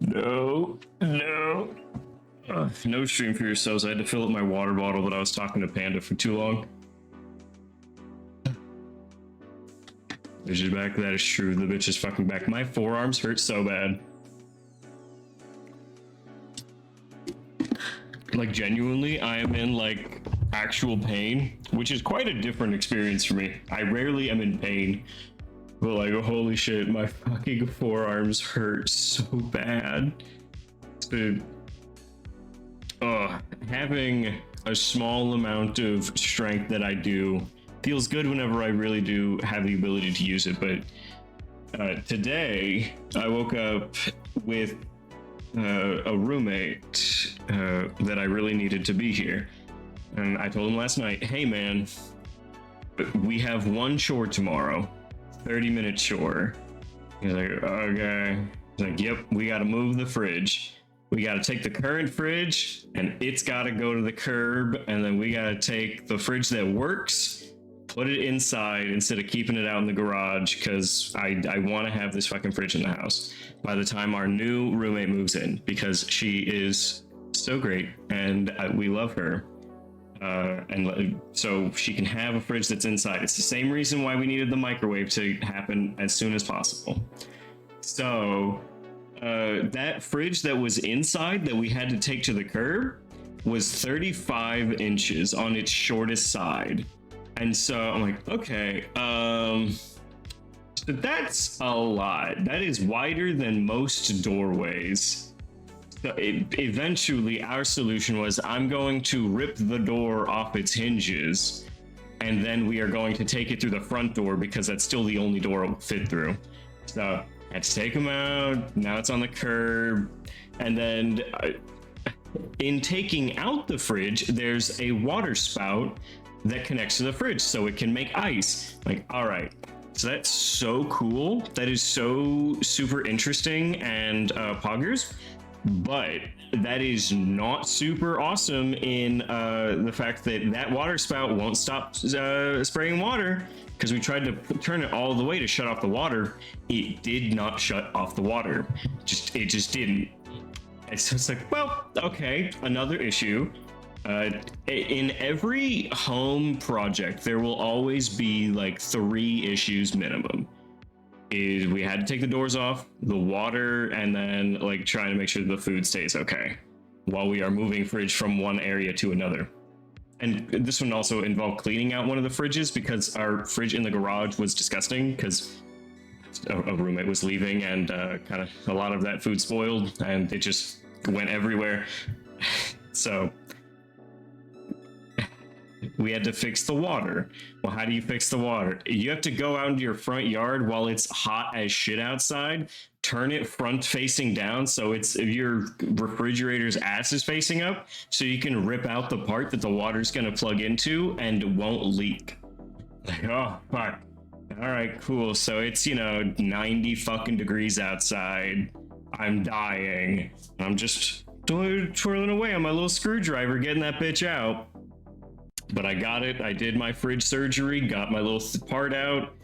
No. No stream for yourselves. I had to fill up my water bottle, but I was talking to Panda for too long. Bitch is back. That is true. The bitch is fucking back. My forearms hurt so bad. Like, genuinely, I am in, like, actual pain, which is quite a different experience for me. I rarely am in pain. But like, holy shit, my fucking forearms hurt so bad. Dude. Having a small amount of strength that I do feels good whenever I really do have the ability to use it. But today, I woke up with a roommate that I really needed to be here. And I told him last night, hey man, we have one chore tomorrow. 30-minute chore. He's like, okay. He's like, yep, we gotta move the fridge. We gotta take the current fridge and it's gotta go to the curb, and then we gotta take the fridge that works, put it inside instead of keeping it out in the garage, because I want to have this fucking fridge in the house by the time our new roommate moves in, because she is so great and we love her. And so she can have a fridge that's inside. It's the same reason why we needed the microwave to happen as soon as possible. So that fridge that was inside that we had to take to the curb was 35 inches on its shortest side. And so I'm like, okay, so that's a lot. That is wider than most doorways. So eventually our solution was, I'm going to rip the door off its hinges, and then we are going to take it through the front door because that's still the only door it will fit through. So I had to take them out. Now it's on the curb. And then in taking out the fridge, there's a water spout that connects to the fridge so it can make ice. Like, all right. So that's so cool. That is so super interesting and poggers. But that is not super awesome in the fact that that water spout won't stop spraying water, because we tried to turn it all the way to shut off the water. It did not shut off the water. It just didn't. And so it's like, well, okay, another issue. In every home project, there will always be like 3 issues minimum. Is we had to take the doors off, the water, and then like trying to make sure the food stays okay while we are moving fridge from one area to another. And this one also involved cleaning out one of the fridges because our fridge in the garage was disgusting because a roommate was leaving, and kind of a lot of that food spoiled and it just went everywhere. So we had to fix the water. Well, how do you fix the water? You have to go out into your front yard while it's hot as shit outside, turn it front facing down so it's your refrigerator's ass is facing up, so you can rip out the part that the water's gonna plug into and it won't leak. Like, oh fuck. All right, cool. So it's, 90 fucking degrees outside. I'm dying. I'm just twirling away on my little screwdriver, getting that bitch out. But I got it. I did my fridge surgery, got my little part out.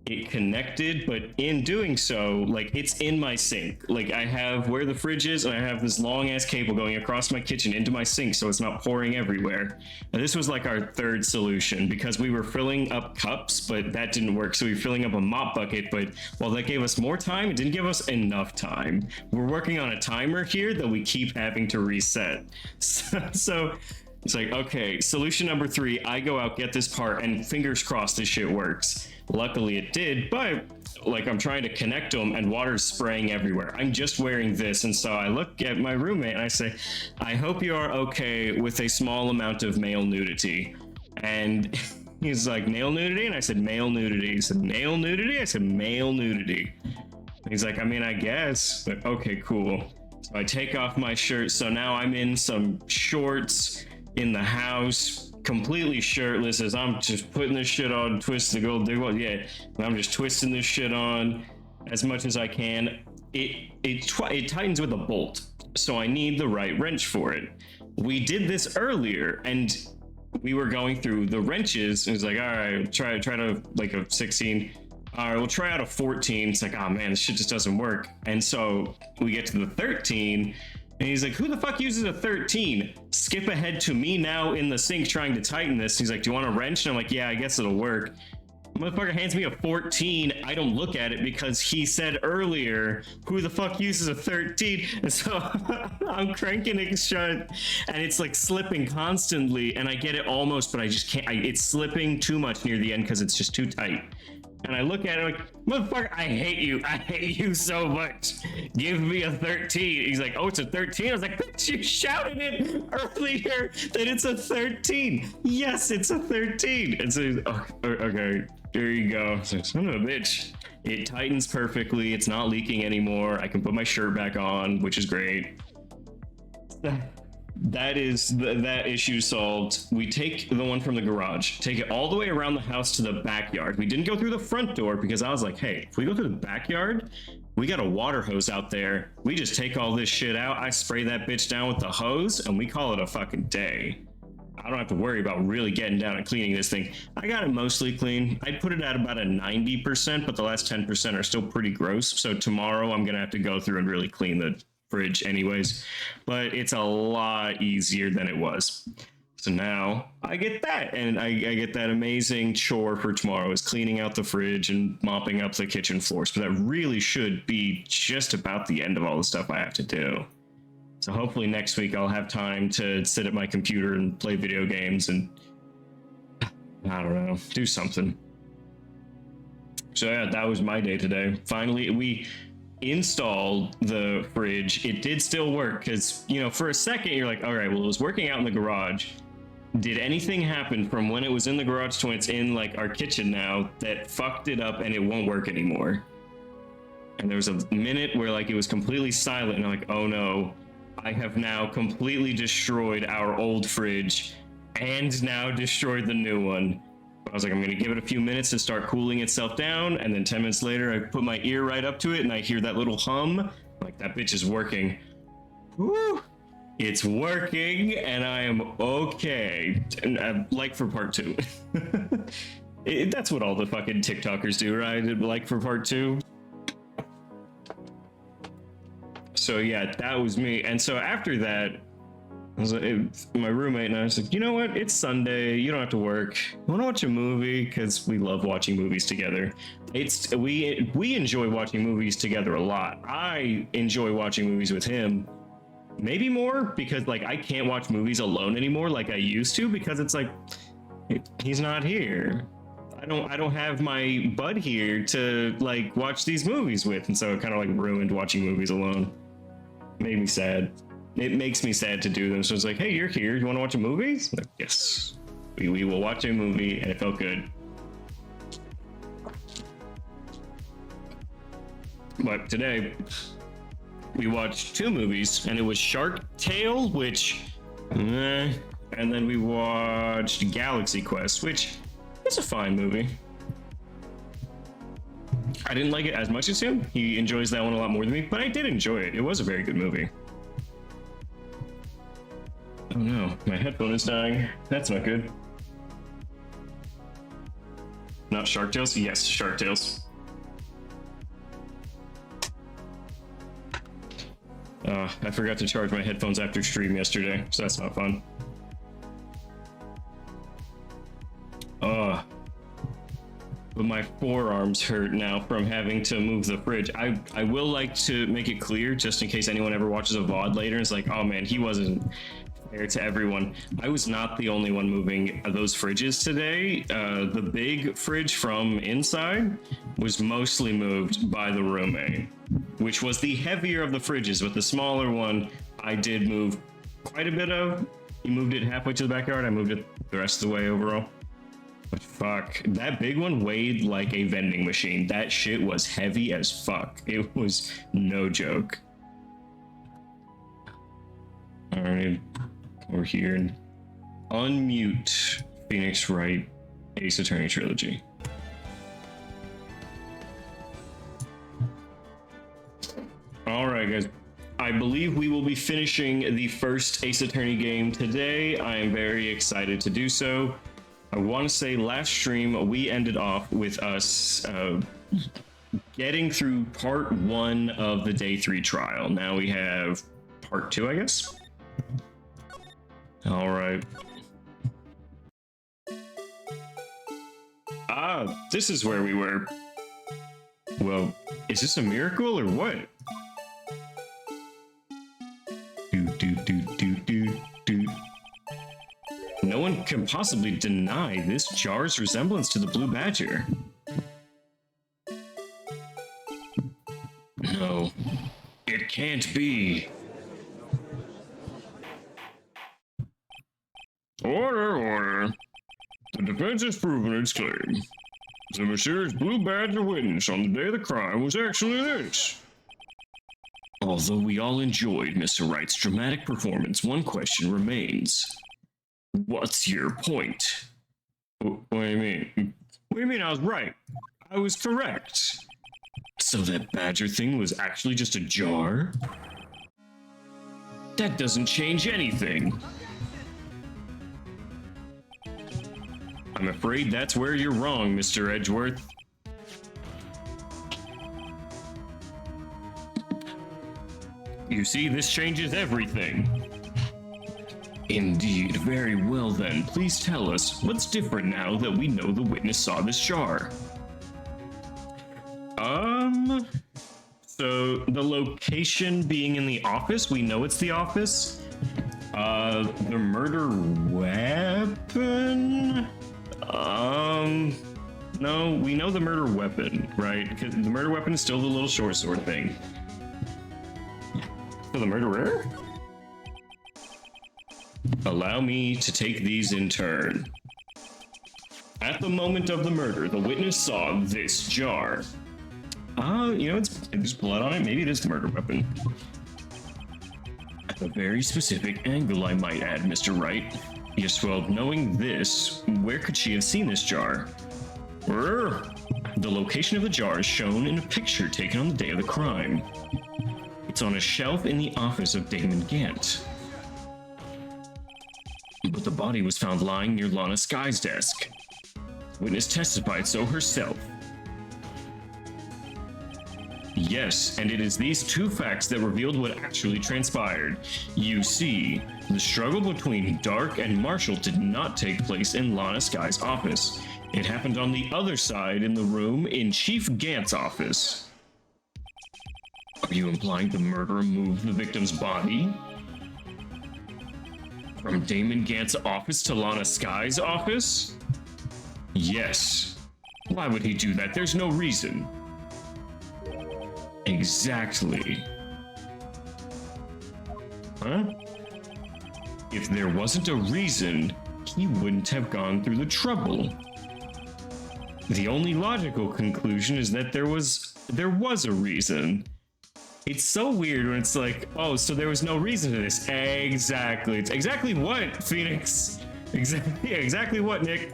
It connected, but in doing so, like, it's in my sink. Like, I have where the fridge is, and I have this long ass cable going across my kitchen into my sink so it's not pouring everywhere. And this was like our 3rd solution, because we were filling up cups, but that didn't work. So we were filling up a mop bucket, but while that gave us more time, it didn't give us enough time. We're working on a timer here that we keep having to reset. So It's like, okay, solution number 3, I go out, get this part, and fingers crossed this shit works. Luckily it did, but like I'm trying to connect them and water's spraying everywhere. I'm just wearing this, and so I look at my roommate and I say, I hope you are okay with a small amount of male nudity. And he's like, male nudity? And I said, male nudity. He said, male nudity? I said, male nudity. And he's like, I mean, I guess, but okay, cool. So I take off my shirt, so now I'm in some shorts in the house, completely shirtless, as I'm just putting this shit on, twist the gold digger. Yeah, I'm just twisting this shit on as much as I can. It tightens with a bolt, so I need the right wrench for it. We did this earlier, and we were going through the wrenches. It was like, all right, try to like a 16. All right, we'll try out a 14. It's like, oh man, this shit just doesn't work. And so we get to the 13. And he's like, who the fuck uses a 13? Skip ahead to me now in the sink trying to tighten this. He's like, do you want a wrench? And I'm like, yeah, I guess it'll work. Motherfucker hands me a 14. I don't look at it because he said earlier, who the fuck uses a 13? And so I'm cranking it shut and it's like slipping constantly. And I get it almost, but I just can't. It's slipping too much near the end because it's just too tight. And I look at it like, motherfucker, I hate you. I hate you so much. Give me a 13. He's like, oh, it's a 13? I was like, bitch, you shouted it earlier that it's a 13. Yes, it's a 13. And so, oh, okay, there you go. So, son of a bitch. It tightens perfectly. It's not leaking anymore. I can put my shirt back on, which is great. That is that issue solved. We take the one from the garage, take it all the way around the house to the backyard. We didn't go through the front door because I was like, hey, if we go through the backyard, we got a water hose out there. We just take all this shit out. I spray that bitch down with the hose and we call it a fucking day. I don't have to worry about really getting down and cleaning this thing. I got it mostly clean. I put it at about a 90%, but the last 10% are still pretty gross. So tomorrow I'm going to have to go through and really clean the fridge anyways, but it's a lot easier than it was. So now I get that, and I get that amazing chore for tomorrow is cleaning out the fridge and mopping up the kitchen floors. But that really should be just about the end of all the stuff I have to do. So hopefully next week I'll have time to sit at my computer and play video games and I don't know, do something. So yeah, that was my day today. Finally, we installed the fridge. It did still work because, you know, for a second you're like, all right, well, it was working out in the garage. Did anything happen from when it was in the garage to when it's in like our kitchen now that fucked it up and it won't work anymore? And there was a minute where like it was completely silent and I'm like, oh no, I have now completely destroyed our old fridge and now destroyed the new one. I was like, I'm gonna give it a few minutes to start cooling itself down, and then 10 minutes later I put my ear right up to it and I hear that little hum. I'm like, that bitch is working. Woo! It's working and I am okay. And like for part 2. That's what all the fucking TikTokers do, right? Like for part 2. So yeah, that was me. And so after that, I was like, my roommate and I was like, you know what? It's Sunday. You don't have to work. You want to watch a movie? Because we love watching movies together. We enjoy watching movies together a lot. I enjoy watching movies with him. Maybe more because like I can't watch movies alone anymore like I used to because it's like he's not here. I don't have my bud here to like watch these movies with, and so it kind of like ruined watching movies alone. Made me sad. It makes me sad to do them. So it's like, hey, you're here. You want to watch a movie? Like, yes, we will watch a movie, and it felt good. But today, we watched 2 movies, and it was Shark Tale, which, and then we watched Galaxy Quest, which is a fine movie. I didn't like it as much as him. He enjoys that one a lot more than me, but I did enjoy it. It was a very good movie. Oh no, my headphone is dying. That's not good. Not Shark Tales? Yes, Shark Tales. I forgot to charge my headphones after stream yesterday, so that's not fun. But my forearms hurt now from having to move the fridge. I will like to make it clear, just in case anyone ever watches a VOD later and is like, oh man, he wasn't fair to everyone, I was not the only one moving those fridges today. The big fridge from inside was mostly moved by the roommate, which was the heavier of the fridges, but the smaller one I did move quite a bit of. He moved it halfway to the backyard, I moved it the rest of the way overall. But fuck, that big one weighed like a vending machine. That shit was heavy as fuck. It was no joke. Alright, we're here and unmute Phoenix Wright Ace Attorney Trilogy. Alright guys, I believe we will be finishing the first Ace Attorney game today. I am very excited to do so. I want to say last stream we ended off with us getting through part 1 of the day 3 trial. Now we have part 2, I guess. All right. Ah, this is where we were. Well, is this a miracle or what? No one can possibly deny this jar's resemblance to the Blue Badger. No, it can't be. Order, order. The defense has proven its claim. The mysterious Blue Badger witness on the day of the crime was actually this. Although we all enjoyed Mr. Wright's dramatic performance, one question remains. What's your point? What do you mean? What do you mean I was right? I was correct. So that badger thing was actually just a jar? That doesn't change anything. I'm afraid that's where you're wrong, Mr. Edgeworth. You see, this changes everything. Indeed, very well then. Please tell us, what's different now that we know the witness saw this jar? So the location being in the office, we know it's the office. The murder weapon? No, we know the murder weapon, right? Because the murder weapon is still the little short sword thing. So the murderer? Allow me to take these in turn. At the moment of the murder, the witness saw this jar. You know, there's blood on it. Maybe it is the murder weapon. At a very specific angle, I might add, Mr. Wright. Yes, well, knowing this, where could she have seen this jar? The location of the jar is shown in a picture taken on the day of the crime. It's on a shelf in the office of Damon Gant. But the body was found lying near Lana Sky's desk. Witness testified so herself. Yes, and it is these two facts that revealed what actually transpired. You see, the struggle between Dark and Marshall did not take place in Lana Sky's office. It happened on the other side in the room in Chief Gant's office. Are you implying the murderer moved the victim's body? From Damon Gant's office to Lana Sky's office? Yes. Why would he do that? There's no reason. Exactly. Huh? If there wasn't a reason, he wouldn't have gone through the trouble. The only logical conclusion is that there was a reason. It's so weird when it's like, oh, so there was no reason to this. Exactly. It's exactly what, Phoenix? Exactly what, Nick?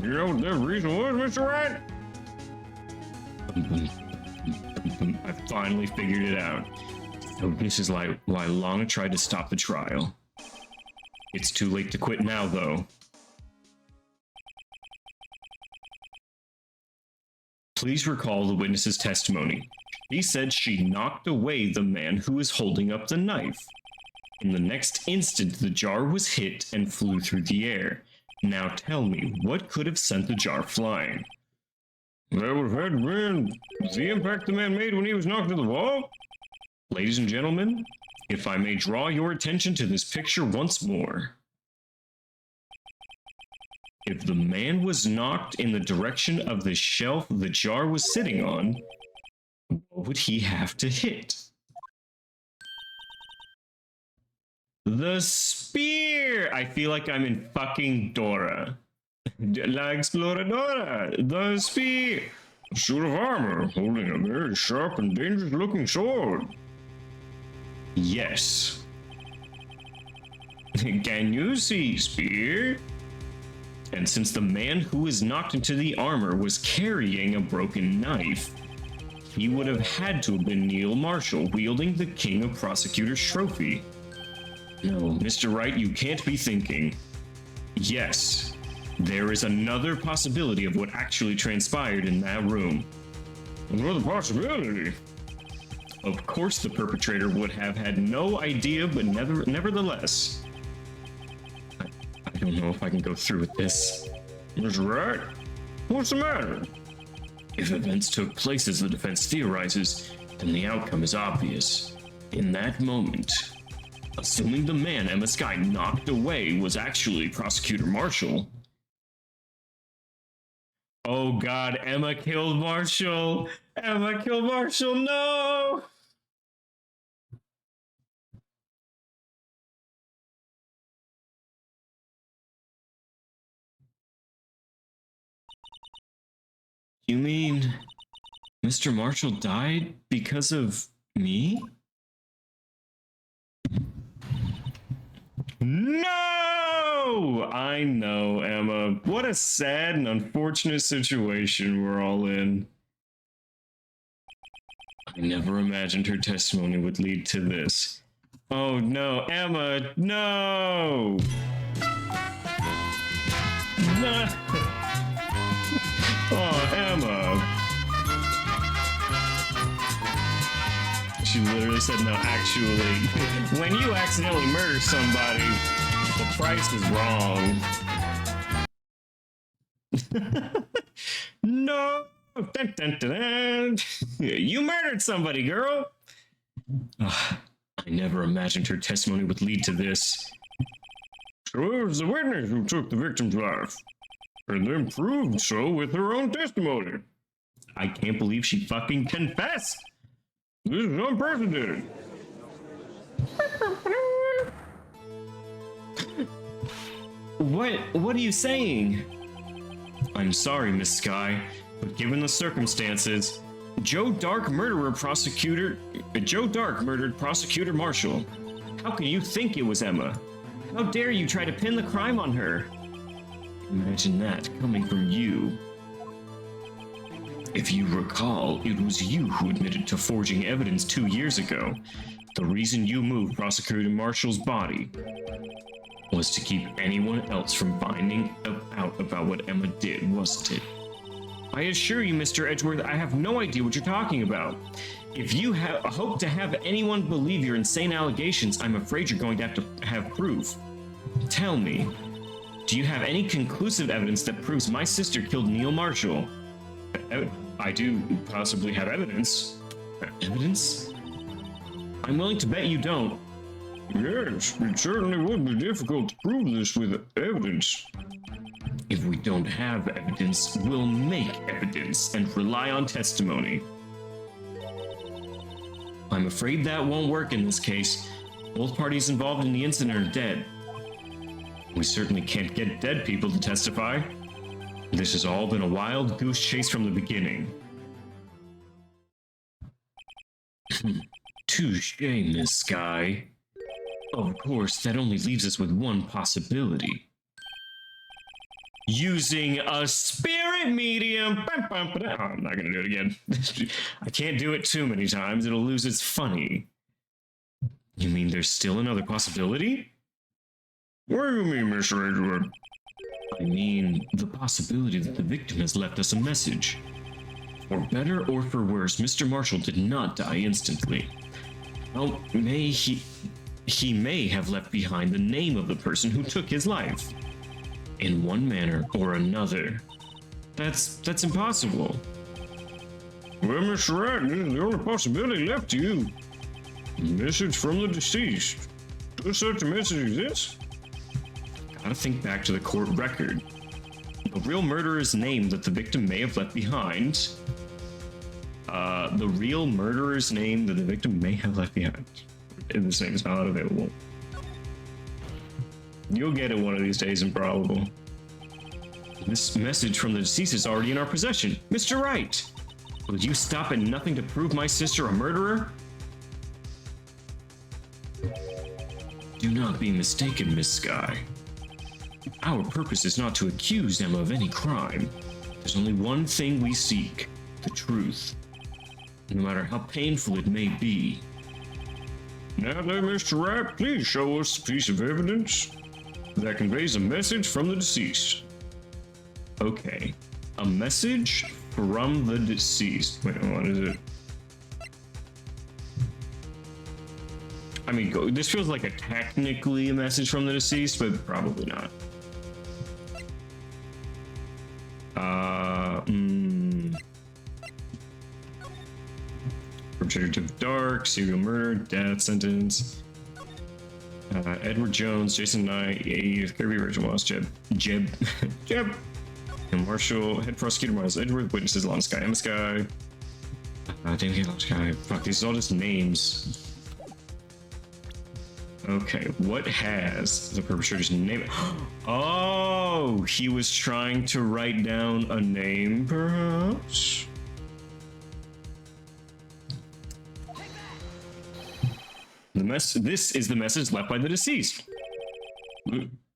You know what the reason was, Mr. Wright? I finally figured it out. So this is like why Lana tried to stop the trial. It's too late to quit now, though. Please recall the witness's testimony. She said she knocked away the man who was holding up the knife. In the next instant, the jar was hit and flew through the air. Now tell me, what could have sent the jar flying? That would have had to been the impact the man made when he was knocked to the wall. Ladies and gentlemen, If I may draw your attention to this picture once more. If the man was knocked in the direction of the shelf the jar was sitting on, what would he have to hit? The spear! I feel like I'm in fucking Dora. La Exploradora! The spear! A suit of armor holding a very sharp and dangerous looking sword. Yes. Can you see, spear? And since the man who was knocked into the armor was carrying a broken knife, he would have had to have been Neil Marshall wielding the King of Prosecutors trophy. No, Mr. Wright, you can't be thinking. Yes, there is another possibility of what actually transpired in that room. Another possibility? Of course the perpetrator would have had no idea, but nevertheless. I don't know if I can go through with this. Mr. Wright, what's the matter? If events took place as the defense theorizes, then the outcome is obvious. In that moment, assuming the man Emma Skye knocked away was actually Prosecutor Marshall. Oh god, Emma killed Marshall! Emma killed Marshall, no! You mean Mr. Marshall died because of me? No! I know, Emma. What a sad and unfortunate situation we're all in. I never imagined her testimony would lead to this. Oh no, Emma, no! No! Oh, Emma. She literally said, no, actually, when you accidentally murder somebody, the price is wrong. No! Dun, dun, dun, dun. You murdered somebody, girl! I never imagined her testimony would lead to this. So it was the witness who took the victim's life, and then proved so with her own testimony. I can't believe she fucking confessed! This is unprecedented. What are you saying? I'm sorry, Miss Skye, but given the circumstances, Joe Dark murdered Prosecutor Marshall. How can you think it was Emma? How dare you try to pin the crime on her? Imagine that coming from you. If you recall, it was you who admitted to forging evidence 2 years ago. The reason you moved Prosecutor Marshall's body was to keep anyone else from finding out about what Emma did, wasn't it? I assure you, Mr. Edgeworth, I have no idea what you're talking about. If you hope to have anyone believe your insane allegations, I'm afraid you're going to have proof. Tell me, do you have any conclusive evidence that proves my sister killed Neil Marshall? I do possibly have evidence. Evidence? I'm willing to bet you don't. Yes, it certainly would be difficult to prove this with evidence. If we don't have evidence, we'll make evidence and rely on testimony. I'm afraid that won't work in this case. Both parties involved in the incident are dead. We certainly can't get dead people to testify. This has all been a wild goose chase from the beginning. Touche, Miss Skye. Of course, that only leaves us with one possibility. Using a spirit medium. Oh, I'm not gonna do it again. I can't do it too many times. It'll lose its funny. You mean there's still another possibility? What do you mean, Mr. Edgeworth? I mean, the possibility that the victim has left us a message. For better or for worse, Mr. Marshall did not die instantly. Well, he may have left behind the name of the person who took his life. In one manner or another. That's impossible. Well, Mr. Wright, this is the only possibility left to you. Message from the deceased. Does such a message exist? Gotta think back to the court record. The real murderer's name that the victim may have left behind. The real murderer's name that the victim may have left behind. And this name is not available. You'll get it one of these days, improbable. This message from the deceased is already in our possession. Mr. Wright! Will you stop at nothing to prove my sister a murderer? Do not be mistaken, Miss Sky. Our purpose is not to accuse Emma of any crime. There's only one thing we seek, the truth. No matter how painful it may be. Now then, Mr. Wright, please show us a piece of evidence that conveys a message from the deceased. Okay. A message from the deceased. Wait, what is it? I mean, this feels like technically a message from the deceased, but probably not. Perpetrator of dark, serial murder, death sentence. Edward Jones, Jason Knight, Kirby Rachel Moss, Jeb, and Marshall, head prosecutor Miles Edward, witnesses Lana Sky, Emma Sky. Damn, Lana Sky. Fuck, these are all just names. Okay, what has the perpetrator's name? Oh, he was trying to write down a name, perhaps? This is the message left by the deceased.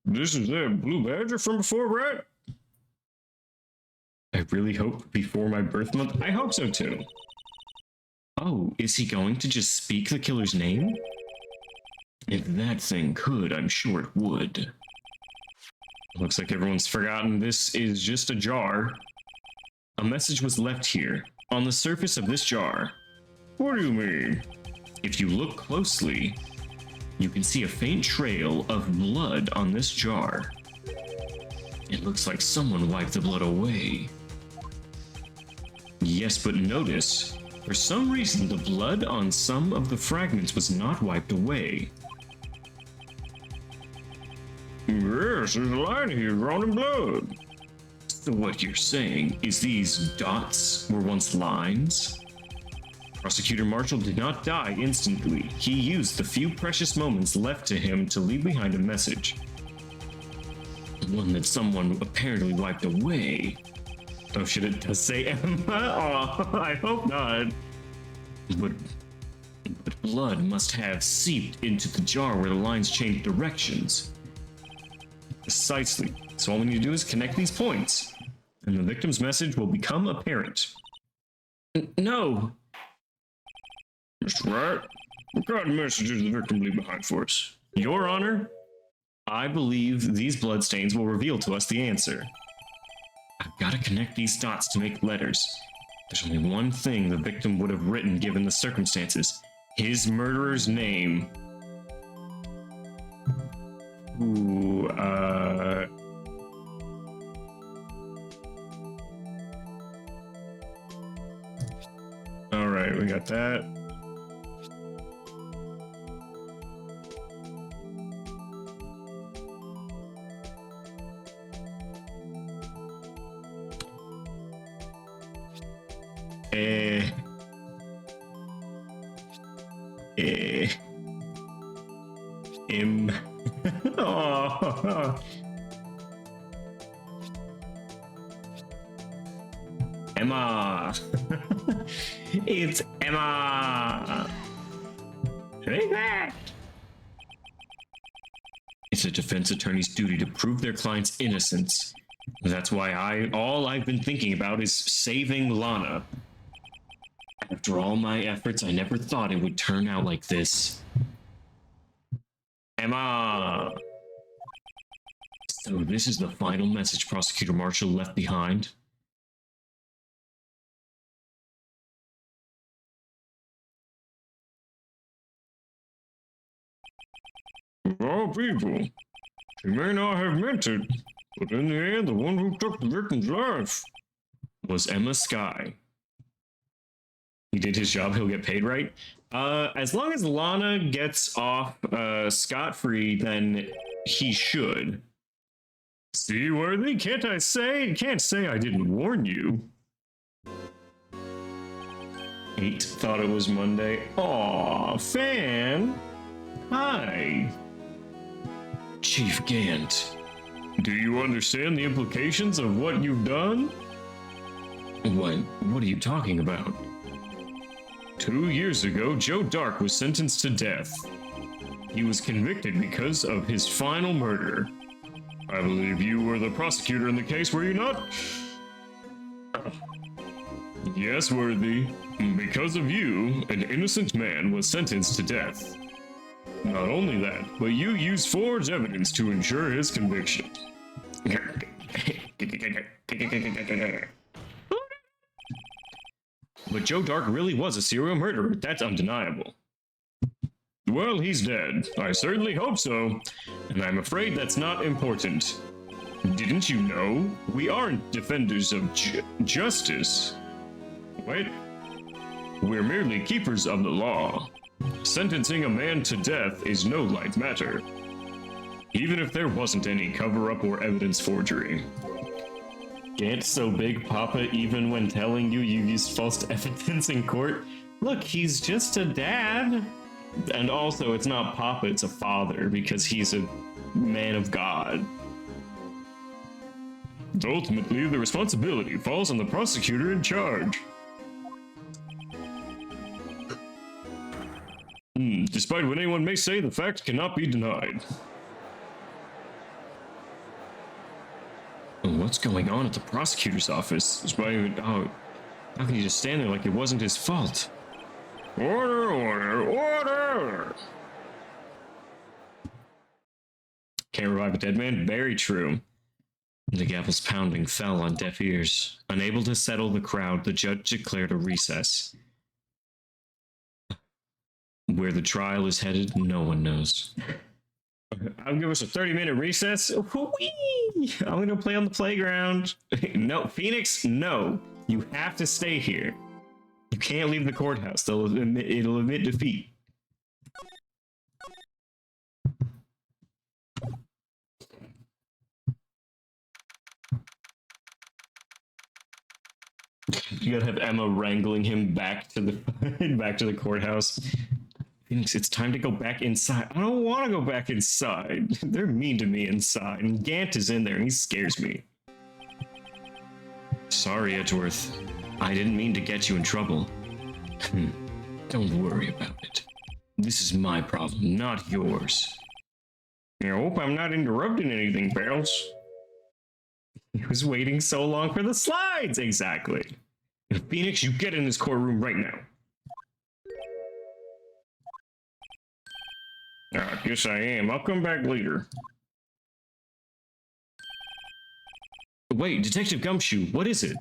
This is that blue badger from before, right? I really hope before my birth month. I hope so too. Oh, is he going to just speak the killer's name? If that thing could, I'm sure it would. Looks like everyone's forgotten this is just a jar. A message was left here, on the surface of this jar. What do you mean? If you look closely, you can see a faint trail of blood on this jar. It looks like someone wiped the blood away. Yes, but notice, for some reason the blood on some of the fragments was not wiped away. Yes, there's a line here drawn in blood. So what you're saying is these dots were once lines? Prosecutor Marshall did not die instantly. He used the few precious moments left to him to leave behind a message. One that someone apparently wiped away. Oh shit, it does say Emma. Oh, I hope not. But blood must have seeped into the jar where the lines changed directions. Precisely. So all we need to do is connect these points, and the victim's message will become apparent. No! Mr. Wright, what kind of message did the victim leave behind for us? Your Honor, I believe these bloodstains will reveal to us the answer. I've got to connect these dots to make letters. There's only one thing the victim would have written given the circumstances. His murderer's name. Ooh, Alright, we got that. Oh. Emma. It's Emma. Take that. It's a defense attorney's duty to prove their client's innocence. That's why all I've been thinking about is saving Lana. After all my efforts, I never thought it would turn out like this. Emma! So this is the final message Prosecutor Marshall left behind? Of all people, she may not have meant it, but in the end, the one who took the victim's life was Emma Sky. He did his job, he'll get paid, right? As long as Lana gets off scot-free, then he should. Seaworthy, can't say I didn't warn you. 8 thought it was Monday. Aw, fan. Hi. Chief Gant, do you understand the implications of what you've done? What are you talking about? 2 years ago, Joe Dark was sentenced to death. He was convicted because of his final murder. I believe you were the prosecutor in the case, were you not? Yes, Worthy. Because of you, an innocent man was sentenced to death. Not only that, but you used forged evidence to ensure his conviction. But Joe Dark really was a serial murderer, that's undeniable. Well, he's dead. I certainly hope so. And I'm afraid that's not important. Didn't you know? We aren't defenders of justice. Wait. We're merely keepers of the law. Sentencing a man to death is no light matter. Even if there wasn't any cover-up or evidence forgery. Gant's so big, Papa, even when telling you used false evidence in court. Look, he's just a dad. And also, it's not Papa, it's a father, because he's a man of God. Ultimately, the responsibility falls on the prosecutor in charge. Despite what anyone may say, the fact cannot be denied. What's going on at the prosecutor's office? How can he just stand there like it wasn't his fault? Order, order, order! Can't revive a dead man? Very true. The gavel's pounding fell on deaf ears. Unable to settle the crowd, the judge declared a recess. Where the trial is headed, no one knows. I'll give us a 30-minute recess. Whee! I'm gonna play on the playground. No, Phoenix, no. You have to stay here. You can't leave the courthouse. It'll admit defeat. You gotta have Emma wrangling him back to the courthouse. Phoenix, it's time to go back inside. I don't want to go back inside. They're mean to me inside, and Gant is in there, and he scares me. Sorry, Edgeworth. I didn't mean to get you in trouble. Don't worry about it. This is my problem, not yours. I hope I'm not interrupting anything, pals. He was waiting so long for the slides! Exactly. Phoenix, you get in this courtroom right now. I guess I am. I'll come back later. Wait, Detective Gumshoe, what is it?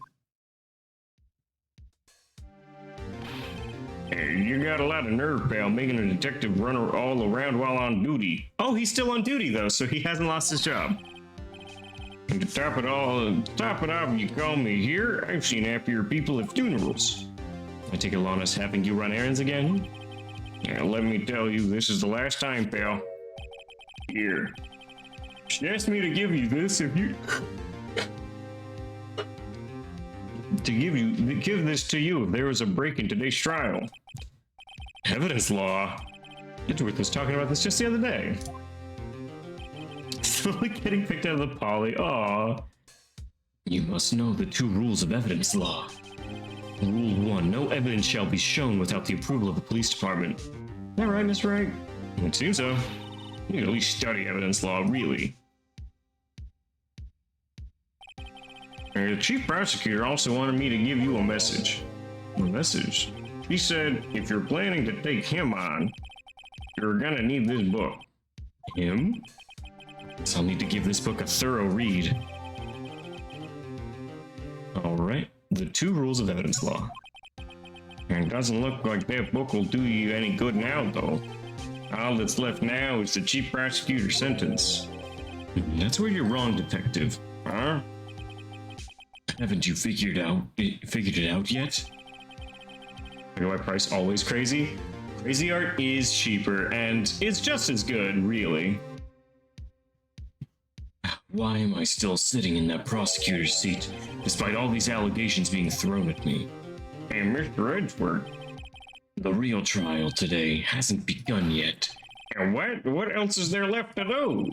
Hey, you got a lot of nerve, pal, making a detective run all around while on duty. Oh, he's still on duty, though, so he hasn't lost his job. And to top it off, you call me here? I've seen happier people at funerals. I take it Lana's having you run errands again? Yeah, let me tell you, this is the last time, pal. Here. She asked me to give you this if you... give this to you if there was a break in today's trial. Evidence law? Edgeworth was talking about this just the other day. Slowly getting picked out of the poly. Aww. You must know the 2 rules of evidence law. Rule 1, no evidence shall be shown without the approval of the police department. Is that right, Miss Wright? It seems so. You can at least study evidence law, really. The chief prosecutor also wanted me to give you a message. A message? He said, if you're planning to take him on, you're gonna need this book. Him? So I'll need to give this book a thorough read. Alright. The 2 rules of evidence law. It doesn't look like that book will do you any good now, though. All that's left now is the chief prosecutor's sentence. That's where you're wrong, detective. Huh? Haven't you figured it out yet? Why Price always crazy? Crazy art is cheaper, and it's just as good, really. Why am I still sitting in that prosecutor's seat, despite all these allegations being thrown at me? Hey, Mr. Edgeworth. The real trial today hasn't begun yet. And what else is there left to do?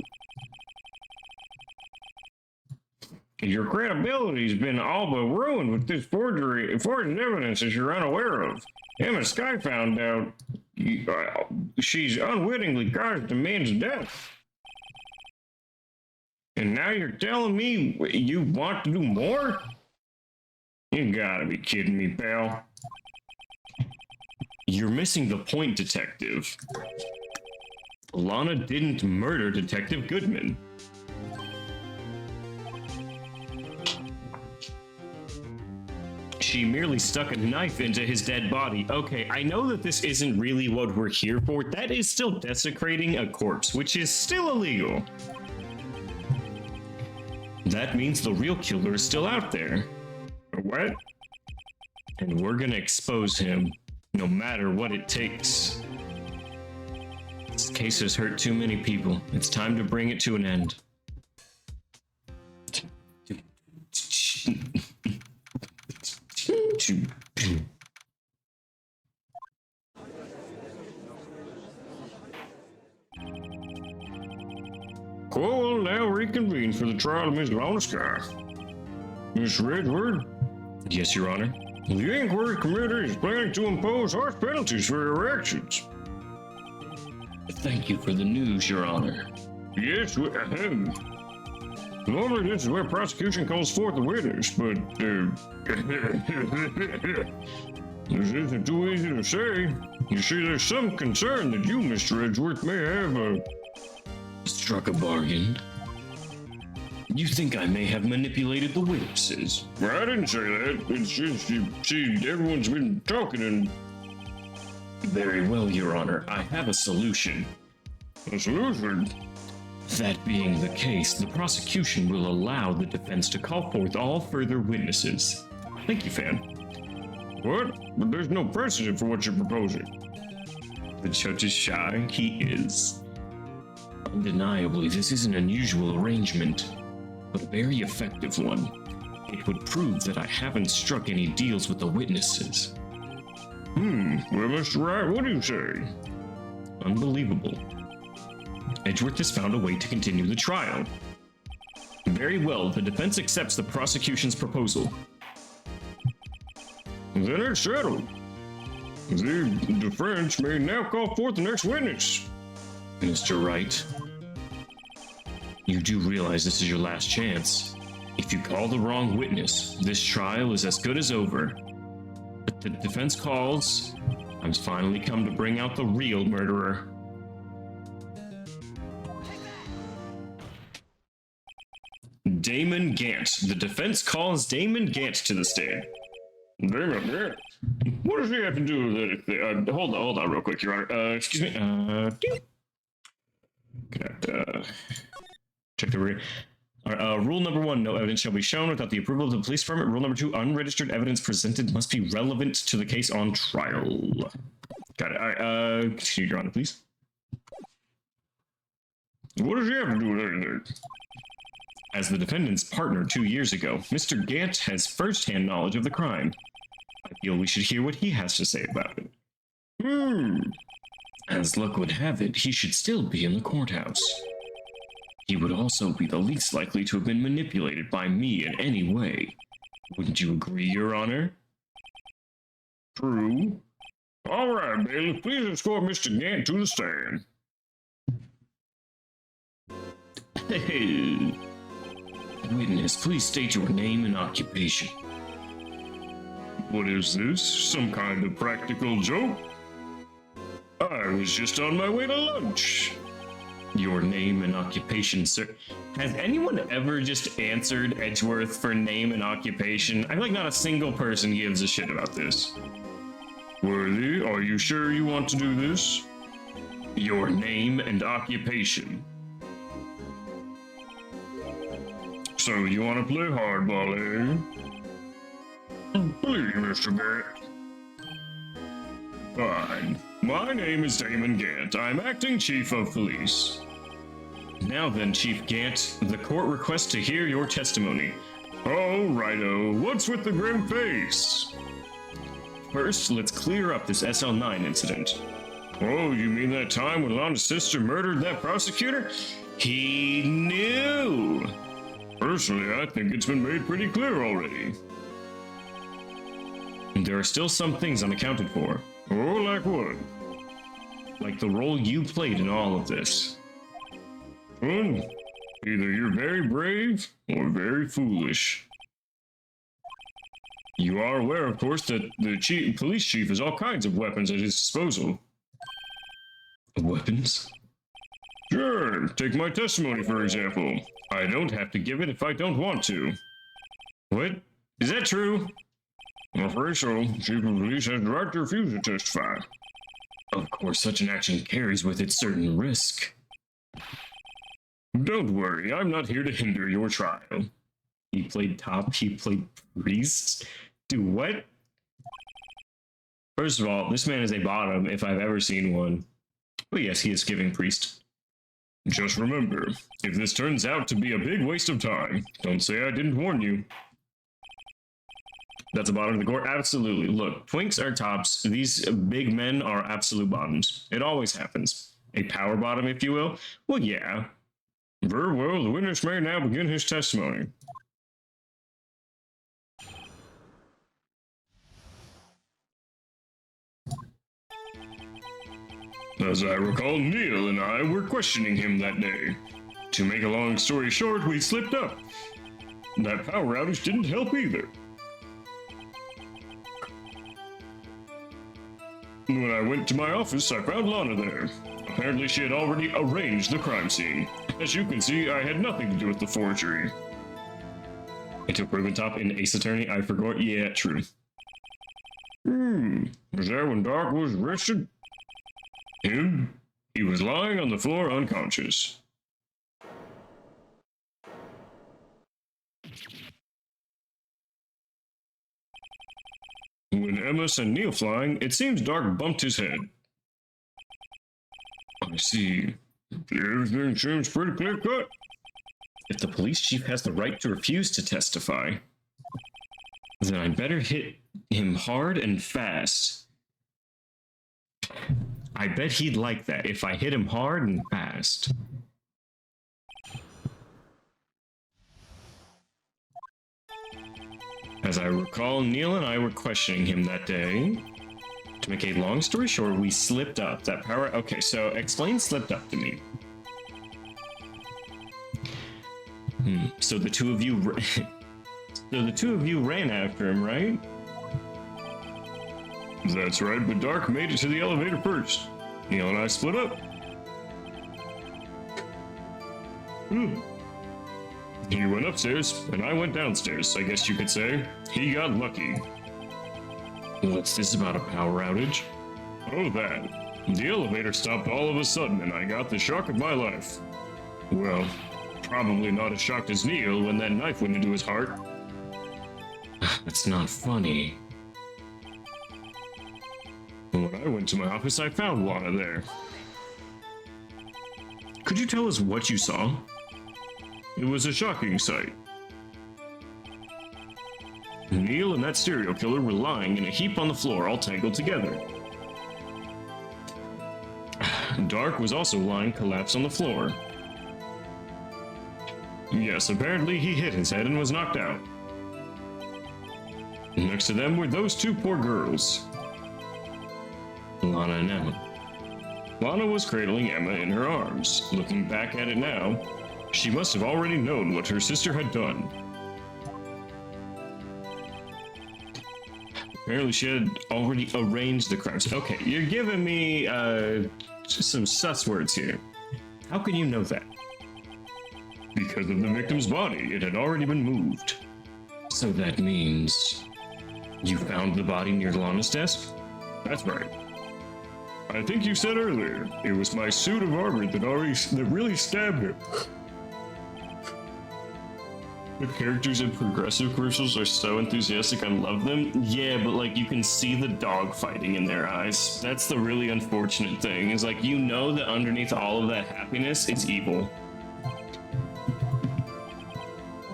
Your credibility's been all but ruined with this forged evidence that you're unaware of. Emma Sky found out she's unwittingly caused the man's death. And now you're telling me you want to do more? You gotta be kidding me, pal. You're missing the point, Detective. Lana didn't murder Detective Goodman. She merely stuck a knife into his dead body. Okay, I know that this isn't really what we're here for. That is still desecrating a corpse, which is still illegal. That means the real killer is still out there. What? And we're gonna expose him, no matter what it takes. This case has hurt too many people. It's time to bring it to an end. Court will now reconvene for the trial of Miss Lana Sky. Mr. Edgeworth? Yes, Your Honor. The inquiry committee is planning to impose harsh penalties for your actions. Thank you for the news, Your Honor. Yes, normally this is where prosecution calls forth the witness, but, this isn't too easy to say. You see, there's some concern that you, Mr. Edgeworth, may have, struck a bargain. You think I may have manipulated the witnesses? Well, I didn't say that. It's just, you see, everyone's been talking and... Very well, Your Honor. I have a solution. A solution? That being the case, the prosecution will allow the defense to call forth all further witnesses. Thank you, Fan. What? But there's no precedent for what you're proposing. The judge is shy. He is. Undeniably, this is an unusual arrangement, but a very effective one. It would prove that I haven't struck any deals with the witnesses. Well, Mr. Wright, what do you say? Unbelievable. Edgeworth has found a way to continue the trial. Very well, the defense accepts the prosecution's proposal. Then it's settled. The defense may now call forth the next witness. Mr. Wright, you do realize this is your last chance. If you call the wrong witness, this trial is as good as over. But the defense calls, I've finally come to bring out the real murderer. Damon Gant. The defense calls Damon Gant to the stand. Damon Gant? What does he have to do with it? Hold on real quick, Your Honor. Excuse me. Check the rear. Rule number 1, no evidence shall be shown without the approval of the police permit. Rule number 2, unregistered evidence presented must be relevant to the case on trial. Got it. All right, continue, Your Honor, please. What does he have to do with anything? As the defendant's partner 2 years ago, Mr. Gant has first-hand knowledge of the crime. I feel we should hear what he has to say about it. As luck would have it, he should still be in the courthouse. He would also be the least likely to have been manipulated by me in any way. Wouldn't you agree, Your Honor? True. All right, bailiff, please escort Mr. Gant to the stand. Hey. Witness, please state your name and occupation. What is this? Some kind of practical joke? I was just on my way to lunch. Your name and occupation, sir. Has anyone ever just answered Edgeworth for name and occupation? I feel like not a single person gives a shit about this. Worthy, are you sure you want to do this? Your name and occupation. So you want to play hardball, eh? Please, Mr. Gant. Fine. My name is Damon Gant. I'm acting chief of police. Now then, Chief Gant, the court requests to hear your testimony. Oh, righto. What's with the grim face? First, let's clear up this SL9 incident. Oh, you mean that time when Lana's sister murdered that prosecutor? He knew! Personally, I think it's been made pretty clear already. There are still some things unaccounted for. Oh, like what? Like the role you played in all of this. Either you're very brave or very foolish. You are aware, of course, that the police chief has all kinds of weapons at his disposal. Weapons? Sure, take my testimony for example. I don't have to give it if I don't want to. What? Is that true? I'm afraid so. Chief of Police has the right to refuse to testify. Of course, such an action carries with it certain risk. Don't worry, I'm not here to hinder your trial. He played top, he played priest? Do what? First of all, this man is a bottom if I've ever seen one. But yes, he is giving priest. Just remember, if this turns out to be a big waste of time, don't say I didn't warn you. That's a bottom of the court? Absolutely. Look, twinks are tops. These big men are absolute bottoms. It always happens. A power bottom, if you will? Well, yeah. Very well, the witness may now begin his testimony. As I recall, Neil and I were questioning him that day. To make a long story short, we slipped up. That power outage didn't help either. When I went to my office, I found Lana there. Apparently she had already arranged the crime scene. As you can see, I had nothing to do with the forgery. Into proven top in Ace Attorney, I forgot. Yeah, true. Was that when Doc was arrested? Him? He was lying on the floor unconscious. When Emma sent Neil flying, it seems Dark bumped his head. I see. Everything seems pretty clear-cut. If the police chief has the right to refuse to testify, then I better hit him hard and fast. I bet he'd like that if I hit him hard and fast. As I recall, Neil and I were questioning him that day. To make a long story short, we slipped up. That power... Okay, so explain slipped up to me. So the two of you... So the two of you ran after him, right? That's right, but Dark made it to the elevator first. Neil and I split up. He went upstairs, and I went downstairs, I guess you could say. He got lucky. What's this about a power outage? Oh, that. The elevator stopped all of a sudden, and I got the shock of my life. Well, probably not as shocked as Neil when that knife went into his heart. That's not funny. When I went to my office, I found Lana there. Could you tell us what you saw? It was a shocking sight. Neil and that serial killer were lying in a heap on the floor, all tangled together. Dark was also lying collapsed on the floor. Yes, apparently he hit his head and was knocked out. Next to them were those two poor girls. Lana and Emma. Lana was cradling Emma in her arms. Looking back at it now, she must have already known what her sister had done. Apparently she had already arranged the crimes. Okay, you're giving me some sus words here. How can you know that? Because of the victim's body. It had already been moved. So that means you found the body near Lana's desk? That's right. I think you said earlier, it was my suit of armor that really stabbed her. The characters in progressive commercials are so enthusiastic, I love them. Yeah, but like you can see the dog fighting in their eyes. That's the really unfortunate thing, is like you know that underneath all of that happiness, it's evil.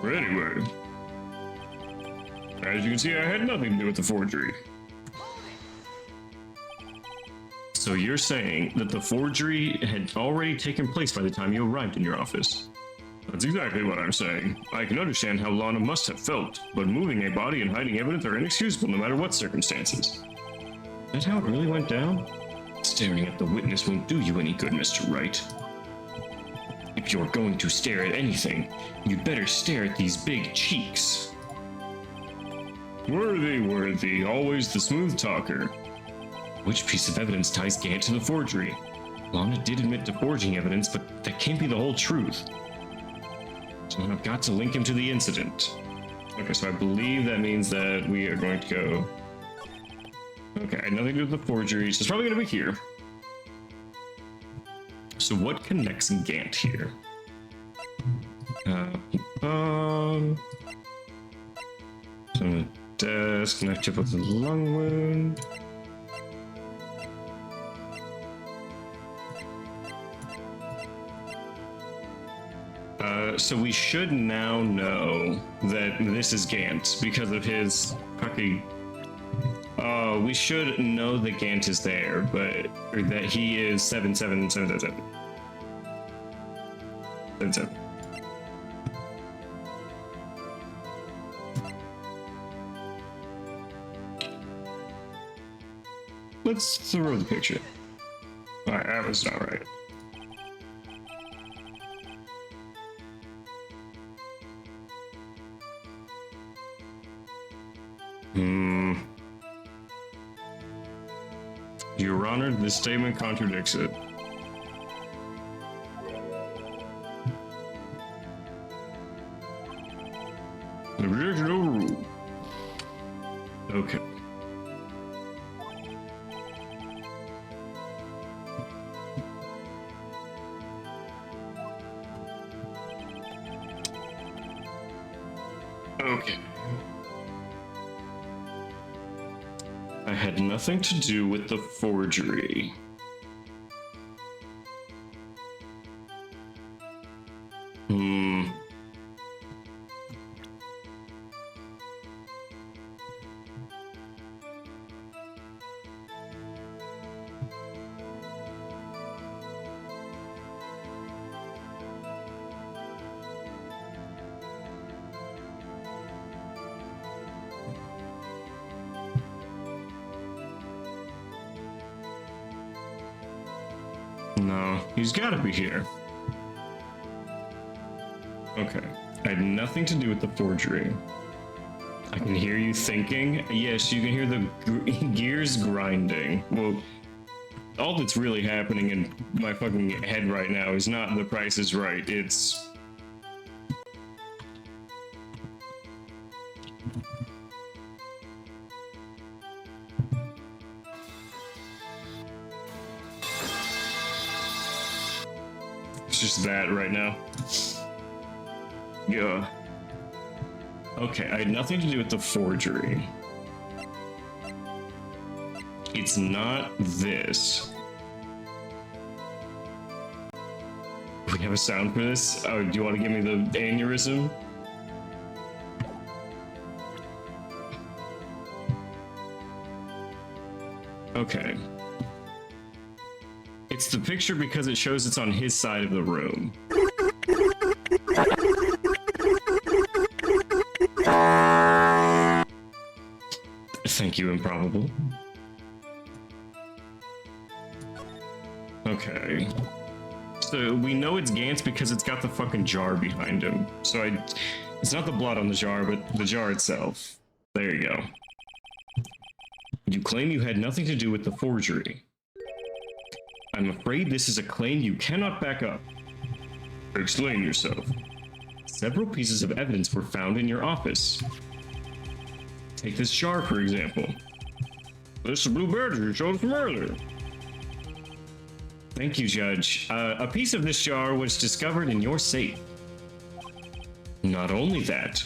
But anyway, as you can see, I had nothing to do with the forgery. So you're saying that the forgery had already taken place by the time you arrived in your office? That's exactly what I'm saying. I can understand how Lana must have felt, but moving a body and hiding evidence are inexcusable no matter what circumstances. Is that how it really went down? Staring at the witness won't do you any good, Mr. Wright. If you're going to stare at anything, you'd better stare at these big cheeks. Worthy, always the smooth talker. Which piece of evidence ties Gant to the forgery? Lana did admit to forging evidence, but that can't be the whole truth. So I've got to link him to the incident. Okay, so I believe that means that we are going to go... Okay, I had nothing to do with the forgery, so it's probably going to be here. So what connects Gant here? On the desk, knife tip with the lung wound. So we should now know that this is Gant because of his fucking... we should know that Gant is there, but... Or that he is 77777. 77. Let's throw the picture. Alright, that was not right. Your Honor, this statement contradicts it. Objection overruled. Okay. Okay. I had nothing to do with the forgery. No, he's gotta be here. Okay, I had nothing to do with the forgery. I can hear you thinking. Yes, you can hear the gears grinding. Well, all that's really happening in my fucking head right now is not The Price is Right, it's... It's just that right now. Yeah. Okay, I had nothing to do with the forgery. It's not this. We have a sound for this? Oh, do you want to give me the aneurysm? Okay. It's the picture because it shows it's on his side of the room. Thank you, Improbable. Okay. So we know it's Gantz because it's got the fucking jar behind him. So it's not the blood on the jar, but the jar itself. There you go. You claim you had nothing to do with the forgery. I'm afraid this is a claim you cannot back up. Explain yourself. Several pieces of evidence were found in your office. Take this jar, for example. This is blue badge you showed from earlier. Thank you, Judge. A piece of this jar was discovered in your safe. Not only that,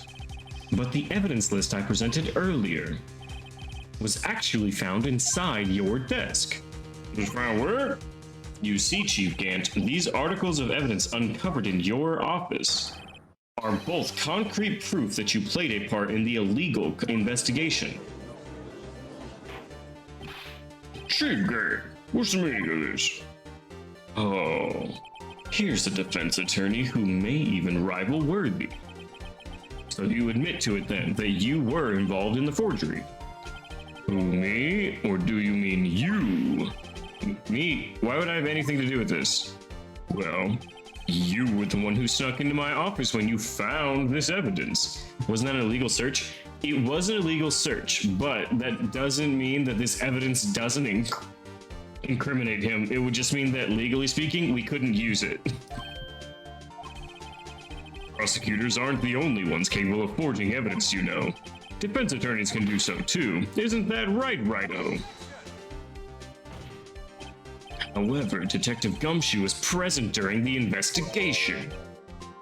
but the evidence list I presented earlier was actually found inside your desk. Was found where? You see, Chief Gant, these articles of evidence uncovered in your office are both concrete proof that you played a part in the illegal investigation. Chief Gant, what's the meaning of this? Oh, here's a defense attorney who may even rival Worthy. So you admit to it then that you were involved in the forgery? Who, me? Or do you mean you? Me? Why would I have anything to do with this? Well, you were the one who snuck into my office when you found this evidence. Wasn't that an illegal search? It was an illegal search, but that doesn't mean that this evidence doesn't incriminate him. It would just mean that, legally speaking, we couldn't use it. Prosecutors aren't the only ones capable of forging evidence, you know. Defense attorneys can do so too. Isn't that right, Righto? However, Detective Gumshoe was present during the investigation.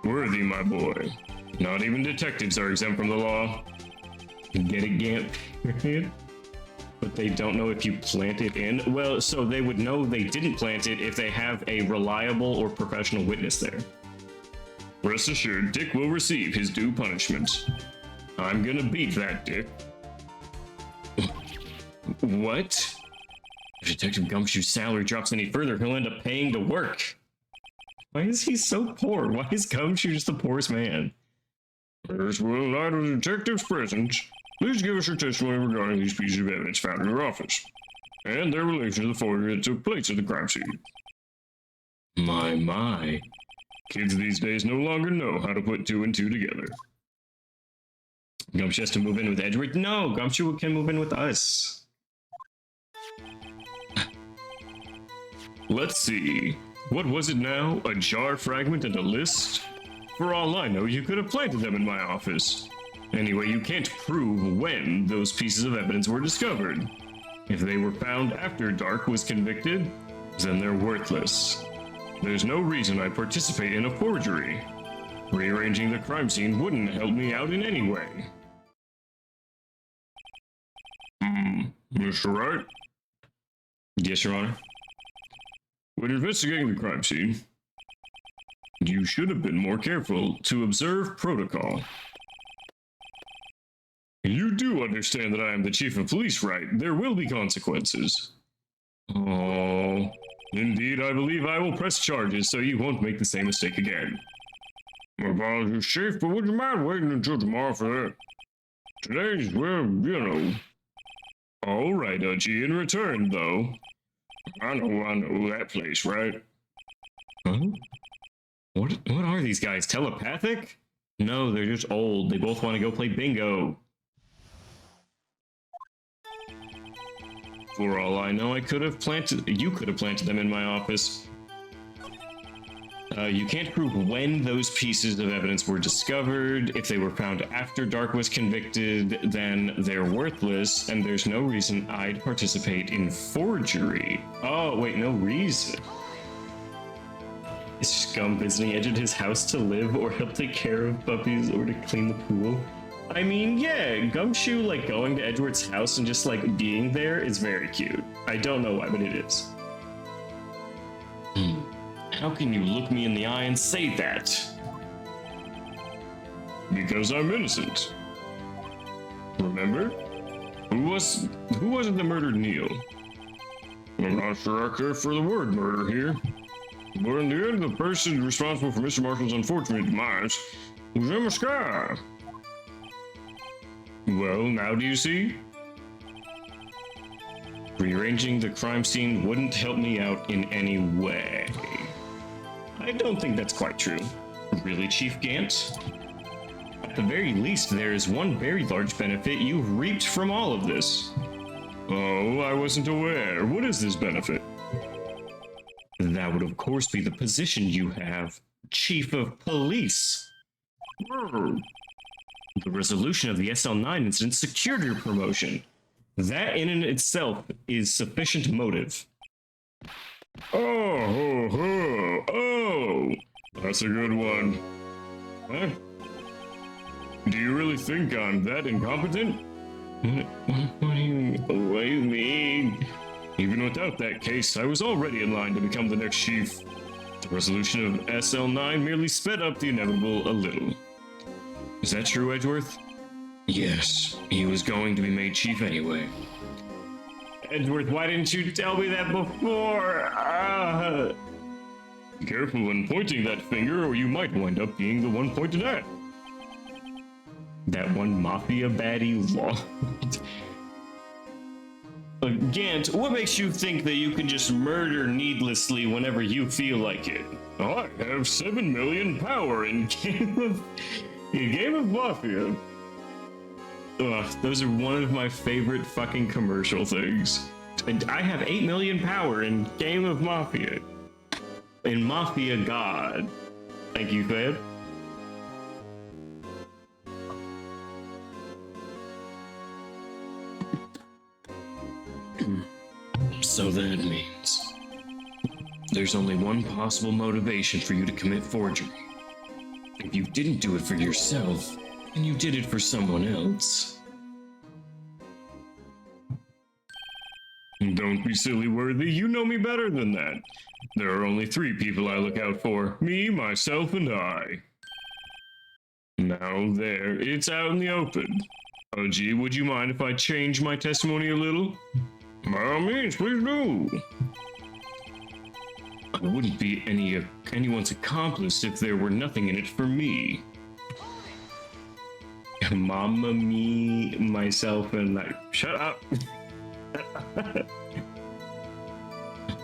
Worthy, my boy. Not even detectives are exempt from the law. Get it, Gant? But they don't know if you plant it in? Well, so they would know they didn't plant it if they have a reliable or professional witness there. Rest assured, Dick will receive his due punishment. I'm gonna beat that, Dick. What? If Detective Gumshoe's salary drops any further, he'll end up paying to work. Why is he so poor? Why is Gumshoe just the poorest man? First, will in light of the detective's presence, please give us your testimony regarding these pieces of evidence found in your office, and their relation to the forgery that took place at the crime scene. My. Kids these days no longer know how to put two and two together. Gumshoe has to move in with Edward? No, Gumshoe can move in with us. Let's see. What was it now? A jar fragment and a list? For all I know, you could have planted them in my office. Anyway, you can't prove when those pieces of evidence were discovered. If they were found after Dark was convicted, then they're worthless. There's no reason I participate in a forgery. Rearranging the crime scene wouldn't help me out in any way. Mr. Wright? Yes, Your Honor. When investigating the crime scene, you should have been more careful to observe protocol. You do understand that I am the chief of police, right? There will be consequences. Oh, indeed, I believe I will press charges so you won't make the same mistake again. My apologies, Chief, but would you mind waiting until tomorrow for that? Today's, well, you know. All right, Uchi, in return, though. I know that place, right? Huh? What are these guys, telepathic? No, they're just old. They both want to go play bingo. For all I know, you could have planted them in my office. You can't prove when those pieces of evidence were discovered. If they were found after Dark was convicted, then they're worthless, and there's no reason I'd participate in forgery. Oh, wait, no reason. Is Scum visiting Edge at his house to live, or help take care of puppies, or to clean the pool? I mean, yeah, Gumshoe, like, going to Edward's house and just, like, being there is very cute. I don't know why, but it is. How can you look me in the eye and say that? Because I'm innocent. Remember? Who was it that murdered Neil? I'm not sure I care for the word murder here. But in the end, the person responsible for Mr. Marshall's unfortunate demise was Emma Sky. Well, now do you see? Rearranging the crime scene wouldn't help me out in any way. I don't think that's quite true. Really, Chief Gant? At the very least, there is one very large benefit you've reaped from all of this. Oh, I wasn't aware. What is this benefit? That would, of course, be the position you have, Chief of Police. The resolution of the SL9 incident secured your promotion. That in and itself is sufficient motive. Oh, that's a good one. Huh? Do you really think I'm that incompetent? What do you mean? Even without that case, I was already in line to become the next chief. The resolution of SL9 merely sped up the inevitable a little. Is that true, Edgeworth? Yes, he was going to be made chief anyway. Edgeworth, why didn't you tell me that before? Be careful when pointing that finger, or you might wind up being the one pointed at. That one mafia baddie law. Gant, what makes you think that you can just murder needlessly whenever you feel like it? I have 7 million power in Game of Mafia. Ugh, those are one of my favorite fucking commercial things. And I have 8 million power in Game of Mafia. In Mafia God. Thank you, Fed. So that means there's only one possible motivation for you to commit forgery. If you didn't do it for yourself, then you did it for someone else. Don't be silly, Worthy. You know me better than that. There are only 3 people I look out for. Me, myself, and I. Now there, it's out in the open. Oh gee, would you mind if I change my testimony a little? By all means, please do. I wouldn't be anyone's accomplice if there were nothing in it for me. Mama, me, myself, and I. Shut up.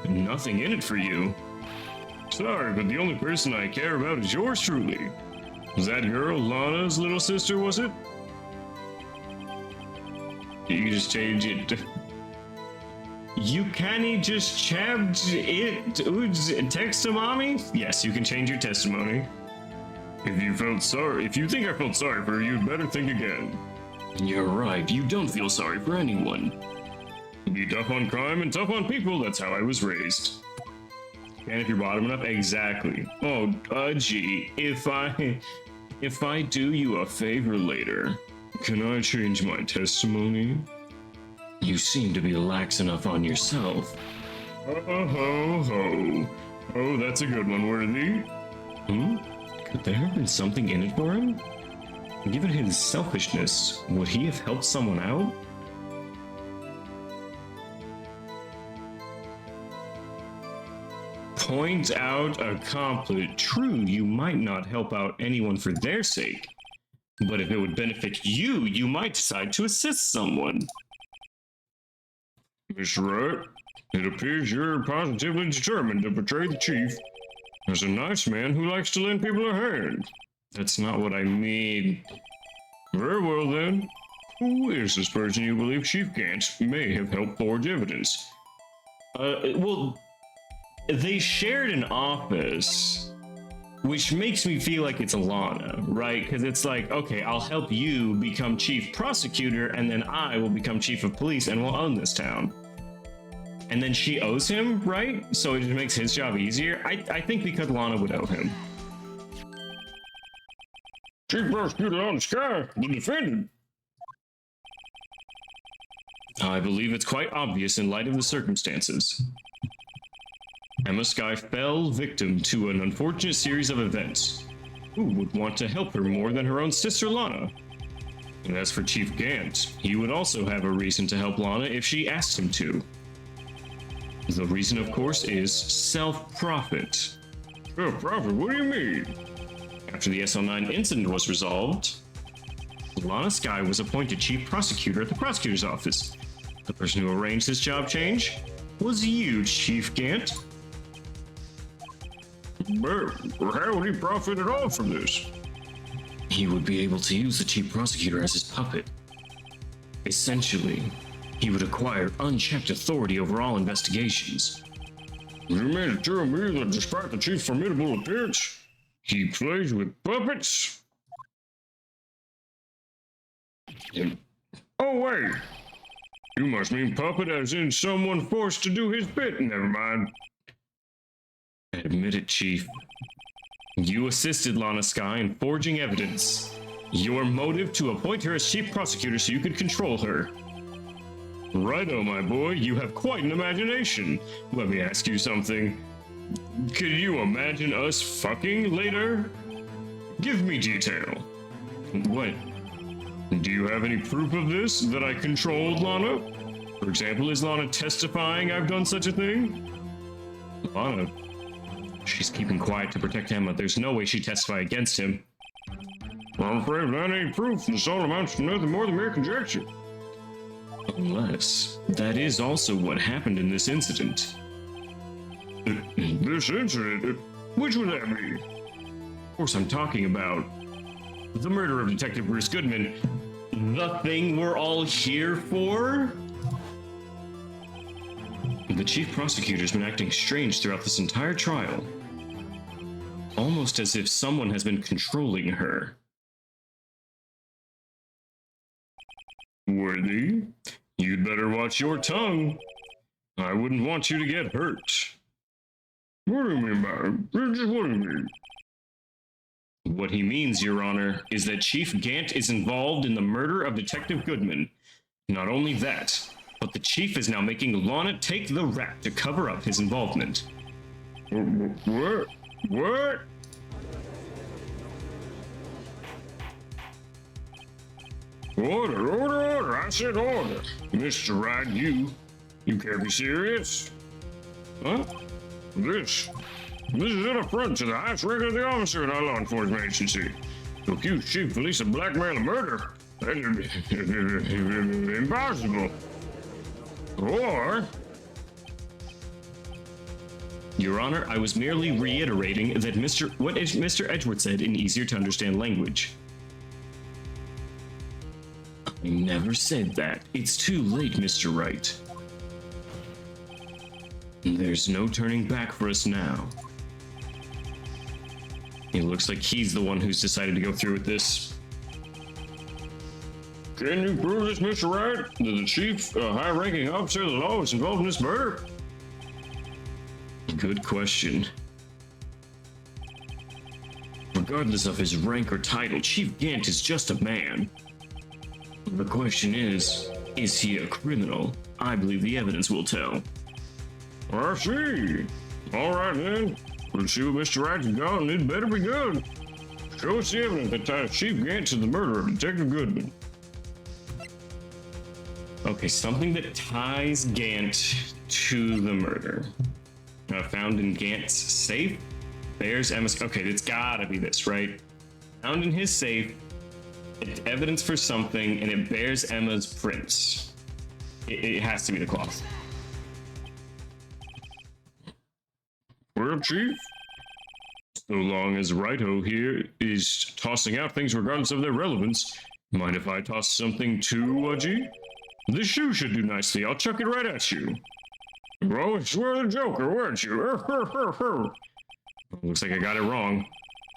Nothing in it for you. Sorry, but the only person I care about is yours truly. Was that girl Lana's little sister, was it? You just change it. You can't just change it. Text to mommy? Yes, you can change your testimony. If you think I felt sorry for her, you'd better think again. You're right, you don't feel sorry for anyone. Be tough on crime and tough on people, that's how I was raised. And if you're bottoming up, exactly. Oh, gee, if I do you a favor later, can I change my testimony? You seem to be lax enough on yourself. Ho, ho, ho. Oh, that's a good one, Worthy. Could there have been something in it for him? Given his selfishness, would he have helped someone out? Point out accomplice. True, you might not help out anyone for their sake. But if it would benefit you, you might decide to assist someone. Miss Wright, it appears you're positively determined to betray the chief. As a nice man who likes to lend people a hand. That's not what I mean. Very well then. Who is this person you believe Chief Gantz may have helped forge evidence? Well, they shared an office, which makes me feel like it's Alana, right? Because it's like, okay, I'll help you become chief prosecutor, and then I will become chief of police, and we'll own this town. And then she owes him, right? So it just makes his job easier. I think because Lana would owe him. Chief prosecutor on the sky, the defendant. I believe it's quite obvious in light of the circumstances. Emma Skye fell victim to an unfortunate series of events. Who would want to help her more than her own sister Lana? And as for Chief Gant, he would also have a reason to help Lana if she asked him to. The reason, of course, is self-profit. Self-profit? What do you mean? After the SL9 incident was resolved, Lana Skye was appointed chief prosecutor at the prosecutor's office. The person who arranged this job change was you, Chief Gant. But how would he profit at all from this? He would be able to use the chief prosecutor as his puppet. Essentially, he would acquire unchecked authority over all investigations. You mean to tell me that despite the chief's formidable appearance, he plays with puppets? Oh wait! You must mean puppet as in someone forced to do his bit. Never mind. Admit it, Chief. You assisted Lana Skye in forging evidence. Your motive to appoint her as chief prosecutor so you could control her. Righto, my boy, you have quite an imagination. Let me ask you something. Could you imagine us fucking later? Give me detail. What? Do you have any proof of this, that I controlled Lana? For example, is Lana testifying I've done such a thing? Lana? She's keeping quiet to protect Emma. There's no way she'd testify against him. I'm afraid that ain't proof. This all amounts to nothing more than mere conjecture. Unless that is also what happened in this incident. This incident? Which would that be? Of course, I'm talking about the murder of Detective Bruce Goodman. The thing we're all here for? The chief prosecutor's been acting strange throughout this entire trial. Almost as if someone has been controlling her. Worthy, you'd better watch your tongue. I wouldn't want you to get hurt. What do you mean by it? Just what do you mean? What he means, Your Honor, is that Chief Gant is involved in the murder of Detective Goodman. Not only that, but the Chief is now making Lana take the rap to cover up his involvement. What? What? Order, I said order. Mr. Wright, you can't be serious. Huh? This is an affront to the highest rank of the officer in our law enforcement agency. To accuse Chief of Police of blackmail and murder? That is impossible. Or... Your Honor, I was merely reiterating that what Mr. Edgeworth said in easier to understand language. I never said that. It's too late, Mr. Wright. There's no turning back for us now. It looks like he's the one who's decided to go through with this. Can you prove this, Mr. Wright? That the chief, high-ranking officer of the law was involved in this murder? Good question. Regardless of his rank or title, Chief Gant is just a man. The question is he a criminal? I believe the evidence will tell. I see. All right, then. Let's see what Mr. Wright's got, and it better be good. Show us the evidence that ties Chief Gant to the murder of Detective Goodman. Okay, something that ties Gant to the murder. Found in Gant's safe. There's Emma's. Okay, it's gotta be this, right? Found in his safe. It's evidence for something, and it bears Emma's prints. It has to be the cloth. Well, Chief, so long as Righto here is tossing out things regardless of their relevance, mind if I toss something too, Wudgy? This shoe should do nicely. I'll chuck it right at you. Well, you were the Joker, weren't you? Looks like I got it wrong.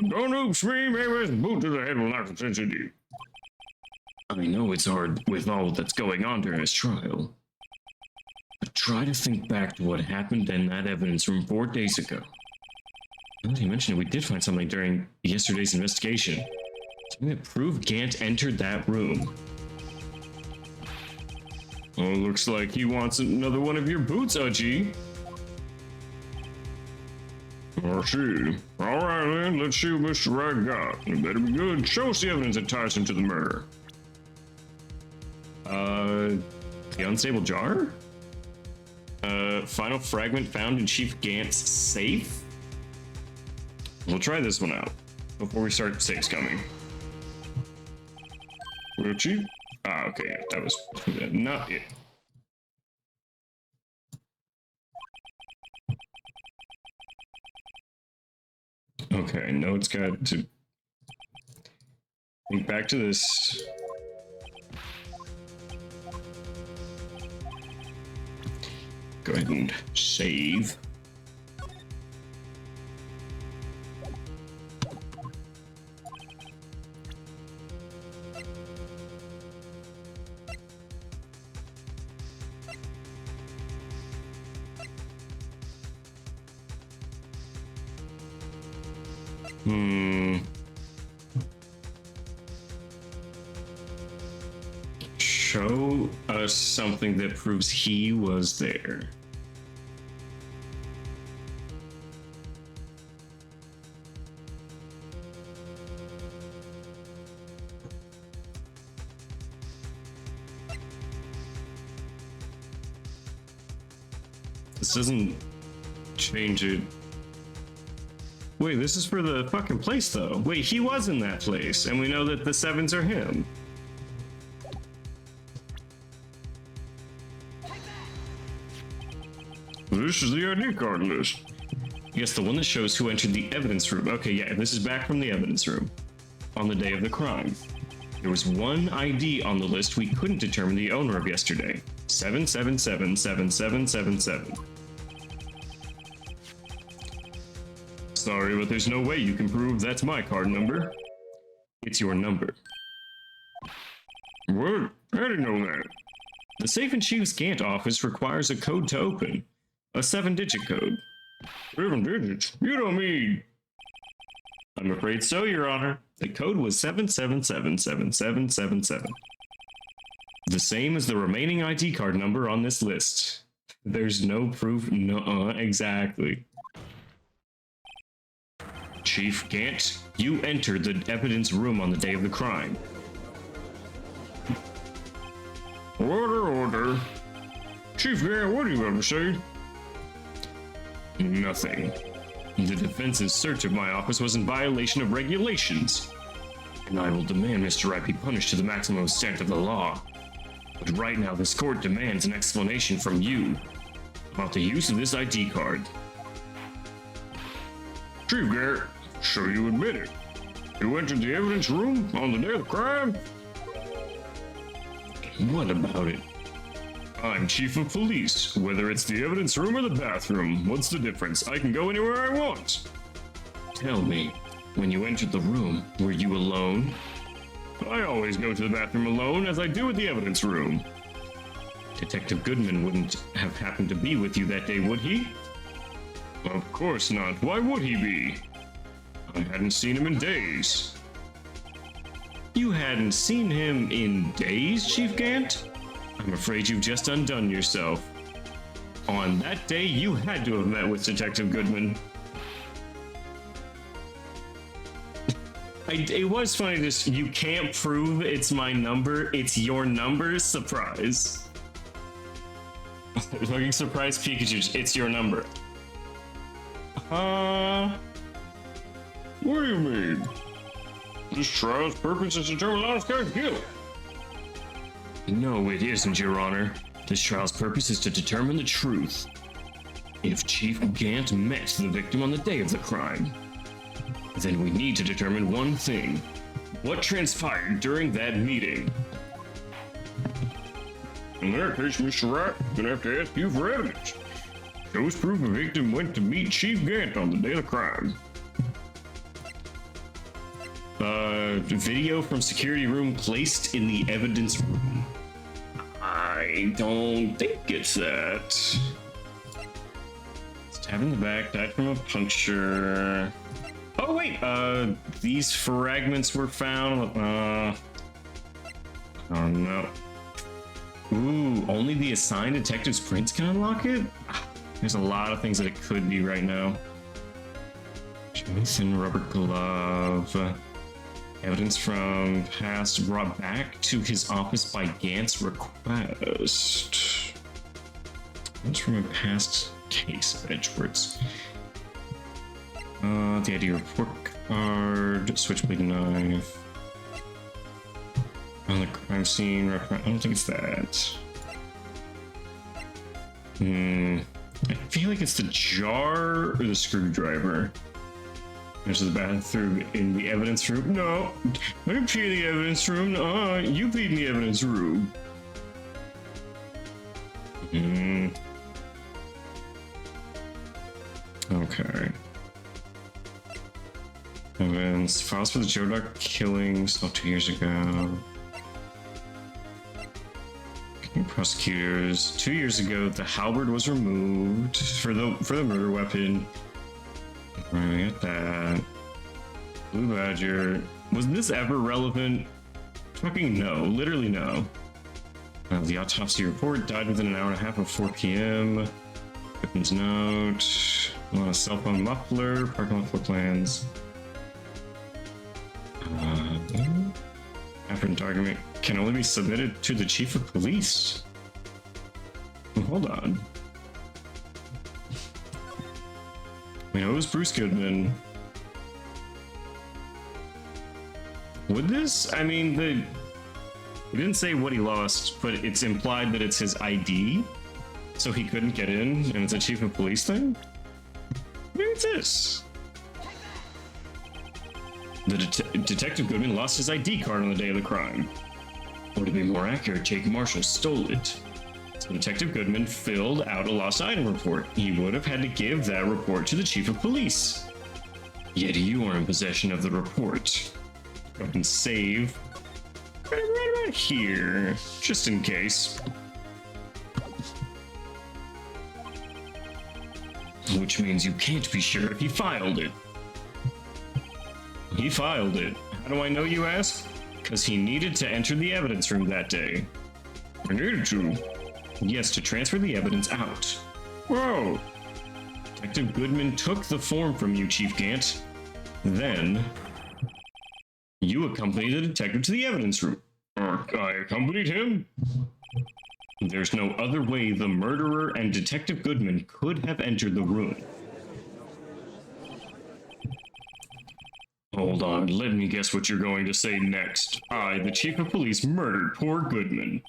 Don't oops me, maybe this boot to the head will knock sense into you. I know it's hard with all that's going on during this trial. But try to think back to what happened in that evidence from 4 days ago. Now that you mentioned it, we did find something during yesterday's investigation. Something that proved Gant entered that room. Well, looks like he wants another one of your boots, Udgy. I see. All right, then. Let's see what Mr. Wright got. It better be good. Show us the evidence that ties him to the murder. The unstable jar? Final fragment found in Chief Gant's safe? We'll try this one out before we start safes coming. Well, Chief? Ah, okay, that was not it. Okay, no, it's got to think back to this. Go ahead and save. Show us something that proves he was there. This doesn't change it. Wait, this is for the fucking place though. Wait, he was in that place, and we know that the sevens are him. This is the ID card list. Yes, the one that shows who entered the evidence room. Okay, yeah, this is back from the evidence room. On the day of the crime. There was one ID on the list we couldn't determine the owner of yesterday. 7777777. Sorry, but there's no way you can prove that's my card number. It's your number. What? I didn't know that. The Safe and Chief's Gant office requires a code to open. A 7-digit code. 7 digits? You don't mean... I'm afraid so, Your Honor. The code was 7777777. The same as the remaining ID card number on this list. There's no proof. No, exactly. Chief Gant, you entered the evidence room on the day of the crime. Order, order. Chief Gant, what do you have to say? Nothing. The defense's search of my office was in violation of regulations, and I will demand Mr. Wright be punished to the maximum extent of the law. But right now, this court demands an explanation from you about the use of this ID card. Chief Garrett, so you admit it. You entered the evidence room on the day of the crime? What about it? I'm chief of police. Whether it's the evidence room or the bathroom, what's the difference? I can go anywhere I want. Tell me, when you entered the room, were you alone? I always go to the bathroom alone, as I do at the evidence room. Detective Goodman wouldn't have happened to be with you that day, would he? Of course not. Why would he be? I hadn't seen him in days. You hadn't seen him in days, Chief Gant? I'm afraid you've just undone yourself. On that day, you had to have met with Detective Goodman. It was funny, this, you can't prove it's my number, it's your number, surprise. Fucking surprise Pikachu, it's your number. What do you mean? This trial's purpose is to determine honest guy's guilt. No, it isn't, Your Honor. This trial's purpose is to determine the truth. If Chief Gant met the victim on the day of the crime, then we need to determine one thing. What transpired during that meeting? In that case, Mr. Wright, I'm gonna have to ask you for evidence. Shows proof the victim went to meet Chief Gant on the day of the crime. Video from security room placed in the evidence room. I don't think it's that. Stab in the back, died from a puncture. Oh wait, these fragments were found. Oh no. Ooh, only the assigned detective's prints can unlock it? There's a lot of things that it could be right now. Jason rubber glove. Evidence from past brought back to his office by Gant's request. Evidence from a past case of Edgeworth's. The ID report card, switchblade knife. On the crime scene, I don't think it's that. I feel like it's the jar or the screwdriver. There's the bathroom in the evidence room. No, I didn't pee in the evidence room. No, you peed in the evidence room. Okay. Evidence. Files for the Joe Doc killings. Oh, 2 years ago. Prosecutors. 2 years ago, the halberd was removed for the murder weapon. Right, we got that. Blue Badger. Was this ever relevant? Fucking no. Literally no. The autopsy report died within an hour and a half of 4 p.m. Victim's note. Cell phone muffler. Parking lot floor plans. After argument can only be submitted to the chief of police. Hold on. I know it was Bruce Goodman. Would this? I mean, it didn't say what he lost, but it's implied that it's his ID, so he couldn't get in, and it's a chief of police thing? Maybe it's this. The Detective Goodman lost his ID card on the day of the crime. Or to be more accurate, Jake Marshall stole it. So Detective Goodman filled out a lost item report. He would have had to give that report to the chief of police. Yet you are in possession of the report. Go and save right about here, just in case. Which means you can't be sure if he filed it. He filed it. How do I know, you ask? Because he needed to enter the evidence room that day. I needed to? Yes, to transfer the evidence out. Whoa! Detective Goodman took the form from you, Chief Gant. Then, you accompanied the detective to the evidence room. I accompanied him? There's no other way the murderer and Detective Goodman could have entered the room. Hold on, let me guess what you're going to say next. I, the chief of police, murdered poor Goodman.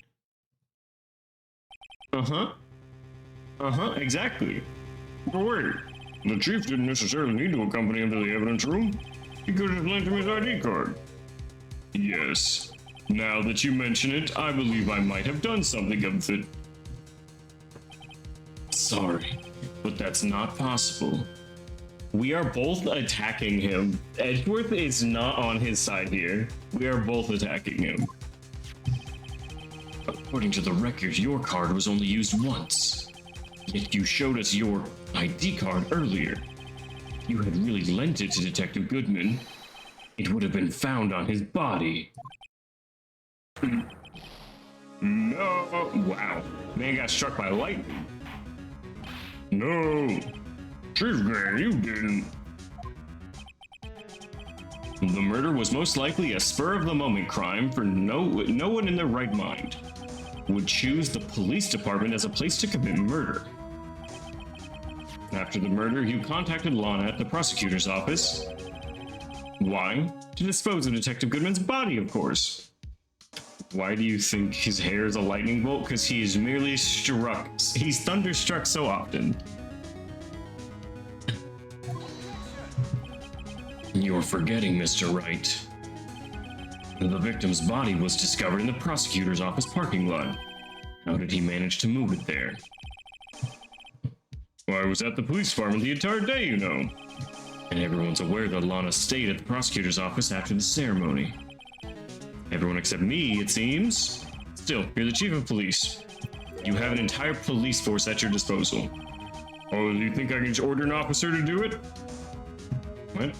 Exactly. But wait, the chief didn't necessarily need to accompany him to the evidence room. He could have lent him his ID card. Yes. Now that you mention it, I believe I might have done something of it. Sorry, but that's not possible. We are both attacking him. Edgeworth is not on his side here. We are both attacking him. According to the record, your card was only used once. Yet you showed us your ID card earlier. If you had really lent it to Detective Goodman, it would have been found on his body. No. Wow. Man got struck by lightning. No. Chief Gant, you didn't. The murder was most likely a spur-of-the-moment crime, for no one in their right mind would choose the police department as a place to commit murder. After the murder, you contacted Lana at the prosecutor's office. Why? To dispose of Detective Goodman's body, of course. Why do you think his hair is a lightning bolt? Because he is merely struck. He's thunderstruck so often. You're forgetting, Mr. Wright. The victim's body was discovered in the prosecutor's office parking lot. How did he manage to move it there? Well, I was at the police department the entire day, you know. And everyone's aware that Lana stayed at the prosecutor's office after the ceremony. Everyone except me, it seems. Still, you're the chief of police. You have an entire police force at your disposal. Oh, do you think I can just order an officer to do it? What?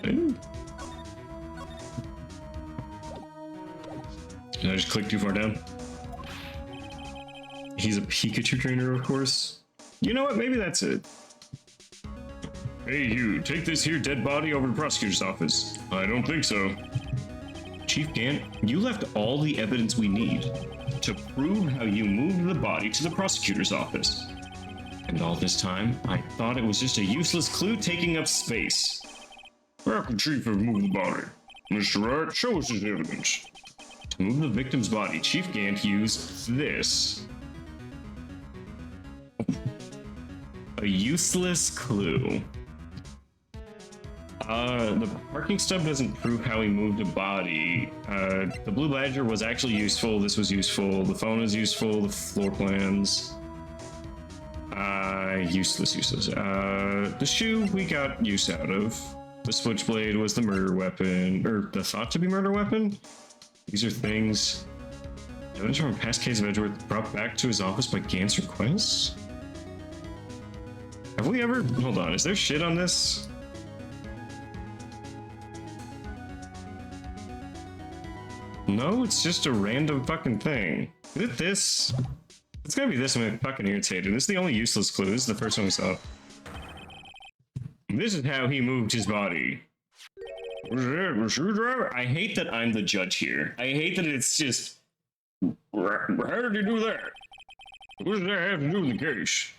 Did I just click too far down? He's a Pikachu trainer, of course. You know what? Maybe that's it. Hey, you, take this here dead body over to the prosecutor's office. I don't think so. Chief Gant, you left all the evidence we need to prove how you moved the body to the prosecutor's office. And all this time, I thought it was just a useless clue taking up space. How can Chief have moved the body? Mr. Wright, show us his evidence. To move the victim's body, Chief Gant used this. A useless clue. The parking stub doesn't prove how he moved a body. The blue badger was actually useful. This was useful. The phone is useful. The floor plans. Useless. The shoe we got use out of. The switchblade was the murder weapon, or the thought to be murder weapon. These are things. Evidence from a past case of Edgeworth brought back to his office by Gant's request? Have we ever? Hold on, is there shit on this? No, it's just a random fucking thing. Is it this? It's gotta be this one. I'm fucking irritated. This is the only useless clue. This is the first one we saw. This is how he moved his body. I hate that I'm the judge here. I hate that it's just... How did he do that? What does that have to do with the case?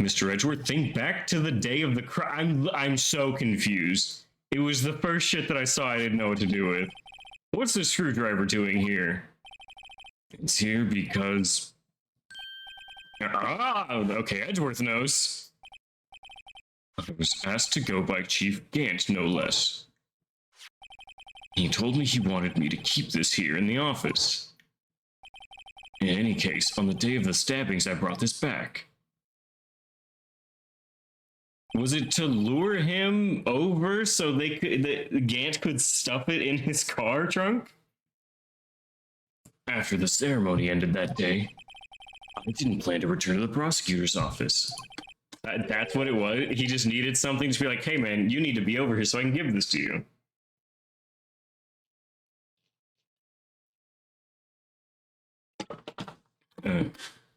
Mr. Edgeworth, think back to the day of the crime. I'm so confused. It was the first shit that I saw I didn't know what to do with. What's the screwdriver doing here? It's here because... Ah, okay, Edgeworth knows. I was asked to go by Chief Gant, no less. He told me he wanted me to keep this here in the office. In any case, on the day of the stabbings, I brought this back. Was it to lure him over so they could, Gant could stuff it in his car trunk? After the ceremony ended that day, I didn't plan to return to the prosecutor's office. That's what it was. He just needed something to be like, hey man, you need to be over here so I can give this to you.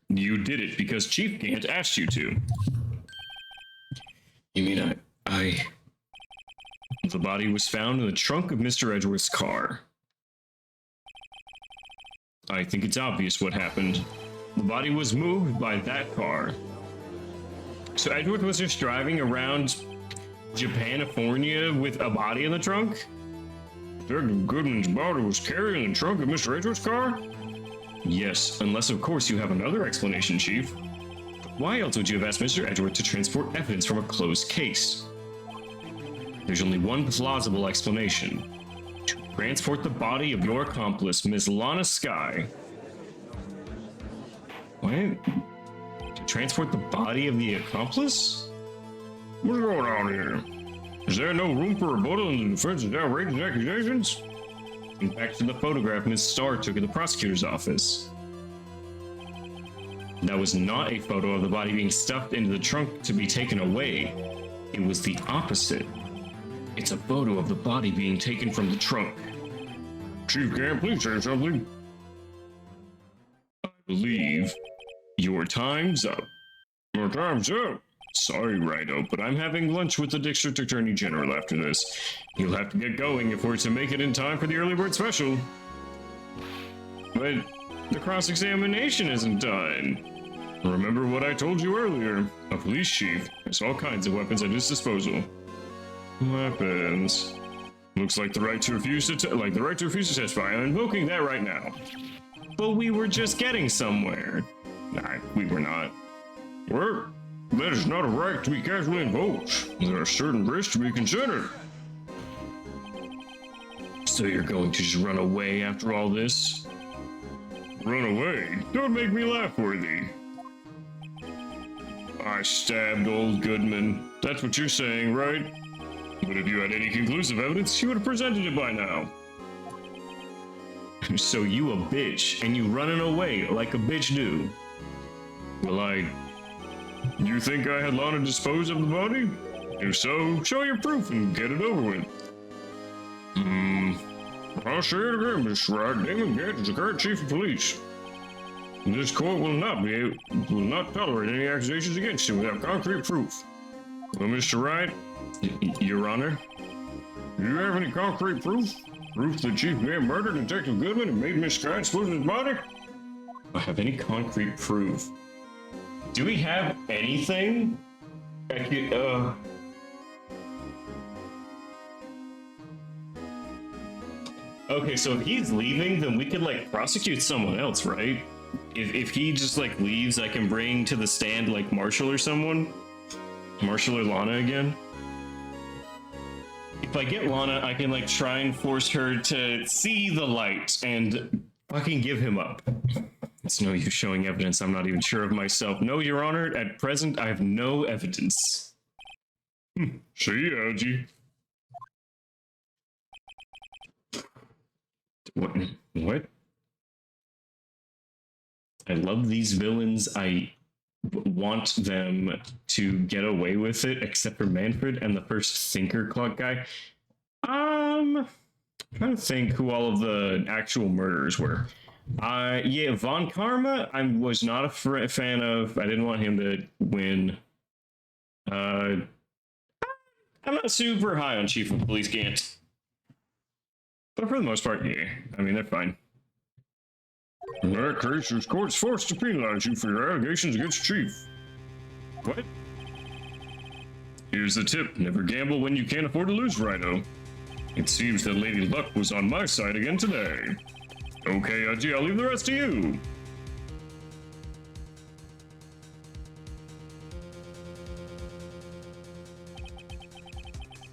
You did it because Chief Gant asked you to. You mean The body was found in the trunk of Mr. Edgeworth's car. I think it's obvious what happened. The body was moved by that car. So Edgeworth was just driving around Japanifornia with a body in the trunk? Detective Goodman's body was carried in the trunk of Mr. Edgeworth's car? Yes, unless of course you have another explanation, Chief. Why else would you have asked Mr. Edgeworth to transport evidence from a closed case? There's only one plausible explanation. To transport the body of your accomplice, Miss Lana Skye. What? To transport the body of the accomplice? What's going on here? Is there no room for rebuttal in the defense's outrageous accusations? Think back to the photograph Miss Starr took at the prosecutor's office. That was not a photo of the body being stuffed into the trunk to be taken away. It was the opposite. It's a photo of the body being taken from the trunk. Chief Gant, please say something. I believe your time's up. Your time's up? Sorry, Rido, but I'm having lunch with the District Attorney General after this. You'll have to get going if we're to make it in time for the early bird special. But the cross-examination isn't done. Remember what I told you earlier. A police chief has all kinds of weapons at his disposal. Weapons. Looks like the right to refuse to testify. I'm invoking that right now. But we were just getting somewhere. Nah, we were not. Well, that is not a right to be casually invoked. There are certain risks to be considered. So you're going to just run away after all this? Run away? Don't make me laugh, Worthy. I stabbed old Goodman. That's what you're saying, right? But if you had any conclusive evidence, you would have presented it by now. So you a bitch, and you running away like a bitch do. Well, you think I had Lana dispose of the body? If so, show your proof and get it over with. I'll say it again, Mr. Wright. Damon Gant is the current chief of police. This court will not tolerate any accusations against him without concrete proof. Well, Mr. Wright, Your Honor, do you have any concrete proof? Proof that Chief Gant murdered Detective Goodman and made Miss Skye dispose of his body? I have any concrete proof? Do we have anything? Okay, so if he's leaving, then we could, like, prosecute someone else, right? If he just, like, leaves, I can bring to the stand, like, Marshall or someone? Marshall or Lana again? If I get Lana, I can, like, try and force her to see the light and fucking give him up. It's no use showing evidence. I'm not even sure of myself. No, Your Honor, at present, I have no evidence. See, Algie. What? I love these villains. I want them to get away with it, except for Manfred and the first Thinker Clock guy. I'm trying to think who all of the actual murderers were. Yeah, Von Karma, I was not a fan of. I didn't want him to win. I'm not super high on Chief of Police Gant. But for the most part, yeah. I mean, they're fine. In that case, this court's forced to penalize you for your allegations against Chief. What? Here's the tip. Never gamble when you can't afford to lose, Rhino. It seems that Lady Luck was on my side again today. Okay, Edgy, I'll leave the rest to you.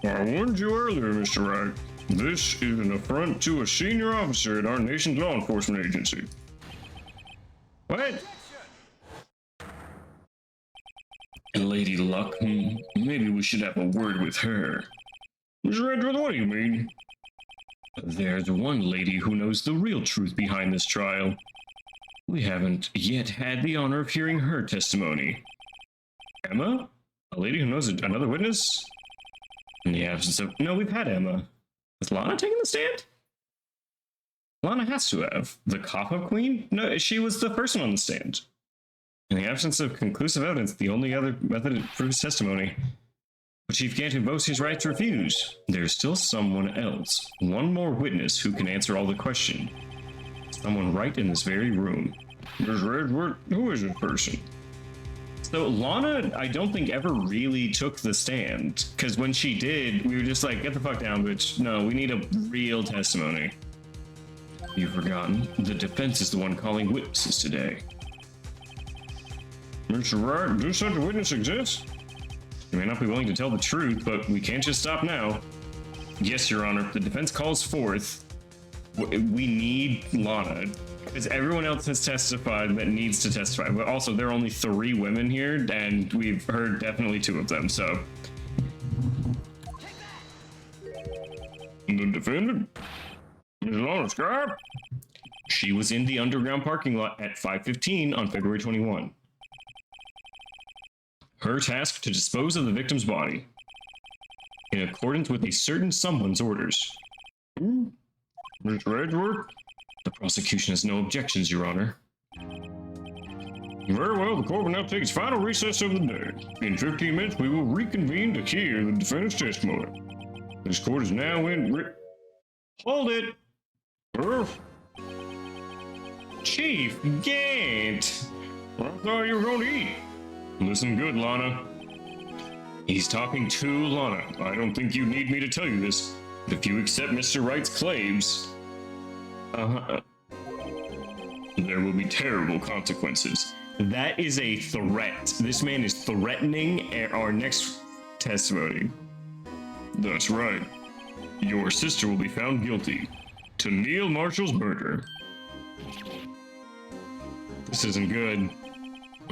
I warned you earlier, Mr. Wright. This is an affront to a senior officer at our nation's law enforcement agency. What? Lady Luck, maybe we should have a word with her. Mr. Redwood, what do you mean? There's one lady who knows the real truth behind this trial. We haven't yet had the honor of hearing her testimony. Emma? A lady who knows another witness? In the absence of... No, we've had Emma. Has Lana taken the stand? Lana has to have. The Kappa Queen? No, she was the first one on the stand. In the absence of conclusive evidence, the only other method to prove testimony. But Chief Gant invokes his right to refuse. There's still someone else. One more witness who can answer all the questions. Someone right in this very room. Ms. Redwood, who is this person? So Lana, I don't think ever really took the stand. Because when she did, we were just like, get the fuck down, bitch. No, we need a real testimony. You've forgotten. The defense is the one calling witnesses today. Mr. Wright, do such a witness exist? You may not be willing to tell the truth, but we can't just stop now. Yes, Your Honor, the defense calls forth. We need Lana, because everyone else has testified that needs to testify. But also, there are only 3 women here, and we've heard definitely 2 of them, so. The defendant? Ms. Lana Scott? She was in the underground parking lot at 5:15 on February 21. Her task to dispose of the victim's body in accordance with a certain someone's orders. Mr. Edgeworth? The prosecution has no objections, Your Honor. Very well, the court will now take its final recess of the day. In 15 minutes, we will reconvene to hear the defendant's testimony. This court is now in... Hold it! Chief Gant! I thought you were going to eat. Listen good, Lana. He's talking to Lana. I don't think you need me to tell you this. But if you accept Mr. Wright's claims, there will be terrible consequences. That is a threat. This man is threatening our next testimony. That's right. Your sister will be found guilty to Neil Marshall's murder. This isn't good.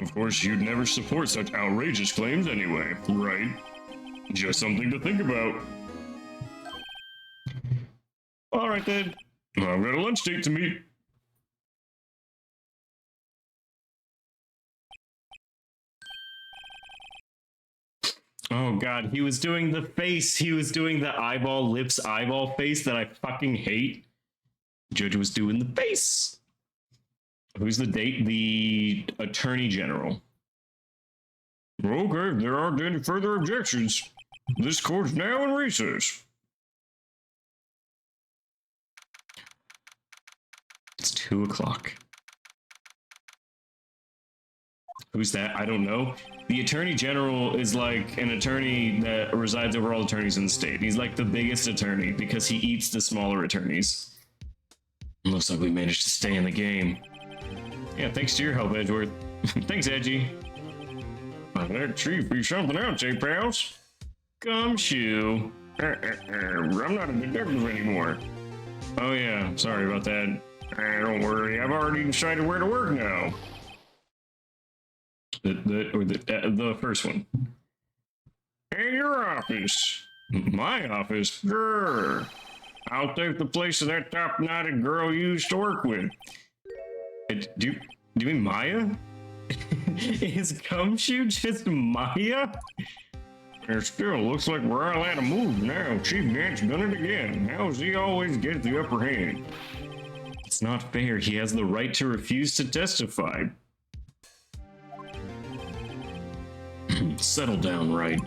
Of course, you'd never support such outrageous claims anyway, right? Just something to think about. Alright then. I've got a lunch date to meet. Oh god, he was doing the face. He was doing the eyeball lips eyeball face that I fucking hate. Judge was doing the face. Who's the date? The Attorney General. Okay, if there aren't any further objections, this court's now in recess. It's 2 o'clock. Who's that? I don't know. The Attorney General is like an attorney that resides over all attorneys in the state. He's like the biggest attorney because he eats the smaller attorneys. Looks like we managed to stay in the game. Yeah, thanks to your help, Edgeworth. Thanks, Edgy. That chief be something else, eh, pals? Gumshoe. I'm not a detective anymore. Oh yeah, sorry about that. Don't worry, I've already decided where to work now. The first one. In your office. My office? Grr. I'll take the place of that top-knotted girl you used to work with. Do you mean Maya? Is Gumshoe just Maya? It still looks like we're all out of move now. Chief Gant's done it again. How does he always get the upper hand? It's not fair. He has the right to refuse to testify. Settle down, Wright.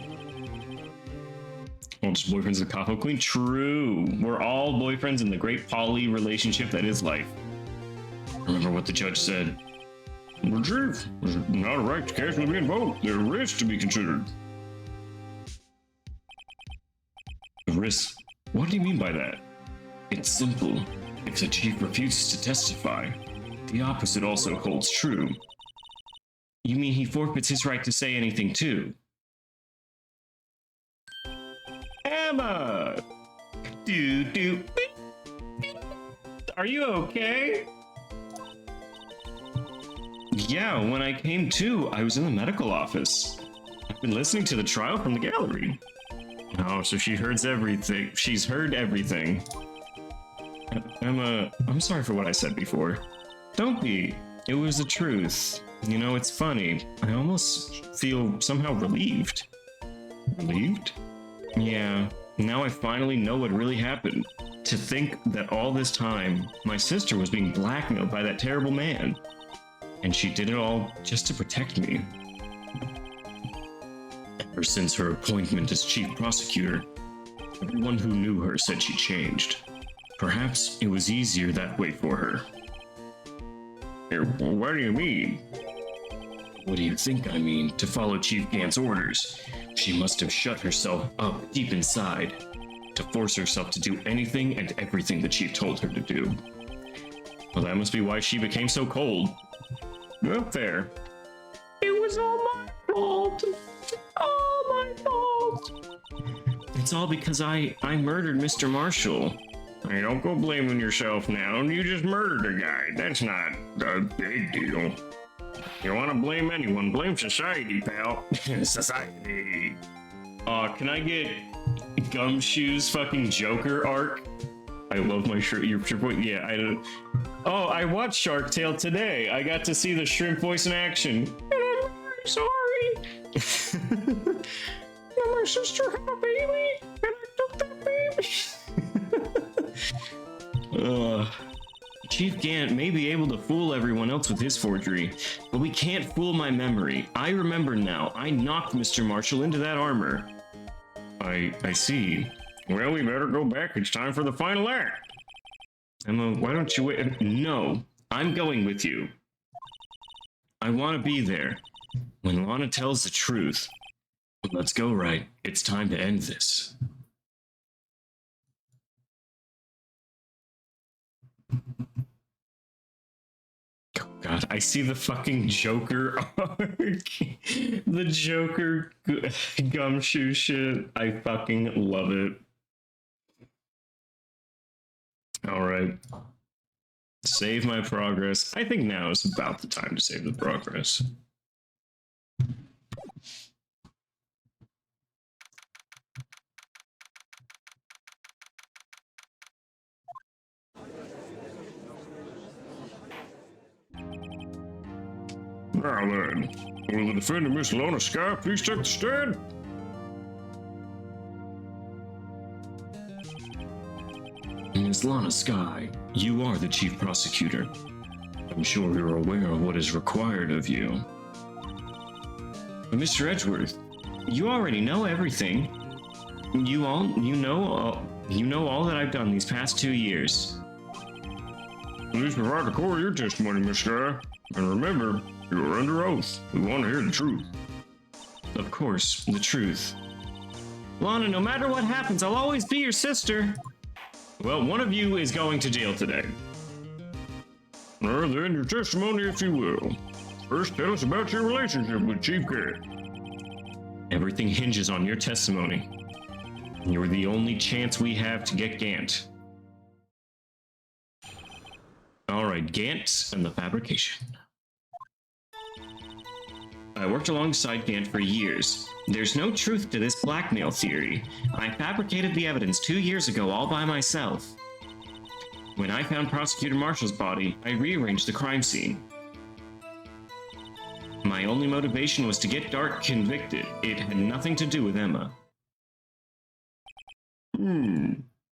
All just boyfriends of Capo Queen? True. We're all boyfriends in the great poly relationship that is life. Remember what the judge said. The chief, there's not a right to casually be invoked. There are risks to be considered. Risks? What do you mean by that? It's simple. If the chief refuses to testify, the opposite also holds true. You mean he forfeits his right to say anything too? Emma! Are you okay? Yeah, when I came to, I was in the medical office. I've been listening to the trial from the gallery. Oh, so she heard everything. She's heard everything. Emma, I'm sorry for what I said before. Don't be. It was the truth. You know, it's funny. I almost feel somehow relieved. Relieved? Yeah, now I finally know what really happened. To think that all this time, my sister was being blackmailed by that terrible man. And she did it all just to protect me. Ever since her appointment as chief prosecutor, everyone who knew her said she changed. Perhaps it was easier that way for her. What do you mean? What do you think I mean? To follow Chief Gant's orders, she must have shut herself up deep inside to force herself to do anything and everything the chief told her to do. Well, that must be why she became so cold. Up there. It was all my fault. All my fault. It's all because I murdered Mr. Marshall. Hey, don't go blaming yourself now. You just murdered a guy. That's not a big deal. You want to blame anyone, blame society, pal. Society. Can I get Gumshoe's fucking Joker arc? I love my shirt. Your point. Yeah, I don't. Oh, I watched Shark Tale today. I got to see the shrimp voice in action. And I'm very sorry. My sister had a baby, and I took that baby. Chief Gant may be able to fool everyone else with his forgery, but we can't fool my memory. I remember now. I knocked Mr. Marshall into that armor. I see. Well, we better go back. It's time for the final act. Emma, why don't you wait? No, I'm going with you. I want to be there when Lana tells the truth. Let's go, Wright. It's time to end this. Oh God, I see the fucking Joker arc. The Joker Gumshoe shit. I fucking love it. Alright. Save my progress. I think now is about the time to save the progress. Now then, will the defendant, Miss Lana Sky, please take the stand? Miss Lana Sky, you are the chief prosecutor. I'm sure you're aware of what is required of you. But Mr. Edgeworth, you already know everything. You know all that I've done these past 2 years. Please provide the core of your testimony, Miss Sky. And remember, you are under oath. We want to hear the truth. Of course, the truth. Lana, no matter what happens, I'll always be your sister. Well, one of you is going to jail today. Well, then your testimony, if you will. First, tell us about your relationship with Chief Gant. Everything hinges on your testimony. You're the only chance we have to get Gant. Alright, Gant and the fabrication. I worked alongside Gant for years. There's no truth to this blackmail theory. I fabricated the evidence 2 years ago all by myself. When I found Prosecutor Marshall's body, I rearranged the crime scene. My only motivation was to get Dart convicted. It had nothing to do with Emma.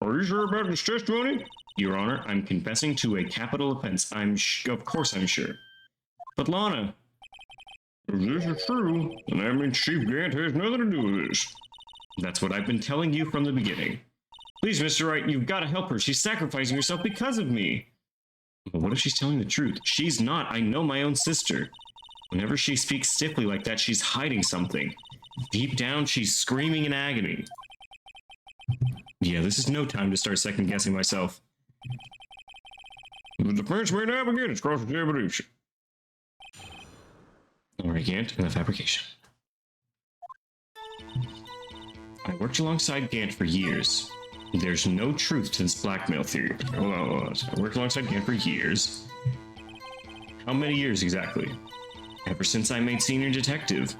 Are you sure about this testimony? Your Honor, I'm confessing to a capital offense. Of course I'm sure. But Lana... If this is true, then that means Chief Gant has nothing to do with this. That's what I've been telling you from the beginning. Please, Mr. Wright, you've got to help her. She's sacrificing herself because of me. But what if she's telling the truth? She's not. I know my own sister. Whenever she speaks stiffly like that, she's hiding something. Deep down, she's screaming in agony. Yeah, this is no time to start second-guessing myself. The defense may now begin its cross-examination. Alright, Gant, and the fabrication. I worked alongside Gant for years. There's no truth to this blackmail theory. Hold on. I worked alongside Gant for years. How many years exactly? Ever since I made senior detective.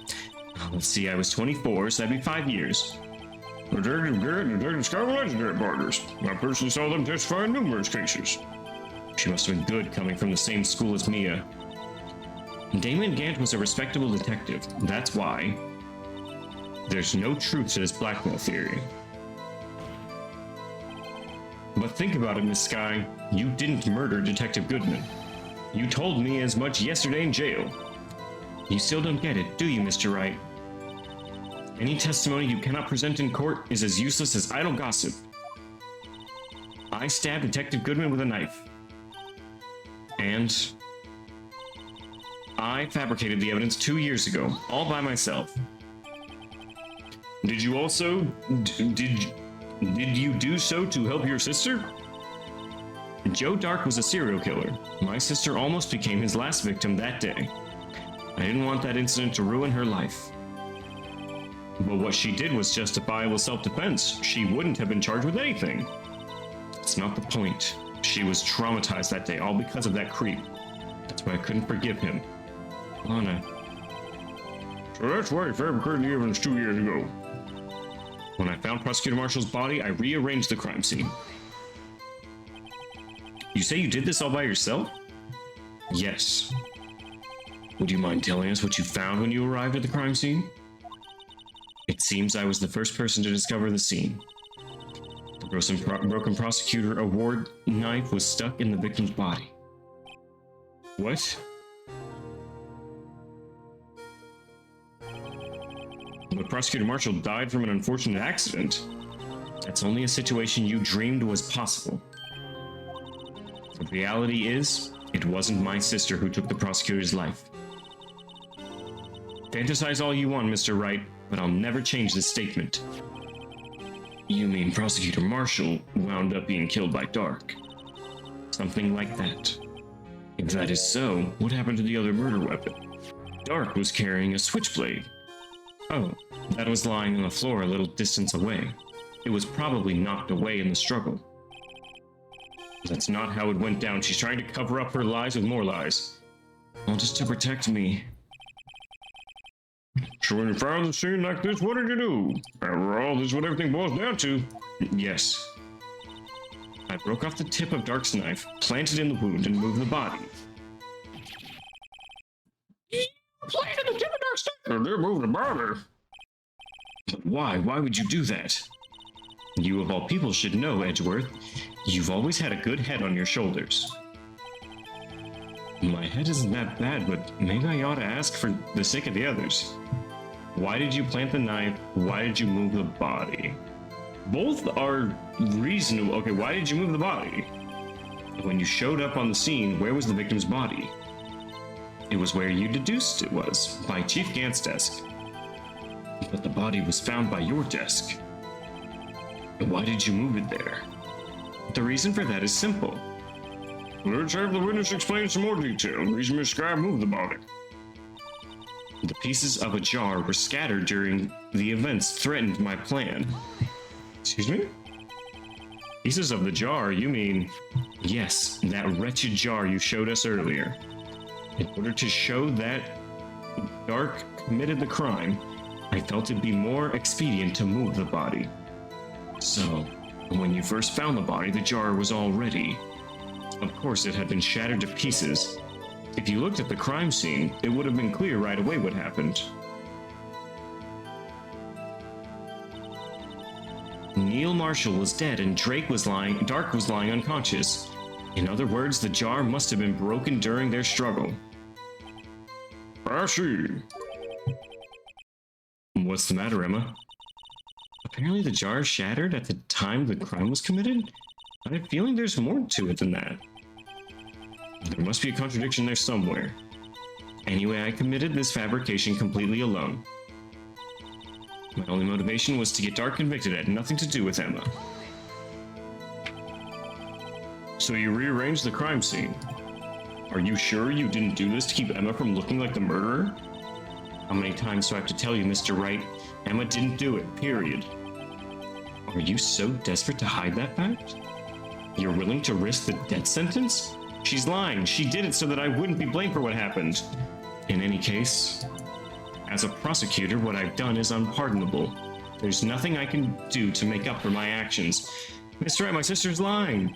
Let's see, I was 24, so that'd be 5 years. Detective Gant and Detective Scott were legendary partners. I personally saw them testify in numerous cases. She must have been good coming from the same school as Mia. Damon Gant was a respectable detective. That's why. There's no truth to this blackmail theory. But think about it, Miss Skye. You didn't murder Detective Goodman. You told me as much yesterday in jail. You still don't get it, do you, Mr. Wright? Any testimony you cannot present in court is as useless as idle gossip. I stabbed Detective Goodman with a knife. And I fabricated the evidence 2 years ago, all by myself. Did you also... Did you do so to help your sister? Joe Dark was a serial killer. My sister almost became his last victim that day. I didn't want that incident to ruin her life. But what she did was justifiable self-defense. She wouldn't have been charged with anything. It's not the point. She was traumatized that day, all because of that creep. That's why I couldn't forgive him. Lana. So that's why he fabricated the evidence 2 years ago. When I found Prosecutor Marshall's body, I rearranged the crime scene. You say you did this all by yourself? Yes. Would you mind telling us what you found when you arrived at the crime scene? It seems I was the first person to discover the scene. The broken prosecutor award knife was stuck in the victim's body. What? But Prosecutor Marshall died from an unfortunate accident. That's only a situation you dreamed was possible. The reality is, it wasn't my sister who took the prosecutor's life. Fantasize all you want, Mr. Wright, but I'll never change this statement. You mean Prosecutor Marshall wound up being killed by Dark? Something like that. If that is so, what happened to the other murder weapon? Dark was carrying a switchblade. Oh, that was lying on the floor a little distance away. It was probably knocked away in the struggle. That's not how it went down. She's trying to cover up her lies with more lies. All just to protect me. So when you found the scene like this, what did you do? After all, this is what everything boils down to. Yes. I broke off the tip of Dark's knife, planted in the wound, and moved the body. You planted the tip of Dark's knife? And they're moving the body. But why? Why would you do that? You of all people should know, Edgeworth. You've always had a good head on your shoulders. My head isn't that bad, but maybe I ought to ask for the sake of the others. Why did you plant the knife? Why did you move the body? Both are reasonable. Okay, why did you move the body? When you showed up on the scene, where was the victim's body? It was where you deduced it was, by Chief Gant's desk. But the body was found by your desk. Why did you move it there? The reason for that is simple. Let's have the witness explain some more detail. The reason Miss Skye moved the body. The pieces of a jar were scattered during the events threatened my plan. Excuse me? Pieces of the jar, you mean? Yes, that wretched jar you showed us earlier. In order to show that Dark committed the crime, I felt it'd be more expedient to move the body. So, when you first found the body, the jar was all ready. Of course, it had been shattered to pieces. If you looked at the crime scene, it would have been clear right away what happened. Neil Marshall was dead and Dark was lying unconscious. In other words, the jar must have been broken during their struggle. I see. What's the matter, Emma? Apparently the jar shattered at the time the crime was committed? I have a feeling there's more to it than that. There must be a contradiction there somewhere. Anyway, I committed this fabrication completely alone. My only motivation was to get Dark convicted. It had nothing to do with Emma. So you rearranged the crime scene. Are you sure you didn't do this to keep Emma from looking like the murderer? How many times do I have to tell you, Mr. Wright? Emma didn't do it, period. Are you so desperate to hide that fact? You're willing to risk the death sentence? She's lying. She did it so that I wouldn't be blamed for what happened. In any case, as a prosecutor, what I've done is unpardonable. There's nothing I can do to make up for my actions. Mr. Wright, my sister's lying.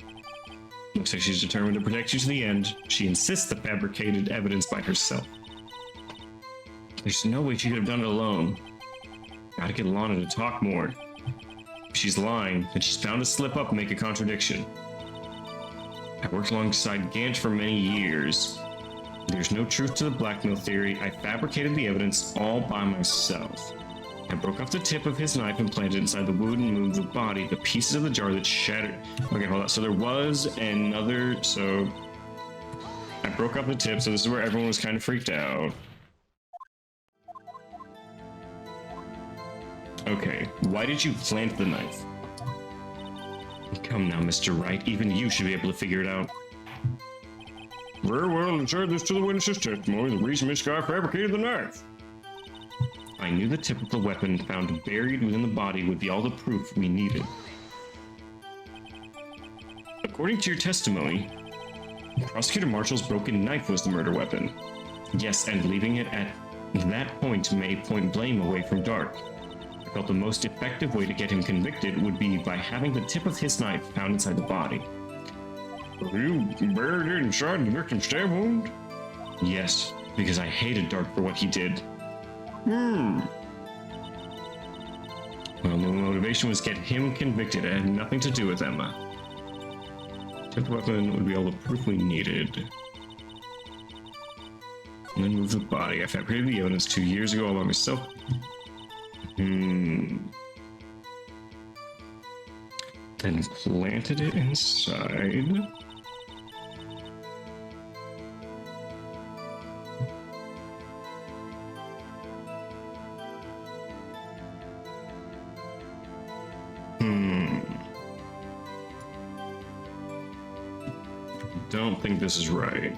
Looks like she's determined to protect you to the end. She insists the fabricated evidence by herself. There's no way she could have done it alone. Gotta get Lana to talk more. If she's lying, then she's bound to slip up and make a contradiction. I worked alongside Gant for many years. There's no truth to the blackmail theory. I fabricated the evidence all by myself. I broke off the tip of his knife and planted it inside the wound and moved the body, the pieces of the jar that shattered. Okay, hold on. So there was another. So I broke off the tip. So this is where everyone was kind of freaked out. Okay, why did you plant the knife? Come now, Mr. Wright. Even you should be able to figure it out. Very well, insert this to the witness's testimony. The reason Miss Guy fabricated the knife. I knew the tip of the weapon found buried within the body would be all the proof we needed. According to your testimony, Prosecutor Marshall's broken knife was the murder weapon. Yes, and leaving it at that point may point blame away from Dark. I felt the most effective way to get him convicted would be by having the tip of his knife found inside the body. You buried it inside the victim's stab wound? Yes, because I hated Dark for what he did. Well, the motivation was to get him convicted. It had nothing to do with Emma. Tip weapon would be all the proof we needed. And then move the body. I fabricated the evidence 2 years ago all by myself. Then planted it inside. Don't think this is right.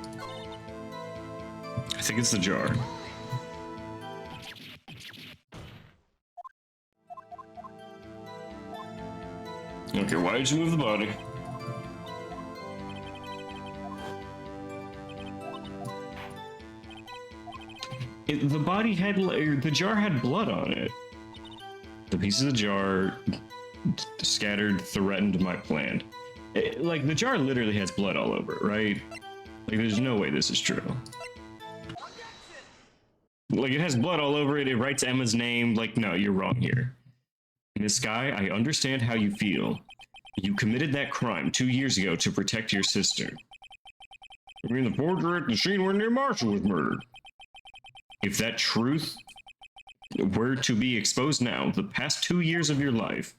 I think it's the jar. Okay, why did you move the body? The body had, the jar had blood on it. The pieces of the jar scattered threatened my plan. Like, the jar literally has blood all over it, right? Like, there's no way this is true. Like, it has blood all over it, it writes Emma's name. Like, no, you're wrong here. Miss Guy, I understand how you feel. You committed that crime 2 years ago to protect your sister. I mean, the forger at the scene where Neil Marshall was murdered. If that truth were to be exposed now, the past 2 years of your life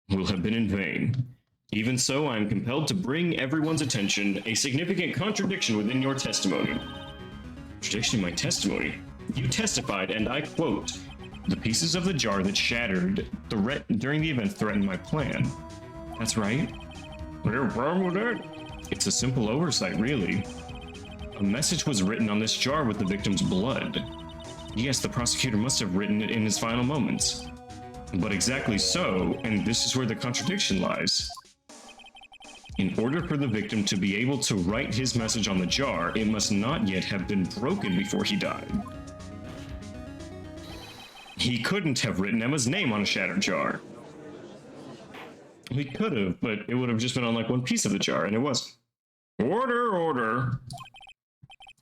will have been in vain. Even so, I am compelled to bring everyone's attention a significant contradiction within your testimony. Contradiction in my testimony? You testified, and I quote, "The pieces of the jar that shattered during the event threatened my plan." That's right. What's your problem with that? It's a simple oversight, really. A message was written on this jar with the victim's blood. Yes, the prosecutor must have written it in his final moments. But exactly so, and this is where the contradiction lies. In order for the victim to be able to write his message on the jar, it must not yet have been broken before he died. He couldn't have written Emma's name on a shattered jar. He could have, but it would have just been on like one piece of the jar, and it wasn't. Order, order.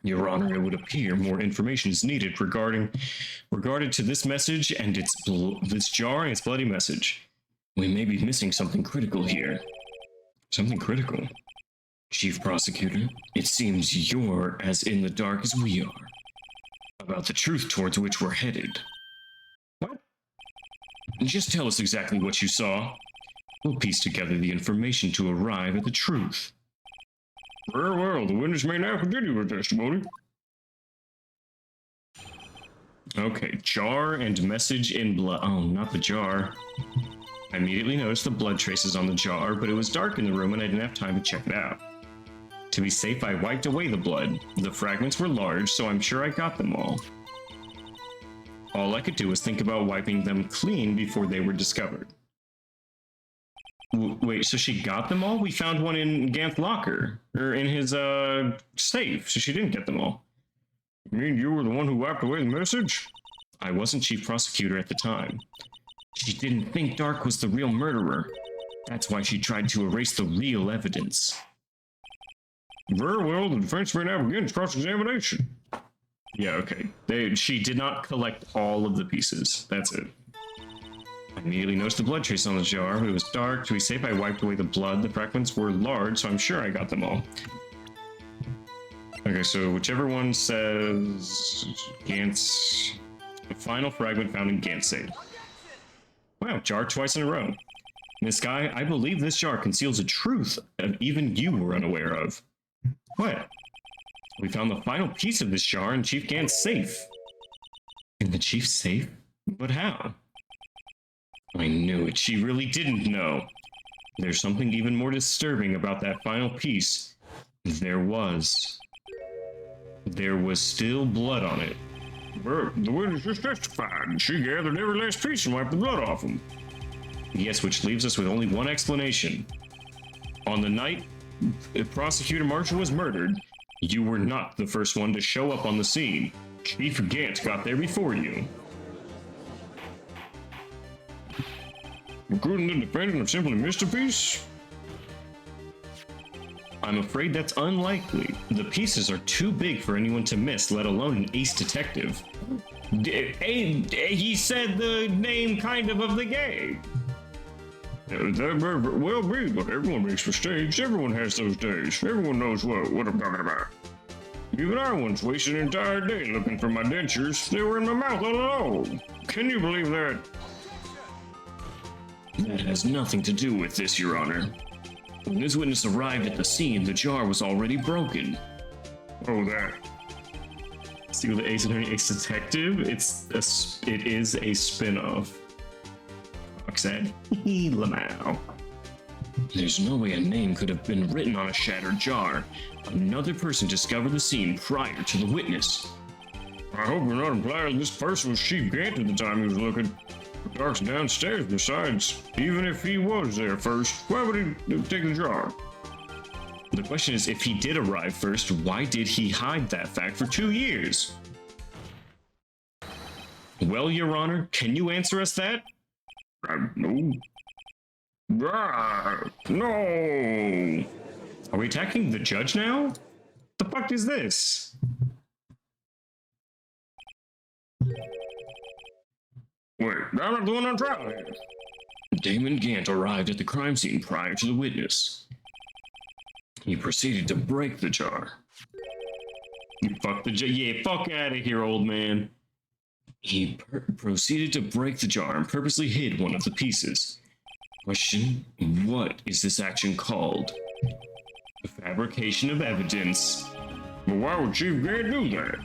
Your Honor, it would appear more information is needed regarding to this message and this jar and its bloody message. We may be missing something critical here. Something critical? Chief Prosecutor, it seems you're as in the dark as we are about the truth towards which we're headed. What? Just tell us exactly what you saw. We'll piece together the information to arrive at the truth. Very well, the witness may now continue her testimony. Okay, jar and message in blood. Oh, not the jar. I immediately noticed the blood traces on the jar, but it was dark in the room and I didn't have time to check it out. To be safe, I wiped away the blood. The fragments were large, so I'm sure I got them all. All I could do was think about wiping them clean before they were discovered. Wait, so she got them all? We found one in Ganth's locker, or in his, safe, so she didn't get them all. You mean you were the one who wiped away the message? I wasn't chief prosecutor at the time. She didn't think Dark was the real murderer. That's why she tried to erase the real evidence. Very well, the defense may now begin its cross-examination. Yeah, okay. She did not collect all of the pieces. That's it. I immediately noticed the blood trace on the jar, but it was dark. To be safe, I wiped away the blood. The fragments were large, so I'm sure I got them all. Okay, so whichever one says Gant's... The final fragment found in Gant's safe. Wow, jar twice in a row. Miss Guy, I believe this jar conceals a truth that even you were unaware of. What? We found the final piece of this jar in Chief Gant's safe. In the chief's safe? But how? I knew it. She really didn't know. There's something even more disturbing about that final piece. There was still blood on it. Well, the witness just testified. She gathered every last piece and wiped the blood off them. Yes, which leaves us with only one explanation. On the night Prosecutor Marshall was murdered, you were not the first one to show up on the scene. Chief Gant got there before you. Couldn't the defendant have simply missed a piece? I'm afraid that's unlikely. The pieces are too big for anyone to miss, let alone an ace detective. He said the name kind of the game. That may well be, but everyone makes mistakes. Everyone has those days. Everyone knows what I'm talking about. Even I once wasted an entire day looking for my dentures. They were in my mouth all along. Can you believe that? That has nothing to do with this, Your Honor. When this witness arrived at the scene, the jar was already broken. Oh, that. See with the Ace Attorney, Ace Detective? It is a spin-off. Said, Lamau. There's no way a name could have been written on a shattered jar. Another person discovered the scene prior to the witness. I hope you're not implying this person was Chief Gant at the time he was looking. Dark's downstairs besides. Even if he was there first, why would he take the jar? The question is, if he did arrive first, why did he hide that fact for 2 years? Well, Your Honor, can you answer us that? No. No! Are we attacking the judge now? The fuck is this? Wait, I'm not the one on trial here. Damon Gant arrived at the crime scene prior to the witness. He proceeded to break the jar. You fuck the jar? Yeah, fuck out of here, old man. He proceeded to break the jar and purposely hid one of the pieces. Question, what is this action called? The fabrication of evidence. But why would Chief Gant do that?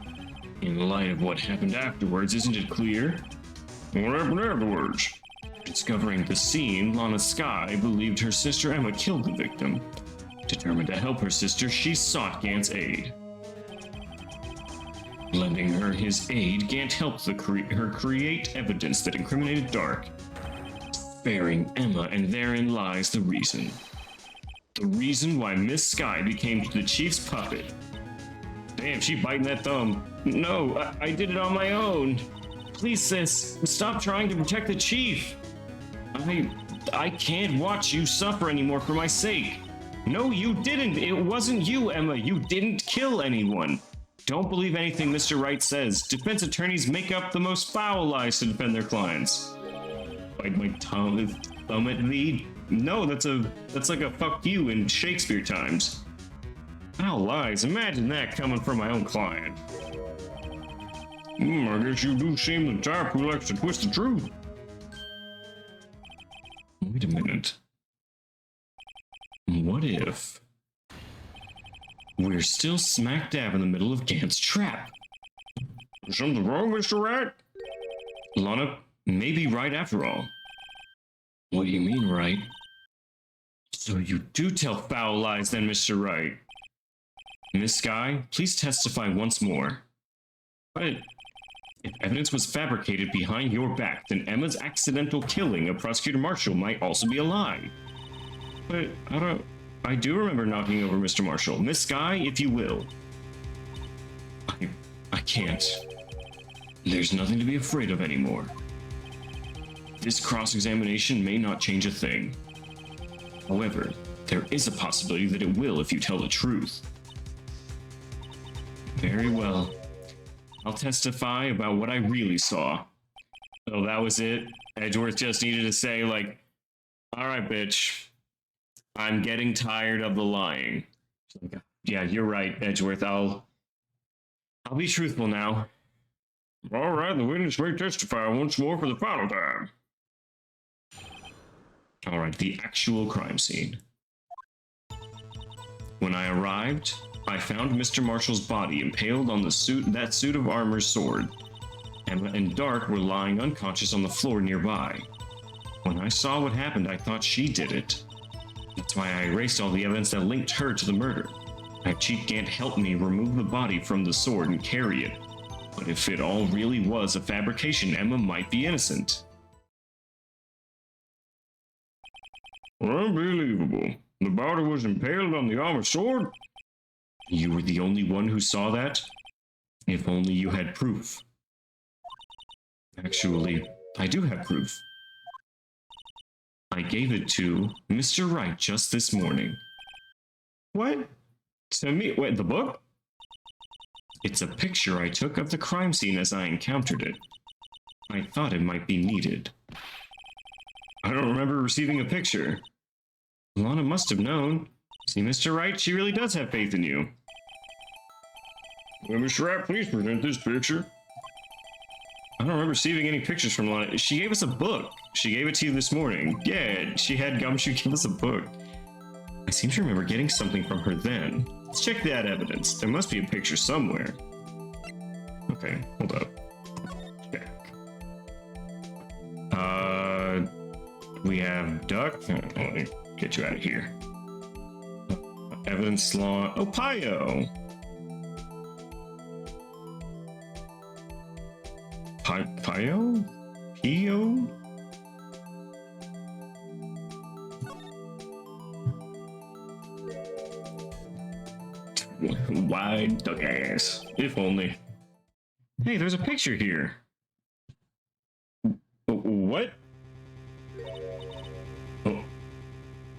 In light of what happened afterwards, isn't it clear? What happened afterwards? Discovering the scene, Lana Skye believed her sister Emma killed the victim. Determined to help her sister, she sought Gant's aid. Lending her his aid, Gant helped her create evidence that incriminated Dark, sparing Emma, and therein lies the reason. The reason why Miss Skye became the Chief's puppet. Damn, she biting that thumb. No, I did it on my own. Please, sis, stop trying to protect the Chief. I can't watch you suffer anymore for my sake. No, you didn't. It wasn't you, Emma. You didn't kill anyone. Don't believe anything Mr. Wright says. Defense attorneys make up the most foul lies to defend their clients. Bite my tongue. Thumb at thee? No, that's like a fuck you in Shakespeare times. Foul lies, imagine that coming from my own client. I guess you do seem the type who likes to twist the truth. Wait a minute. What if we're still smack dab in the middle of Gant's trap? Is something wrong, Mr. Wright? Lana may be right after all. What do you mean, right? So you do tell foul lies then, Mr. Wright. Miss Skye, please testify once more. But if evidence was fabricated behind your back, then Emma's accidental killing of Prosecutor Marshall might also be a lie. But I do remember knocking over Mr. Marshall. Miss Skye, if you will. I can't. There's nothing to be afraid of anymore. This cross-examination may not change a thing. However, there is a possibility that it will if you tell the truth. Very well. I'll testify about what I really saw. Oh, that was it? Edgeworth just needed to say, like, alright, bitch. I'm getting tired of the lying. Yeah, you're right, Edgeworth. I'll be truthful now. Alright, the witness may testify once more for the final time. Alright, the actual crime scene. When I arrived, I found Mr. Marshall's body impaled on that suit of armor's sword. Emma and Dark were lying unconscious on the floor nearby. When I saw what happened, I thought she did it. That's why I erased all the evidence that linked her to the murder. My Chief Gant helped me remove the body from the sword and carry it. But if it all really was a fabrication, Emma might be innocent. Unbelievable. The body was impaled on the armored sword? You were the only one who saw that? If only you had proof. Actually, I do have proof. I gave it to Mr. Wright just this morning. What? To me? Wait, the book? It's a picture I took of the crime scene as I encountered it. I thought it might be needed. I don't remember receiving a picture. Lana must have known. See, Mr. Wright, she really does have faith in you. Well, Mr. Wright, please present this picture. I don't remember receiving any pictures from Lana. She gave us a book. She gave it to you this morning. Yeah, she had Gumshoe give us a book. I seem to remember getting something from her then. Let's check that evidence. There must be a picture somewhere. Okay, hold up. Check. We have Duck. Let me get you out of here. Evidence law. Oh, Pio. Pio? Pio? Wide duck ass. If only. Hey, there's a picture here. What?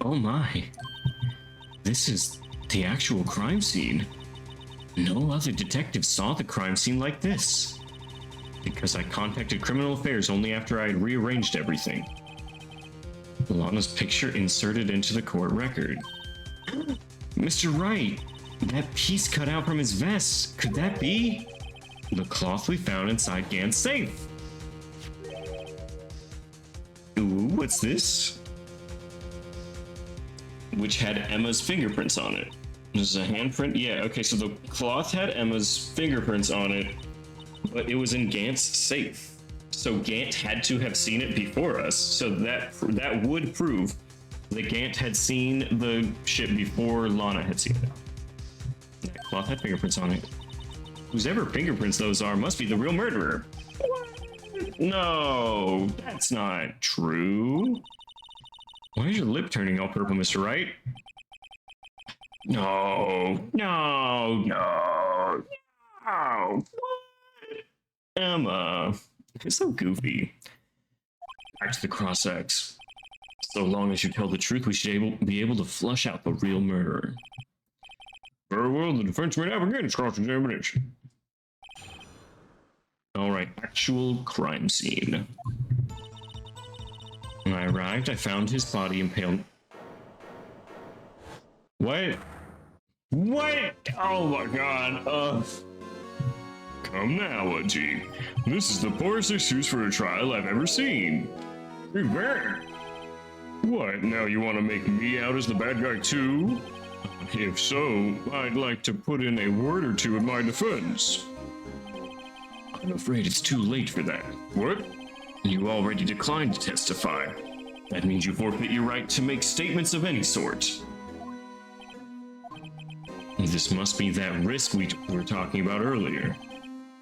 Oh my. This is the actual crime scene. No other detective saw the crime scene like this. Because I contacted Criminal Affairs only after I had rearranged everything. Lana's picture inserted into the court record. Mr. Wright, that piece cut out from his vest, could that be the cloth we found inside Gant's safe? Ooh, what's this? Which had Emma's fingerprints on it. This is a handprint? Yeah, okay, so the cloth had Emma's fingerprints on it, but it was in Gant's safe. So Gant had to have seen it before us, so that would prove that Gant had seen the shit before Lana had seen it. That cloth had fingerprints on it. Whoever fingerprints those are must be the real murderer. What? No, that's not true. Why is your lip turning all purple, Mr. Wright? No. What? Emma, you're so goofy. Back to the cross-ex. So long as you tell the truth, we should be able to flush out the real murderer. Very well, the defense may now begin its cross-examination. Alright, actual crime scene. When I arrived, I found his body impaled. What? What? Oh my god. Come now, Udgy. This is the poorest excuse for a trial I've ever seen. Prepare. What, now you want to make me out as the bad guy too? If so, I'd like to put in a word or two in my defense. I'm afraid it's too late for that. What? You already declined to testify. That means you forfeit your right to make statements of any sort. This must be that risk we were talking about earlier.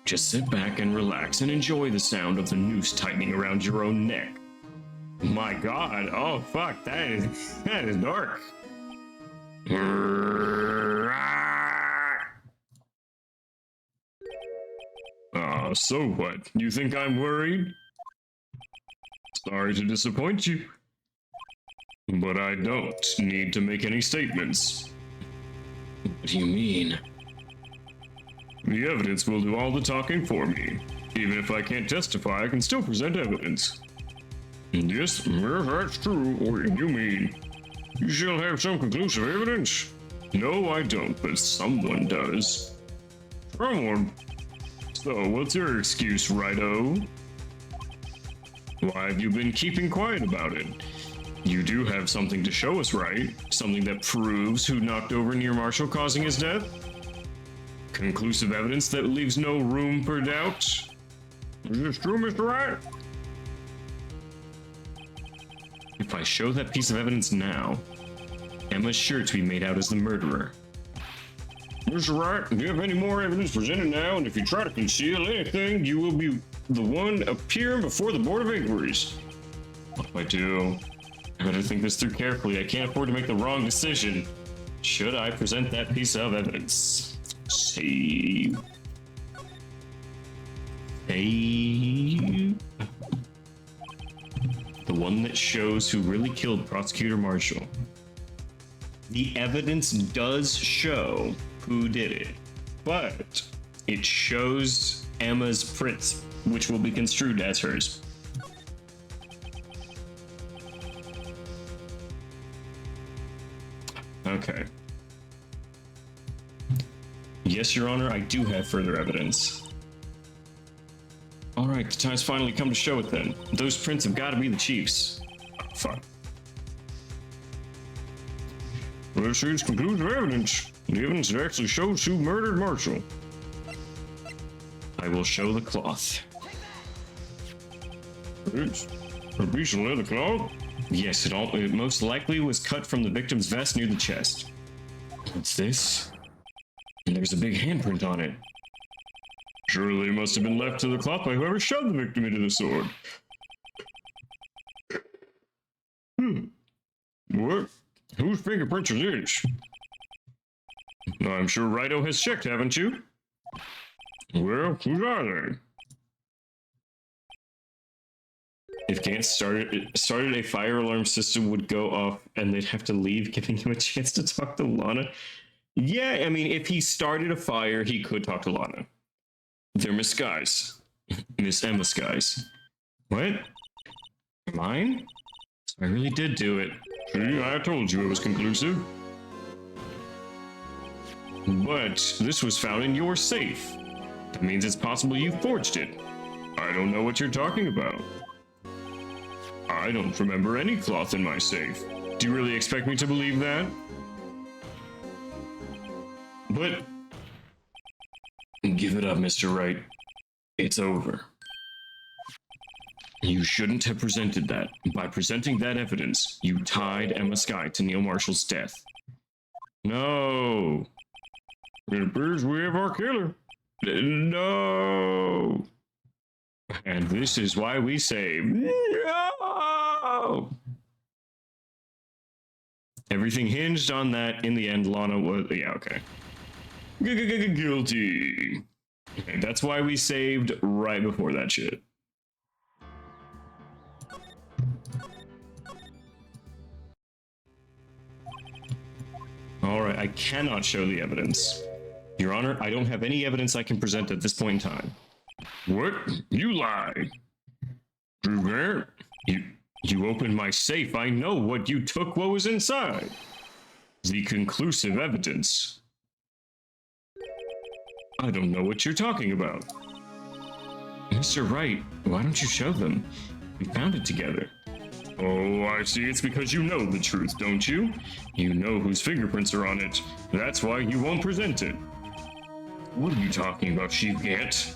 Just sit back and relax and enjoy the sound of the noose tightening around your own neck. My god, oh fuck, that is dark. So what? You think I'm worried? Sorry to disappoint you. But I don't need to make any statements. What do you mean? The evidence will do all the talking for me. Even if I can't testify, I can still present evidence. Yes, that's true. What do you mean? You shall have some conclusive evidence. No, I don't, but someone does. Someone? So, what's your excuse, Righto? Why have you been keeping quiet about it? You do have something to show us, right? Something that proves who knocked over Near Marshall, causing his death? Conclusive evidence that leaves no room for doubt? Is this true, Mr. Wright? If I show that piece of evidence now, Emma's sure to be made out as the murderer. Mr. Wright, do you have any more evidence presented now? And if you try to conceal anything, you will be the one appearing before the Board of Inquiries. What do I do? I better think this through carefully. I can't afford to make the wrong decision. Should I present that piece of evidence? Save. The one that shows who really killed Prosecutor Marshall. The evidence does show who did it, but it shows Emma's print, which will be construed as hers. Okay. Yes, Your Honor, I do have further evidence. Alright, the time's finally come to show it then. Those prints have got to be the Chief's. Fuck. This is conclusive evidence. The evidence that actually shows who murdered Marshall. I will show the cloth. It's a piece of leather cloth? Yes, it most likely was cut from the victim's vest near the chest. What's this? And there's a big handprint on it. Surely it must have been left to the cloth by whoever shoved the victim into the sword. What? Whose fingerprints are these? I'm sure Righto has checked, haven't you? Well, whose are they? If Gantz started a fire alarm system would go off and they'd have to leave, giving him a chance to talk to Lana. Yeah, I mean, if he started a fire, he could talk to Lana. They're Miss Skies. Miss Emma Skies. What? Mine? I really did do it. See, I told you it was conclusive. But this was found in your safe. That means it's possible you forged it. I don't know what you're talking about. I don't remember any cloth in my safe. Do you really expect me to believe that? But... Give it up, Mr. Wright. It's over. You shouldn't have presented that. By presenting that evidence, you tied Emma Sky to Neil Marshall's death. No. It appears we have our killer. No. And this is why we say no. Everything hinged on that. In the end, Lana was... Yeah, okay. Guilty. Okay, that's why we saved right before that shit. Alright, I cannot show the evidence. Your Honor, I don't have any evidence I can present at this point in time. What? You lie. You You opened my safe. I know what you took, what was inside. The conclusive evidence. I don't know what you're talking about. Mr. Wright, why don't you show them? We found it together. Oh, I see. It's because you know the truth, don't you? You know whose fingerprints are on it. That's why you won't present it. What are you talking about, Chief Gant?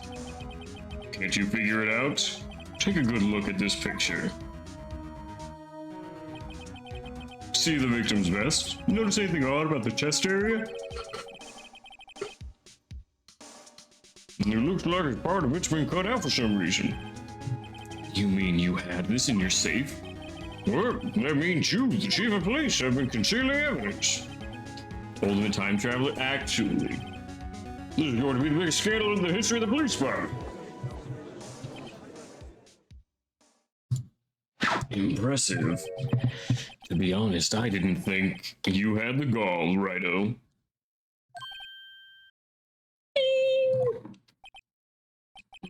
Can't you figure it out? Take a good look at this picture. See the victim's vest? Notice anything odd about the chest area? It looks like a part of it's been cut out for some reason. You mean you had this in your safe? Well, that means you, the chief of police, have been concealing evidence. Ultimate time traveler, actually. This is going to be the biggest scandal in the history of the police department. Impressive. To be honest, I didn't think you had the gall, righto.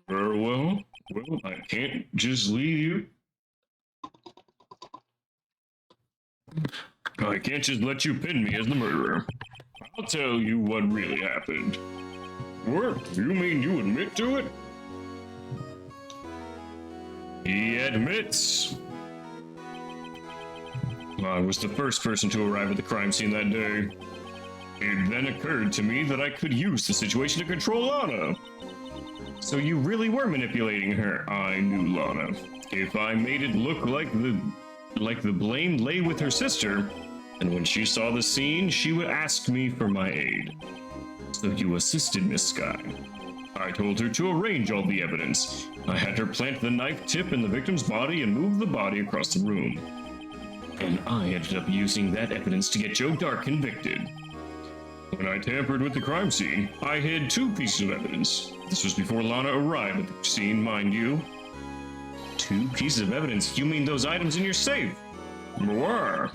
Very well. Well, I can't just leave you. I can't just let you pin me as the murderer. I'll tell you what really happened. What? You mean you admit to it? He admits. I was the first person to arrive at the crime scene that day. It then occurred to me that I could use the situation to control Lana. So you really were manipulating her. I knew Lana. If I made it look like the blame lay with her sister, and when she saw the scene, she would ask me for my aid. So you assisted Miss Sky. I told her to arrange all the evidence. I had her plant the knife tip in the victim's body and move the body across the room. And I ended up using that evidence to get Joe Dark convicted. When I tampered with the crime scene, I hid 2 pieces of evidence. This was before Lana arrived at the scene, mind you. 2 pieces of evidence? You mean those items in your safe? Why?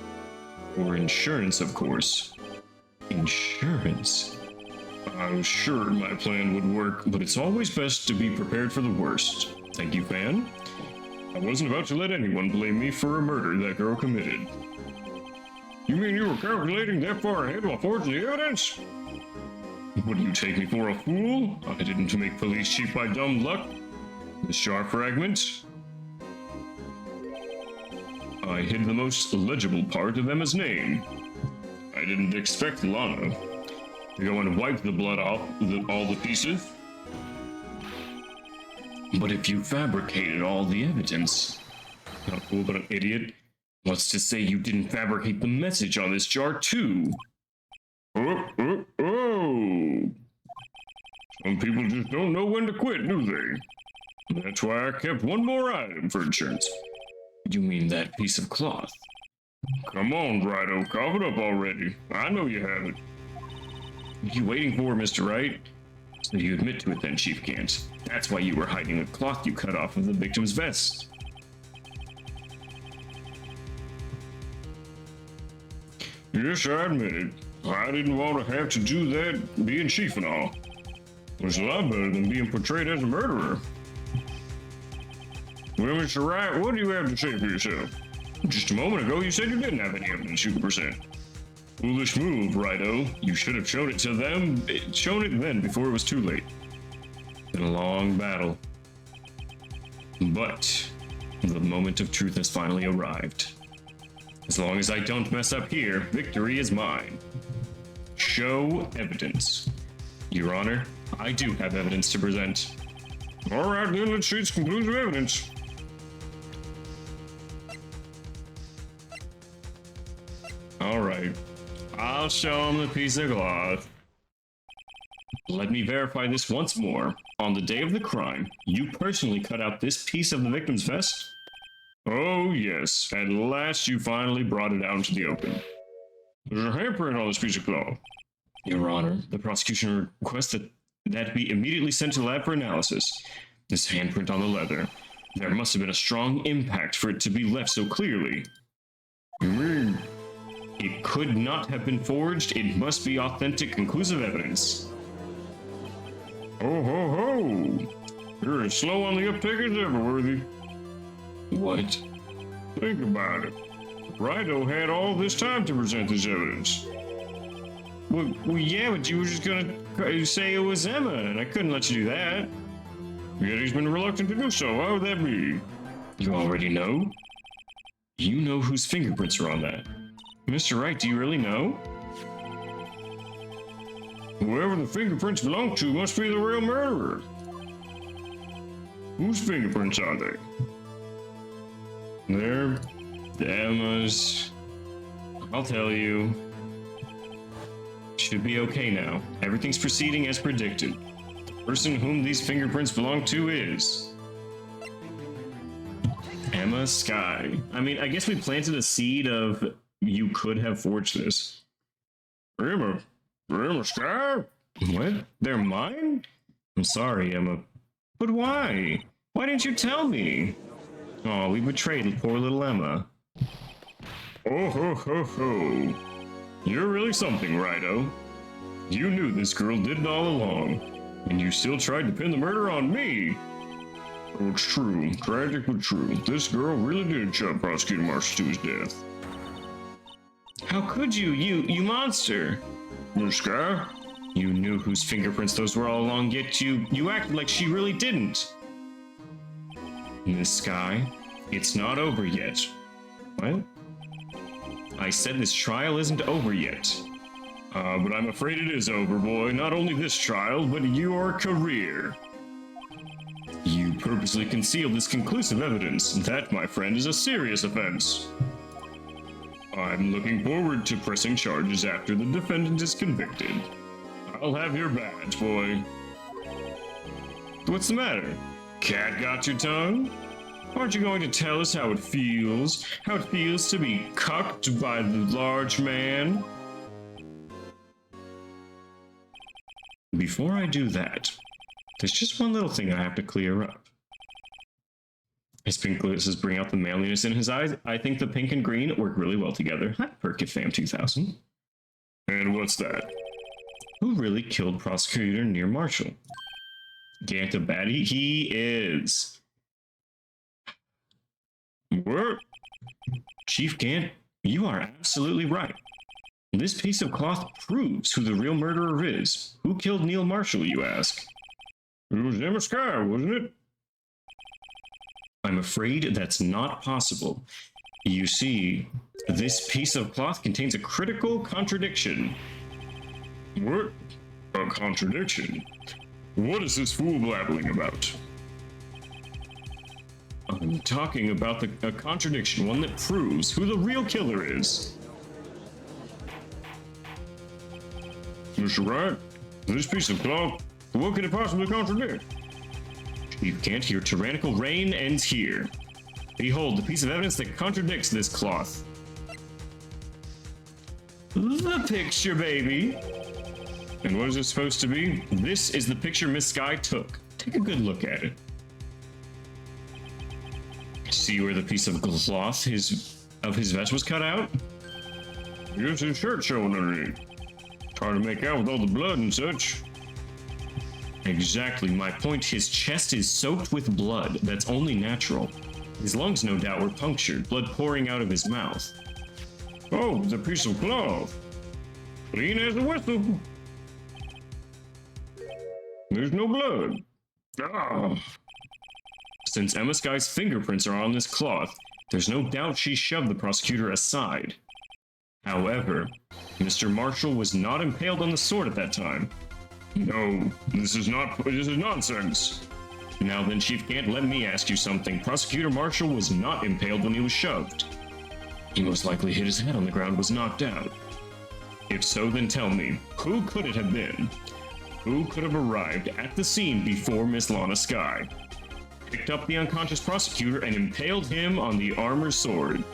For insurance, of course. Insurance? I was sure my plan would work, but it's always best to be prepared for the worst. Thank you, fan. I wasn't about to let anyone blame me for a murder that girl committed. You mean you were calculating that far ahead while forging the evidence? What do you take me for, a fool? I didn't make police chief by dumb luck. The sharp fragment. I hid the most legible part of Emma's name. I didn't expect Lana to go and wipe the blood off all the pieces. But if you fabricated all the evidence, not a fool but an idiot. What's to say you didn't fabricate the message on this jar too? Oh! Some people just don't know when to quit, do they? That's why I kept one more item for insurance. You mean that piece of cloth? Come on, Rido, cough it up already. I know you have it. What are you waiting for, Mr. Wright? So you admit to it then, Chief Gant. That's why you were hiding the cloth you cut off of the victim's vest. Yes, I admit it. I didn't want to have to do that, being chief and all. It's a lot better than being portrayed as a murderer. Well, Mr. Wright, what do you have to say for yourself? Just a moment ago, you said you didn't have any evidence you could present. Foolish move, Rido. You should have shown it to them. Shown it then, before it was too late. Been a long battle. But the moment of truth has finally arrived. As long as I don't mess up here, victory is mine. Show evidence. Your Honor, I do have evidence to present. All right, then let's see its conclusive evidence. All right, I'll show him the piece of cloth. Let me verify this once more. On the day of the crime, you personally cut out this piece of the victim's vest? Oh yes, at last you finally brought it out into the open. There's a handprint on this piece of cloth. Your Honor, the prosecution requests that be immediately sent to lab for analysis. This handprint on the leather. There must have been a strong impact for it to be left so clearly. You mean? It could not have been forged. It must be authentic, conclusive evidence. Ho ho ho! You're as slow on the uptake as ever, Worthy. What? Think about it. Rido had all this time to present this evidence. Well, yeah, but you were just gonna say it was Emma, and I couldn't let you do that. Yet he's been reluctant to do so. How would that be? You already know? You know whose fingerprints are on that. Mr. Wright, do you really know? Whoever the fingerprints belong to must be the real murderer. Whose fingerprints are they? They're Emma's. I'll tell you. Should be okay now. Everything's proceeding as predicted. The person whom these fingerprints belong to is Emma Skye. I mean, I guess we planted a seed of you could have forged this. Emma Skye? What? They're mine? I'm sorry, Emma. But why? Why didn't you tell me? Oh, we betrayed poor little Emma. Oh ho ho ho. You're really something, Rido. You knew this girl did it all along, and you still tried to pin the murder on me. Oh, it's true. Tragic but true. This girl really did shove Prosecutor Marshall to his death. How could you? You monster! Miss Skye? You knew whose fingerprints those were all along, yet you acted like she really didn't. Miss Skye, it's not over yet. What? I said this trial isn't over yet. But I'm afraid it is over, boy. Not only this trial, but your career. You purposely concealed this conclusive evidence. That, my friend, is a serious offense. I'm looking forward to pressing charges after the defendant is convicted. I'll have your badge, boy. What's the matter? Cat got your tongue? Aren't you going to tell us how it feels? How it feels to be cucked by the large man? Before I do that, there's just one little thing I have to clear up. His pink glasses bring out the manliness in his eyes. I think the pink and green work really well together. Hi, Perkit Fam 2000. And what's that? Who really killed Prosecutor Near Marshall? Gant a baddie? He is. What? Chief Gant, you are absolutely right. This piece of cloth proves who the real murderer is. Who killed Neil Marshall, you ask? It was Emma Skye, wasn't it? I'm afraid that's not possible. You see, this piece of cloth contains a critical contradiction. What? A contradiction? What is this fool blabbling about? I'm talking about a contradiction, one that proves who the real killer is. Mr. Wright, this piece of cloth, what could it possibly contradict? You can't hear tyrannical reign ends here. Behold, the piece of evidence that contradicts this cloth. The picture, baby. And what is it supposed to be? This is the picture Miss Skye took. Take a good look at it. See where the piece of cloth of his vest was cut out? Here's his shirt showing underneath. Hard to make out with all the blood and such. Exactly my point. His chest is soaked with blood. That's only natural. His lungs, no doubt, were punctured, blood pouring out of his mouth. Oh, the piece of cloth. Clean as a whistle. There's no blood. Ah. Since Emma Skye's fingerprints are on this cloth, there's no doubt she shoved the prosecutor aside. However, Mr. Marshall was not impaled on the sword at that time. No, this is nonsense. Now then, Chief Gant, let me ask you something. Prosecutor Marshall was not impaled when he was shoved. He most likely hit his head on the ground, was knocked out. If so, then tell me, who could it have been? Who could have arrived at the scene before Miss Lana Skye, picked up the unconscious prosecutor, and impaled him on the armor sword?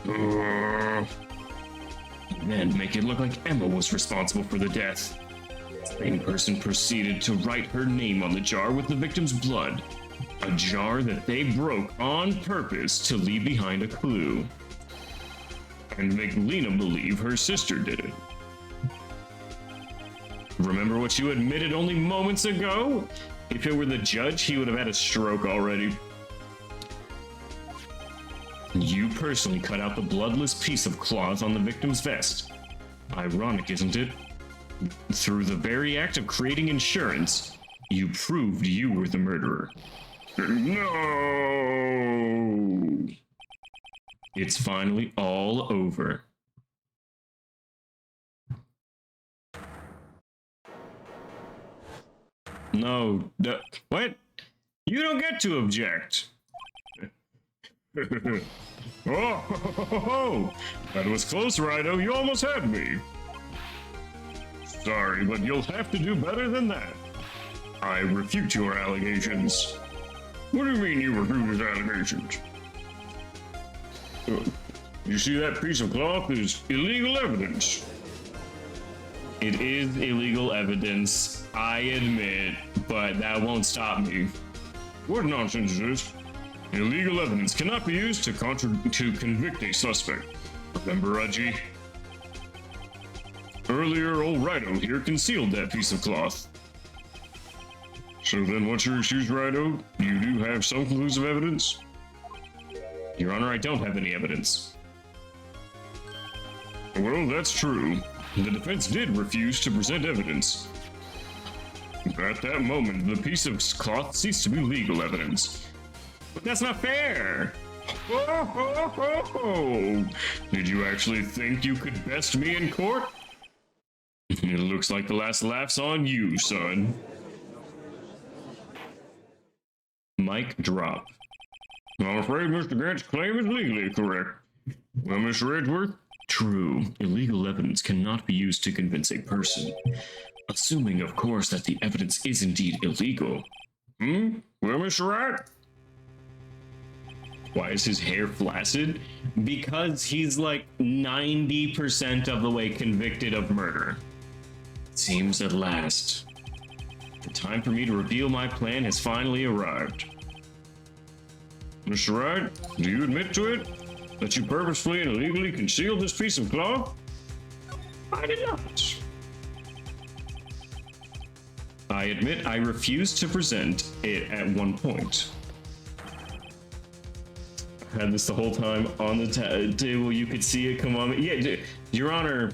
And then make it look like Emma was responsible for the death. The same person proceeded to write her name on the jar with the victim's blood. A jar that they broke on purpose to leave behind a clue. And make Lena believe her sister did it. Remember what you admitted only moments ago? If it were the judge, he would have had a stroke already. You personally cut out the bloodless piece of cloth on the victim's vest. Ironic, isn't it? Through the very act of creating insurance, you proved you were the murderer. No! It's finally all over. No, what? You don't get to object. Oh, that was close, Rhino. You almost had me. Sorry, but you'll have to do better than that. I refute your allegations. What do you mean you refute his allegations? You see that piece of cloth is illegal evidence. It is illegal evidence, I admit, but that won't stop me. What nonsense is this? Illegal evidence cannot be used to convict a suspect. Remember, Raji? Earlier, old Rhino here concealed that piece of cloth. So then what's your excuse, Rhino? You do have some conclusive evidence? Your Honor, I don't have any evidence. Well, that's true. The defense did refuse to present evidence. At that moment, the piece of cloth ceased to be legal evidence. But that's not fair! Oh. Did you actually think you could best me in court? It looks like the last laugh's on you, son. Mic drop. I'm afraid Mr. Grant's claim is legally correct. Well, Mr. Edgeworth? True. Illegal evidence cannot be used to convince a person. Assuming, of course, that the evidence is indeed illegal. Well, Mr. Wright? Why is his hair flaccid? Because he's like 90% of the way convicted of murder. Seems at last. The time for me to reveal my plan has finally arrived. Mr. Wright, do you admit to it? That you purposefully and illegally concealed this piece of cloth? I did not. I admit I refused to present it at one point. I had this the whole time on the table. You could see it come on. Yeah, Your Honor,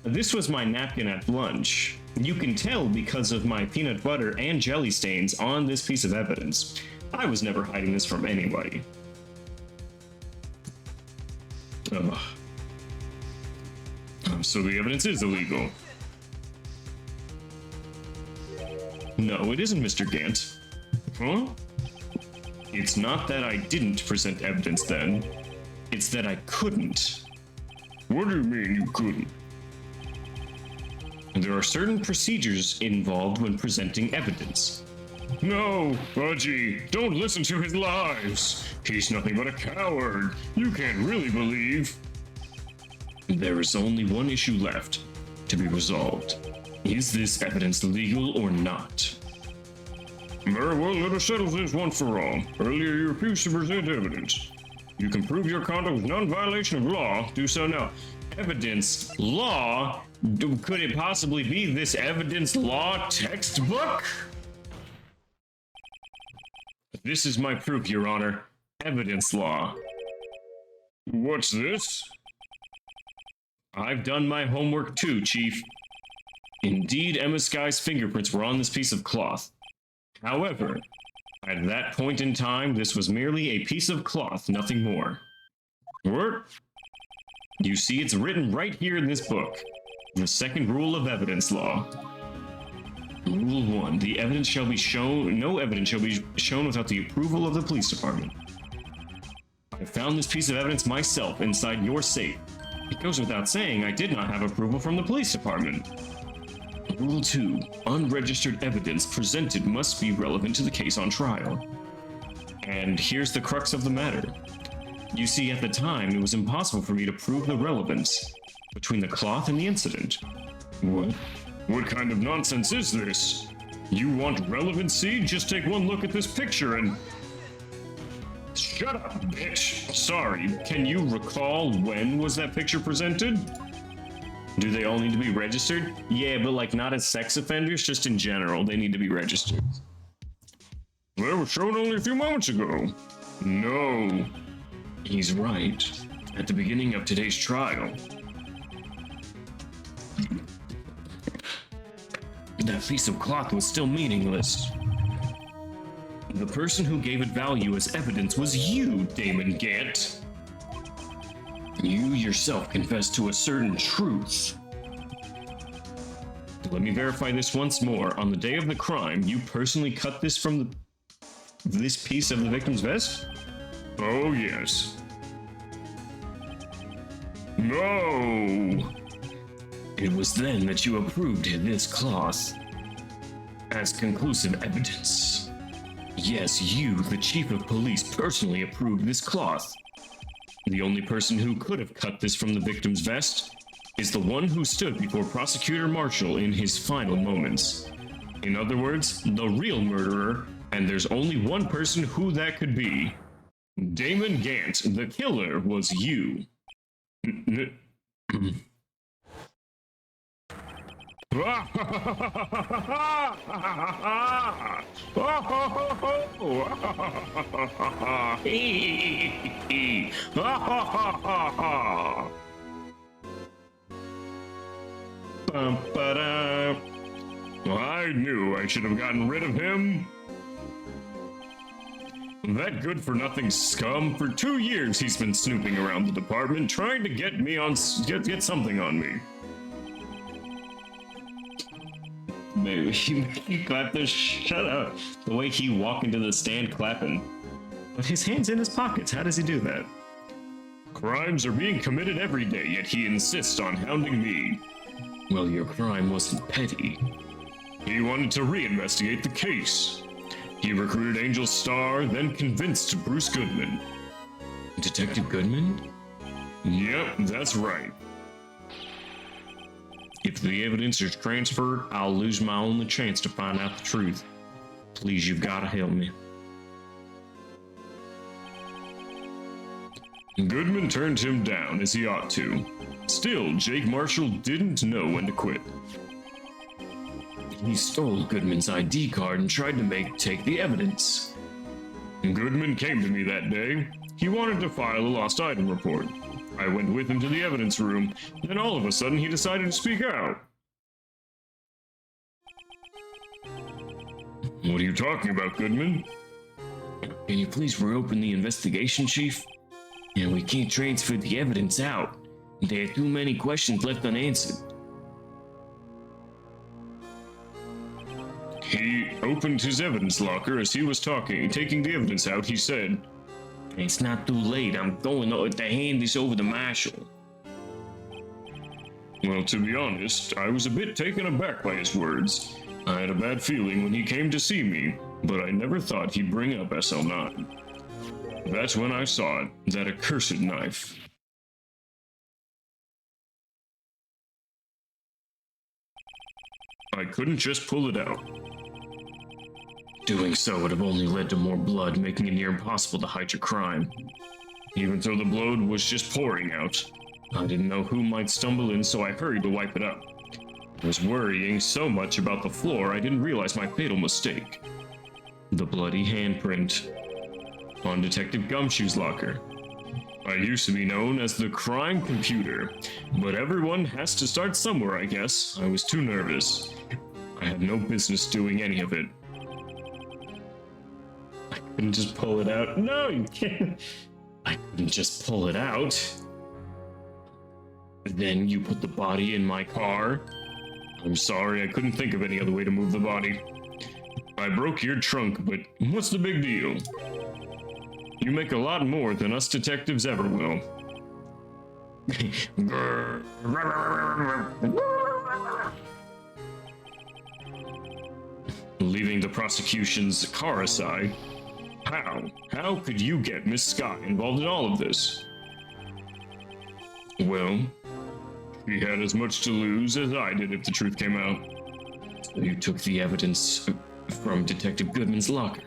this was my napkin at lunch. You can tell because of my peanut butter and jelly stains on this piece of evidence. I was never hiding this from anybody. So the evidence is illegal. No, it isn't, Mr. Gant. Huh? It's not that I didn't present evidence then. It's that I couldn't. What do you mean you couldn't? There are certain procedures involved when presenting evidence. No, Raji, don't listen to his lies. He's nothing but a coward. You can't really believe. There is only one issue left to be resolved. Is this evidence legal or not? Very well, let us settle this once for all. Earlier you refused to present evidence. You can prove your conduct was non-violation of law. Do so now. Evidence? Law? Could it possibly be this evidence law textbook? This is my proof, Your Honor. Evidence law. What's this? I've done my homework too, Chief. Indeed, Emma Sky's fingerprints were on this piece of cloth. However, at that point in time, this was merely a piece of cloth, nothing more. What? You see, it's written right here in this book. The second rule of evidence law. Rule 1. The evidence shall be shown. No evidence shall be shown without the approval of the police department. I found this piece of evidence myself inside your safe. It goes without saying I did not have approval from the police department. Rule 2. Unregistered evidence presented must be relevant to the case on trial. And here's the crux of the matter. You see, at the time, it was impossible for me to prove the relevance between the cloth and the incident. What? What kind of nonsense is this? You want relevancy? Just take one look at this picture and... Shut up, bitch! Sorry, can you recall when was that picture presented? Do they all need to be registered? Yeah, but like not as sex offenders, just in general, they need to be registered. They were shown only a few moments ago. No. He's right. At the beginning of today's trial, that piece of cloth was still meaningless. The person who gave it value as evidence was you, Damon Gant. You yourself confessed to a certain truth. Let me verify this once more. On the day of the crime, you personally cut this from this piece of the victim's vest? Oh, yes. No! It was then that you approved this cloth as conclusive evidence. Yes, you, the chief of police, personally approved this cloth. The only person who could have cut this from the victim's vest is the one who stood before Prosecutor Marshall in his final moments. In other words, the real murderer, and there's only one person who that could be. Damon Gant, the killer, was you. I knew I should have gotten rid of him. That good-for-nothing scum. For 2 years he's been snooping around the department, trying to get me on get something on me. Maybe he clapped this. Shut up. The way he walked into the stand clapping. But his hand's in his pockets. How does he do that? Crimes are being committed every day, yet he insists on hounding me. Well, your crime wasn't petty. He wanted to reinvestigate the case. He recruited Angel Starr, then convinced Bruce Goodman. Detective Goodman? Yep, that's right. If the evidence is transferred, I'll lose my only chance to find out the truth. Please, you've got to help me. Goodman turned him down, as he ought to. Still, Jake Marshall didn't know when to quit. He stole Goodman's ID card and tried to take the evidence. Goodman came to me that day. He wanted to file a lost item report. I went with him to the evidence room, then all of a sudden he decided to speak out. What are you talking about, Goodman? Can you please reopen the investigation, Chief? Yeah, we can't transfer the evidence out. There are too many questions left unanswered. He opened his evidence locker as he was taking the evidence out. He said, "It's not too late. I'm going to hand this over to Marshall." Well, to be honest, I was a bit taken aback by his words. I had a bad feeling when he came to see me, but I never thought he'd bring up SL9. That's when I saw it, that accursed knife. I couldn't just pull it out. Doing so would have only led to more blood, making it near impossible to hide your crime. Even though the blood was just pouring out, I didn't know who might stumble in, so I hurried to wipe it up. I was worrying so much about the floor, I didn't realize my fatal mistake. The bloody handprint on Detective Gumshoe's locker. I used to be known as the crime computer, but everyone has to start somewhere, I guess. I was too nervous. I had no business doing any of it. I couldn't just pull it out. No, you can't. I couldn't just pull it out. Then you put the body in my car. I'm sorry, I couldn't think of any other way to move the body. I broke your trunk, but what's the big deal? You make a lot more than us detectives ever will. Leaving the prosecution's car aside, how could you get Miss Scott involved in all of this? Well, she had as much to lose as I did if the truth came out. So you took the evidence from Detective Goodman's locker.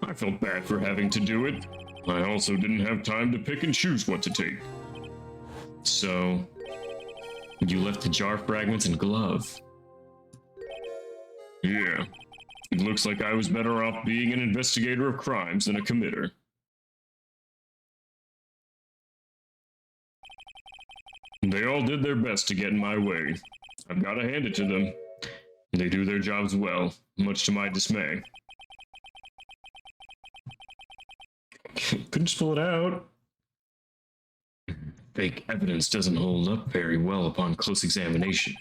I felt bad for having to do it. I also didn't have time to pick and choose what to take. So, you left the jar fragments and glove. Yeah, it looks like I was better off being an investigator of crimes than a committer. They all did their best to get in my way. I've got to hand it to them. They do their jobs well, much to my dismay. Couldn't just pull it out. Fake evidence doesn't hold up very well upon close examination.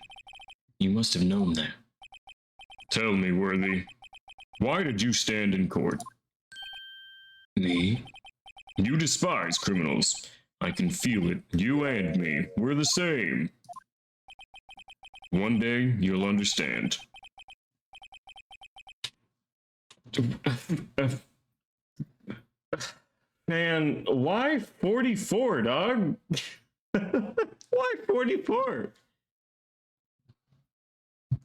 You must have known that. Tell me, Worthy, why did you stand in court? Me? You despise criminals. I can feel it. You and me. We're the same. One day, you'll understand. Man, why 44, dog? Why 44?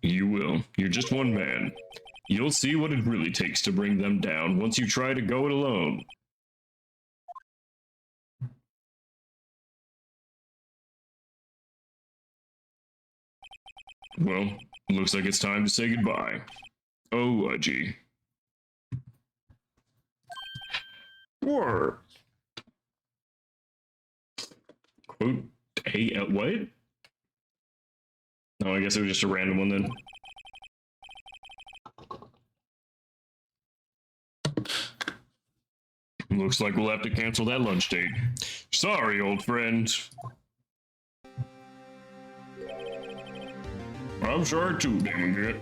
You will. You're just one man. You'll see what it really takes to bring them down once you try to go it alone. Well, looks like it's time to say goodbye. Oh, Udgy. What? Quote, hey, what? No, I guess it was just a random one then. Looks like we'll have to cancel that lunch date. Sorry, old friend. I'm sorry too, damn it.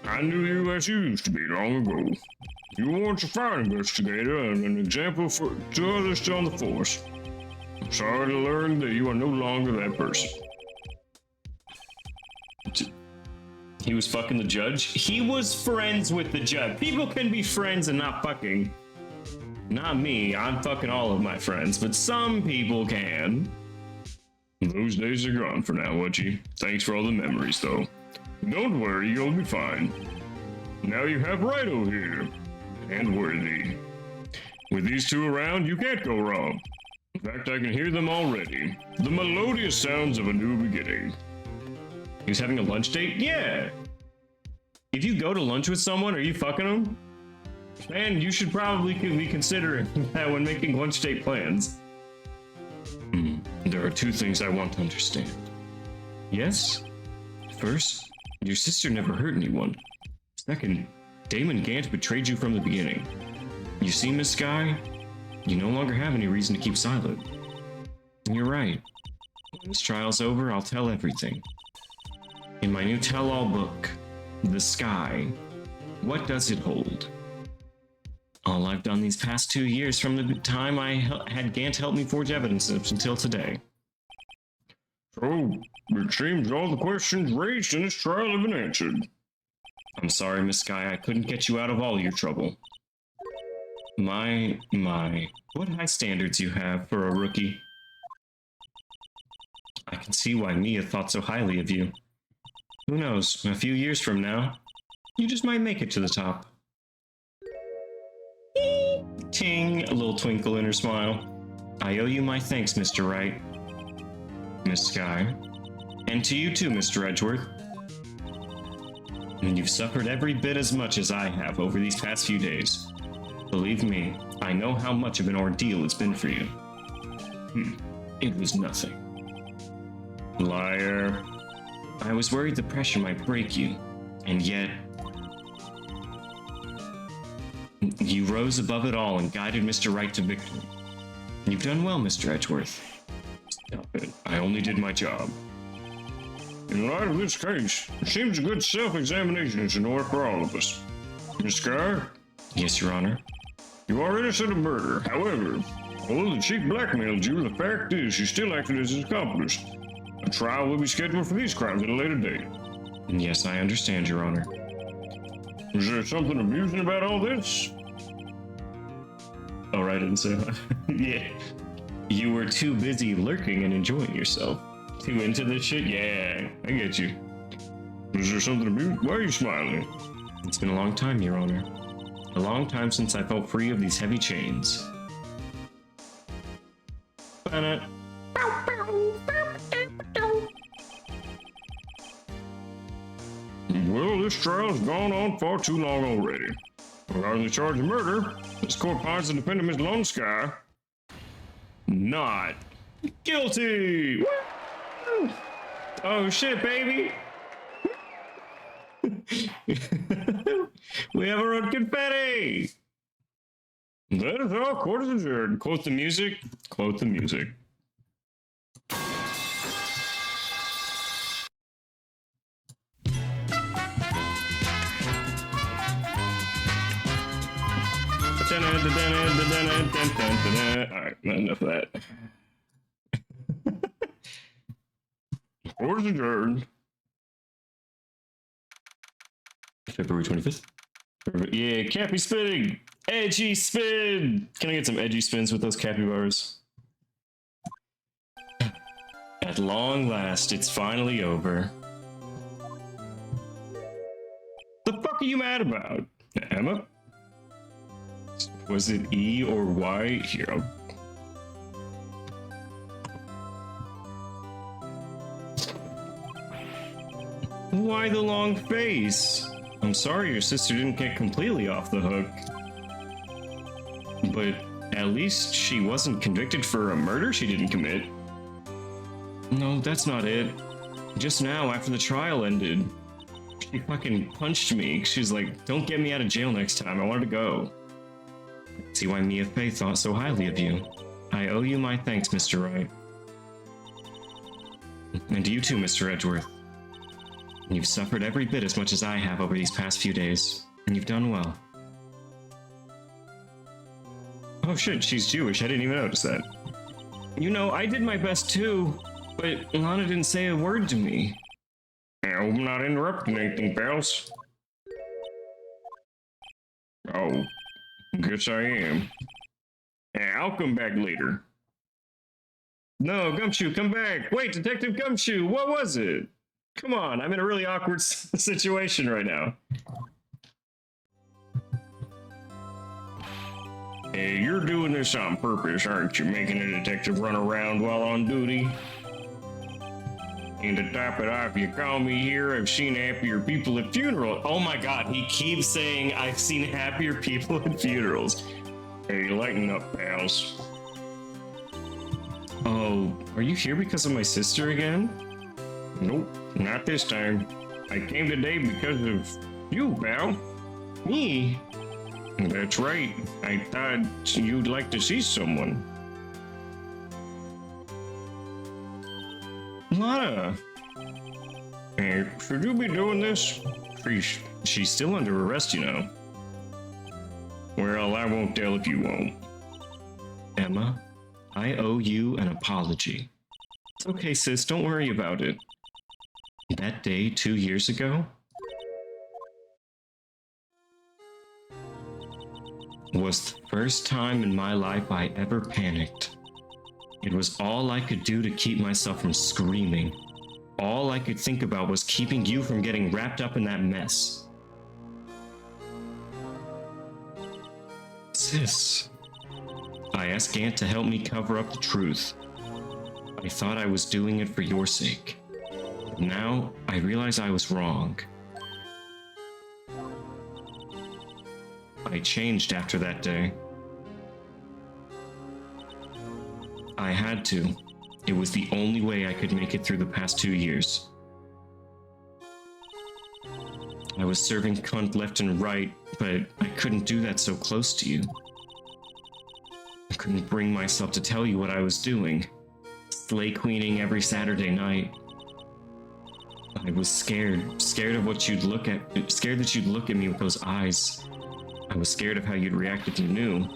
I knew you as you used to be long ago. You were once a fine investigator and an example to others on the force. I'm sorry to learn that you are no longer that person. He was fucking the judge? He was friends with the judge. People can be friends and not fucking. Not me, I'm fucking all of my friends, but some people can. Those days are gone for now, Wutchy. Thanks for all the memories, though. Don't worry, you'll be fine. Now you have Righto here. And Worthy. With these two around, you can't go wrong. In fact, I can hear them already. The melodious sounds of a new beginning. He was having a lunch date? Yeah. If you go to lunch with someone, are you fucking them? Man, you should probably be considering that when making lunch date plans. There are two things I want to understand. Yes? First, your sister never hurt anyone. Second, Damon Gant betrayed you from the beginning. You see, Miss Sky? You no longer have any reason to keep silent. You're right. When this trial's over, I'll tell everything. In my new tell-all book, The Sky, what does it hold? All I've done these past 2 years from the time I had Gant help me forge evidence until today. So, it seems all the questions raised in this trial have been answered. I'm sorry, Miss Sky, I couldn't get you out of all your trouble. My, what high standards you have for a rookie. I can see why Mia thought so highly of you. Who knows, a few years from now, you just might make it to the top. Ting, a little twinkle in her smile. I owe you my thanks, Mr. Wright. Miss Sky. And to you too, Mr. Edgeworth. And you've suffered every bit as much as I have over these past few days. Believe me, I know how much of an ordeal it's been for you. It was nothing. Liar. I was worried the pressure might break you, and yet... You rose above it all and guided Mr. Wright to victory. You've done well, Mr. Edgeworth. Stop it. I only did my job. In light of this case, it seems a good self-examination is in order for all of us. Miss Sky? Yes, Your Honor. You are innocent of murder. However, although the chief blackmailed you, the fact is you still acted as his accomplice. A trial will be scheduled for these crimes at a later date. Yes, I understand, Your Honor. Is there something amusing about all this? Oh, right, I didn't say that. Yeah. You were too busy lurking and enjoying yourself. Too into this shit? Yeah, I get you. Is there something amusing? Why are you smiling? It's been a long time, Your Honor. A long time since I felt free of these heavy chains. Well, this trial's gone on far too long already. Regarding the charge of murder, this court finds the defendant, Miss Lone Sky, not Guilty! Woo! Oh shit, baby! We have our own confetti! That is all. Court is adjourned. Quote the music. Quote the music. Alright, enough of that. Court is adjourned. February 25th. Yeah, Cappy spinning! Edgy spin! Can I get some edgy spins with those capybaras? At long last, it's finally over. The fuck are you mad about, Emma? Was it E or Y? Here, Why the long face? I'm sorry your sister didn't get completely off the hook. But at least she wasn't convicted for a murder she didn't commit. No, that's not it. Just now, after the trial ended, she fucking punched me. She's like, don't get me out of jail next time, I wanted to go. See why Mia Fey thought so highly of you. I owe you my thanks, Mr. Wright. And you too, Mr. Edgeworth. You've suffered every bit as much as I have over these past few days, and you've done well. Oh shit, she's Jewish, I didn't even notice that. You know, I did my best too, but Lana didn't say a word to me. I hope I'm not interrupting anything, pals. Oh, guess I am. Yeah, I'll come back later. No, Gumshoe, come back! Wait, Detective Gumshoe, what was it? Come on, I'm in a really awkward situation right now. Hey, you're doing this on purpose, aren't you? Making a detective run around while on duty? And to top it off, you call me here, I've seen happier people at funerals. Oh my god, he keeps saying I've seen happier people at funerals. Hey, lighten up, pals. Oh, are you here because of my sister again? Nope, not this time. I came today because of you, pal. Me? That's right. I thought you'd like to see someone. Lana! Hey, should you be doing this? She's still under arrest, you know. Well, I won't tell if you won't. Emma, I owe you an apology. It's okay, sis, don't worry about it. That day 2 years ago was the first time in my life I ever panicked. It was all I could do to keep myself from screaming. All I could think about was keeping you from getting wrapped up in that mess. Sis, I asked Aunt to help me cover up the truth. I thought I was doing it for your sake. But now, I realize I was wrong. I changed after that day. I had to. It was the only way I could make it through the past 2 years. I was serving cunt left and right, but I couldn't do that so close to you. I couldn't bring myself to tell you what I was doing. Slay queening every Saturday night. I was scared of what you'd look at, scared that you'd look at me with those eyes. I was scared of how you'd react if you knew.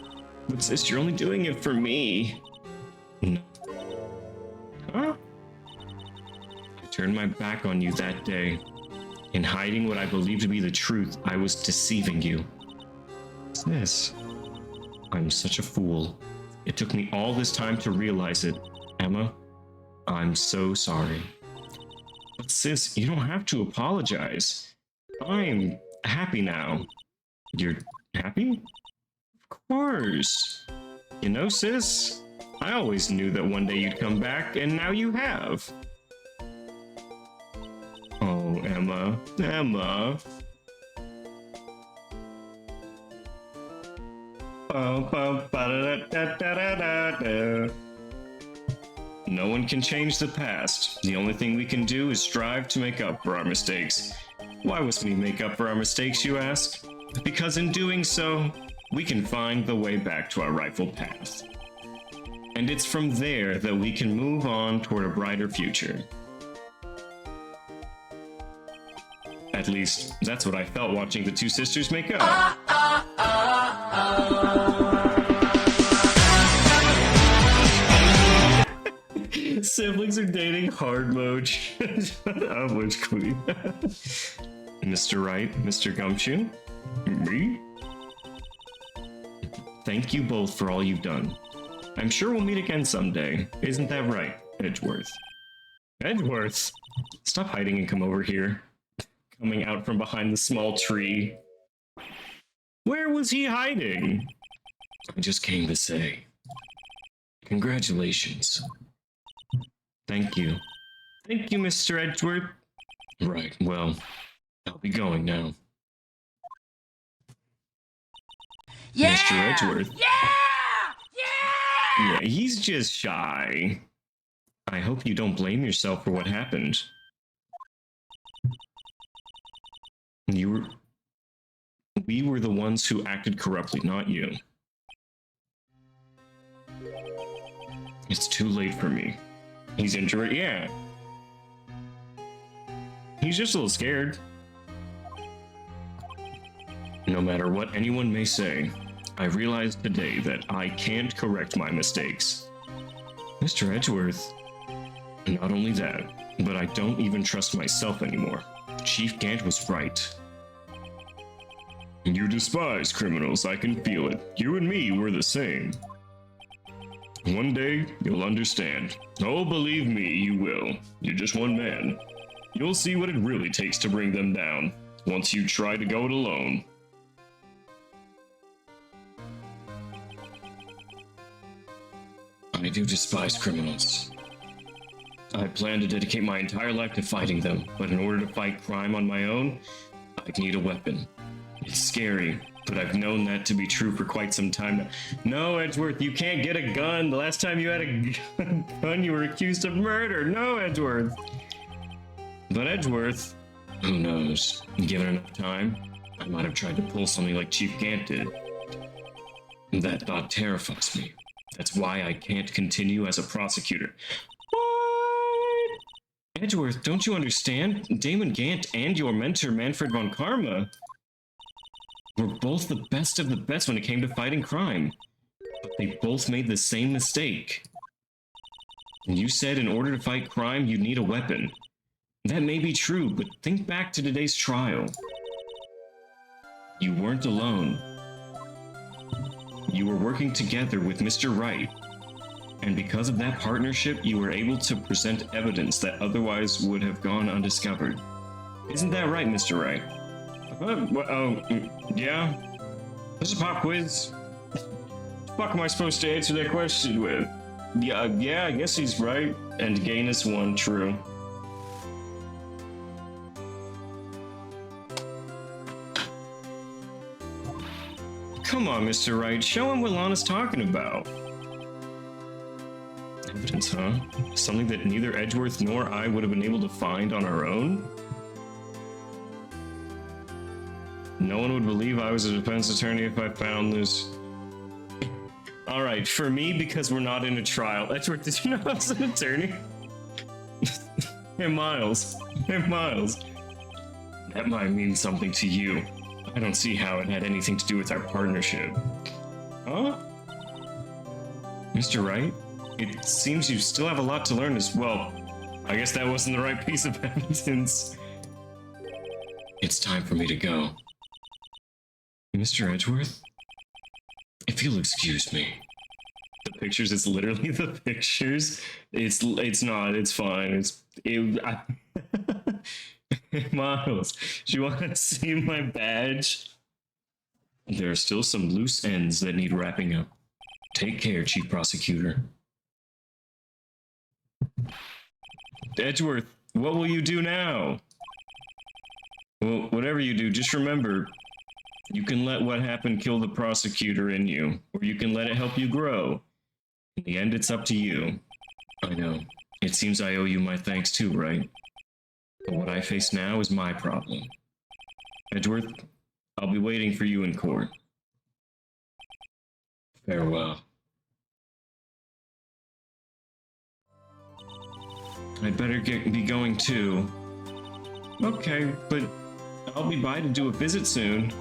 But sis, you're only doing it for me. No. Huh? I turned my back on you that day. In hiding what I believed to be the truth, I was deceiving you. Sis, I'm such a fool. It took me all this time to realize it. Emma, I'm so sorry. But sis, you don't have to apologize. I'm happy now. You're happy? Of course. You know, sis, I always knew that one day you'd come back, and now you have. Oh, Emma. Emma. No one can change the past. The only thing we can do is strive to make up for our mistakes. Why must we make up for our mistakes, you ask? Because in doing so, we can find the way back to our rightful path. And it's from there that we can move on toward a brighter future. At least, that's what I felt watching the two sisters make up. Siblings are dating hard mode. How much queen? Mr. Wright, Mr. Gumshoe? Me? Thank you both for all you've done. I'm sure we'll meet again someday. Isn't that right, Edgeworth? Edgeworth? Stop hiding and come over here. Coming out from behind the small tree. Where was he hiding? I just came to say, congratulations. Thank you. Thank you, Mr. Edgeworth. Right, well, I'll be going now. Yeah! Mr. Edgeworth. Yeah! Yeah, he's just shy. I hope you don't blame yourself for what happened. We were the ones who acted corruptly, not you. It's too late for me. He's injured, yeah. He's just a little scared. No matter what anyone may say, I realized today that I can't correct my mistakes. Mr. Edgeworth, not only that, but I don't even trust myself anymore. Chief Gant was right. You despise criminals, I can feel it. You and me were the same. One day, you'll understand. Oh, believe me, you will. You're just one man. You'll see what it really takes to bring them down, once you try to go it alone. I do despise criminals. I plan to dedicate my entire life to fighting them, but in order to fight crime on my own, I'd need a weapon. It's scary, but I've known that to be true for quite some time now. No, Edgeworth, you can't get a gun. The last time you had a gun, you were accused of murder. No, Edgeworth. But Edgeworth, who knows? Given enough time, I might have tried to pull something like Chief Gant did. That thought terrifies me. That's why I can't continue as a prosecutor. What? Edgeworth, don't you understand? Damon Gant and your mentor, Manfred von Karma, were both the best of the best when it came to fighting crime. But they both made the same mistake. You said in order to fight crime, you'd need a weapon. That may be true, but think back to today's trial. You weren't alone. You were working together with Mr. Wright. And because of that partnership, you were able to present evidence that otherwise would have gone undiscovered. Isn't that right, Mr. Wright? Yeah? This is a pop quiz. What the fuck am I supposed to answer that question with? Yeah, I guess he's right. And gain is one, true. Come on, Mr. Wright, show him what Lana's talking about. Evidence, huh? Something that neither Edgeworth nor I would have been able to find on our own? No one would believe I was a defense attorney if I found this. Alright, for me, because we're not in a trial. Edgeworth, did you know I was an attorney? Hey, Miles. That might mean something to you. I don't see how it had anything to do with our partnership. Huh? Mr. Wright? It seems you still have a lot to learn as well. I guess that wasn't the right piece of evidence. It's time for me to go. Mr. Edgeworth? If you'll excuse me. The pictures, it's literally the pictures. It's not, it's fine. Miles, do you want to see my badge? There are still some loose ends that need wrapping up. Take care, Chief Prosecutor. Edgeworth, what will you do now? Well, whatever you do, just remember, you can let what happened kill the prosecutor in you, or you can let it help you grow. In the end, it's up to you. I know. It seems I owe you my thanks too, right? But what I face now is my problem. Edgeworth, I'll be waiting for you in court. Farewell. I'd better be going too. Okay, but I'll be by to do a visit soon,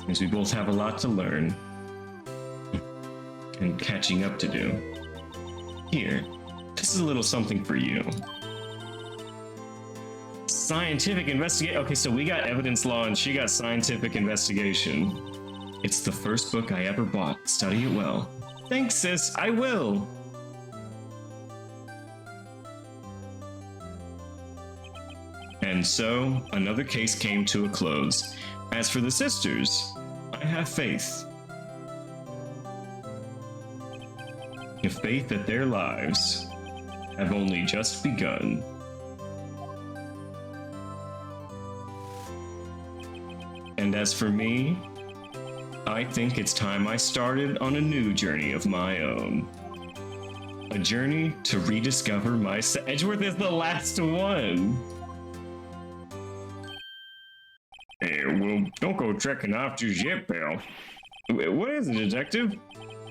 as we both have a lot to learn. And catching up to do. Here, this is a little something for you. Scientific investigation. Okay, so we got evidence law and she got scientific investigation. It's the first book I ever bought. Study it well. Thanks, sis. I will. And so, another case came to a close. As for the sisters, I have faith. A faith that their lives have only just begun. And as for me, I think it's time I started on a new journey of my own. A journey to rediscover myself. Edgeworth is the last one. Hey, well, don't go trekking off just yet, pal. What is it, detective?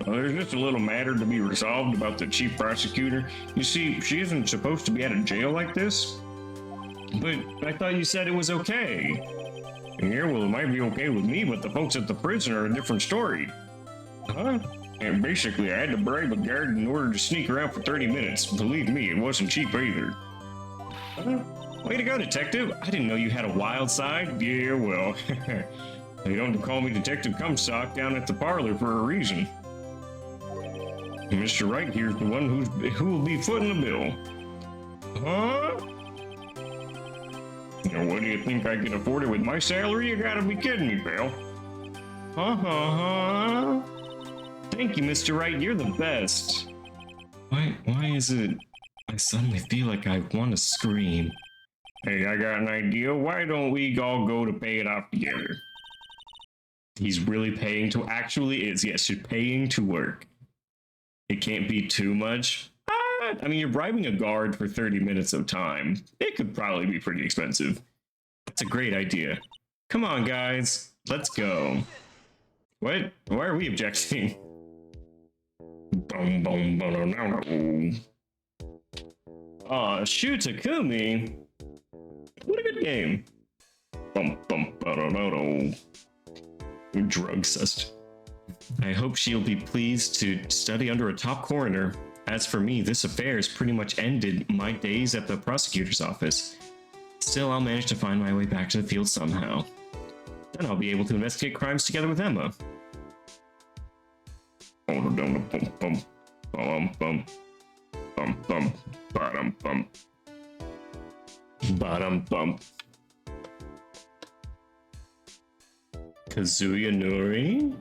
Well, there's just a little matter to be resolved about the chief prosecutor. You see, she isn't supposed to be at a jail like this. But I thought you said it was okay. Yeah, well, it might be okay with me, but the folks at the prison are a different story. Huh? And basically, I had to bribe a guard in order to sneak around for 30 minutes. Believe me, it wasn't cheap either. Way to go, detective. I didn't know you had a wild side. Yeah, well, they don't call me Detective Comstock down at the parlor for a reason. Mr. Wright here's the one who will be footing the bill. Huh? Now, what do you think I can afford it with my salary? You gotta be kidding me, pal. Thank you, Mr. Wright. You're the best. Why is it I suddenly feel like I want to scream? Hey, I got an idea. Why don't we all go to pay it off together? He's really paying to... Actually is, yes, you're paying to work. It can't be too much. I mean, you're bribing a guard for 30 minutes of time. It could probably be pretty expensive. That's a great idea. Come on, guys. Let's go. What? Why are we objecting? Aw, shoot, Takumi. What a good game. Drug cessed. I hope she'll be pleased to study under a top coroner. As for me, this affair has pretty much ended my days at the prosecutor's office. Still, I'll manage to find my way back to the field somehow. Then I'll be able to investigate crimes together with Emma. Kazuya Nori?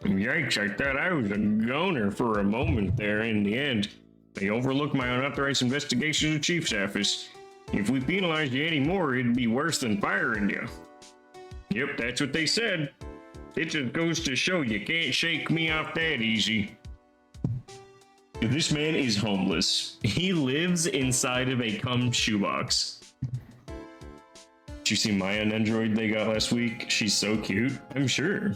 Yikes, I thought I was a goner for a moment there in the end. They overlooked my unauthorized investigation of the chief's office. If we penalize you anymore, it'd be worse than firing you. Yep, that's what they said. It just goes to show you can't shake me off that easy. This man is homeless. He lives inside of a cum shoebox. Did you see Maya and Android they got last week? She's so cute, I'm sure.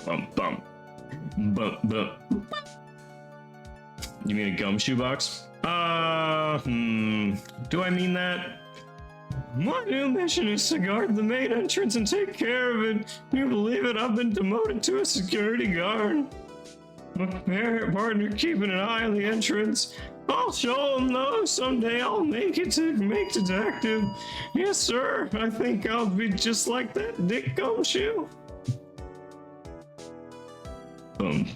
Bump. You mean a gum shoebox? Do I mean that? My new mission is to guard the main entrance and take care of it. You believe it? I've been demoted to a security guard. My partner keeping an eye on the entrance. I'll show him though. Someday I'll make it to make detective. Yes, sir. I think I'll be just like that Dick Gumshoe. Bum.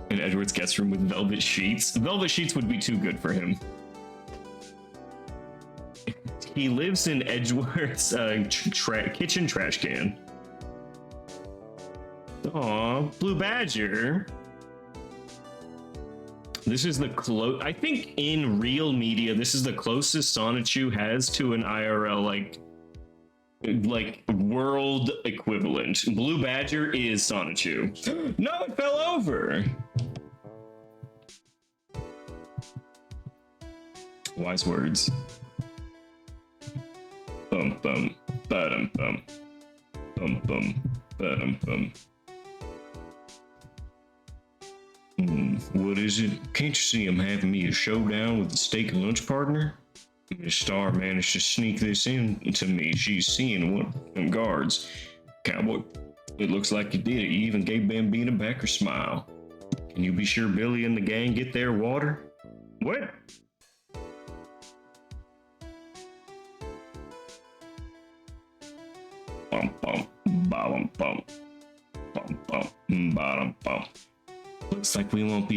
In Edward's guest room with velvet sheets. Velvet sheets would be too good for him. He lives in Edgeworth's kitchen trash can. Aw, Blue Badger. This is the I think in real media, this is the closest Sonichu has to an IRL, like, like world equivalent. Blue Badger is Sonichu. No, it fell over. Wise words. Bum bum ba-dum bum. Bum bum ba-dum bum. What is it? Can't you see I'm having me a showdown with the steak and lunch partner? Miss Star managed to sneak this in to me. She's seeing one of them guards. Cowboy, it looks like you did it. You even gave Bambina back her smile. Can you be sure Billy and the gang get their water? What? Bum bum bum bum bum bum bum bum. Looks like we won't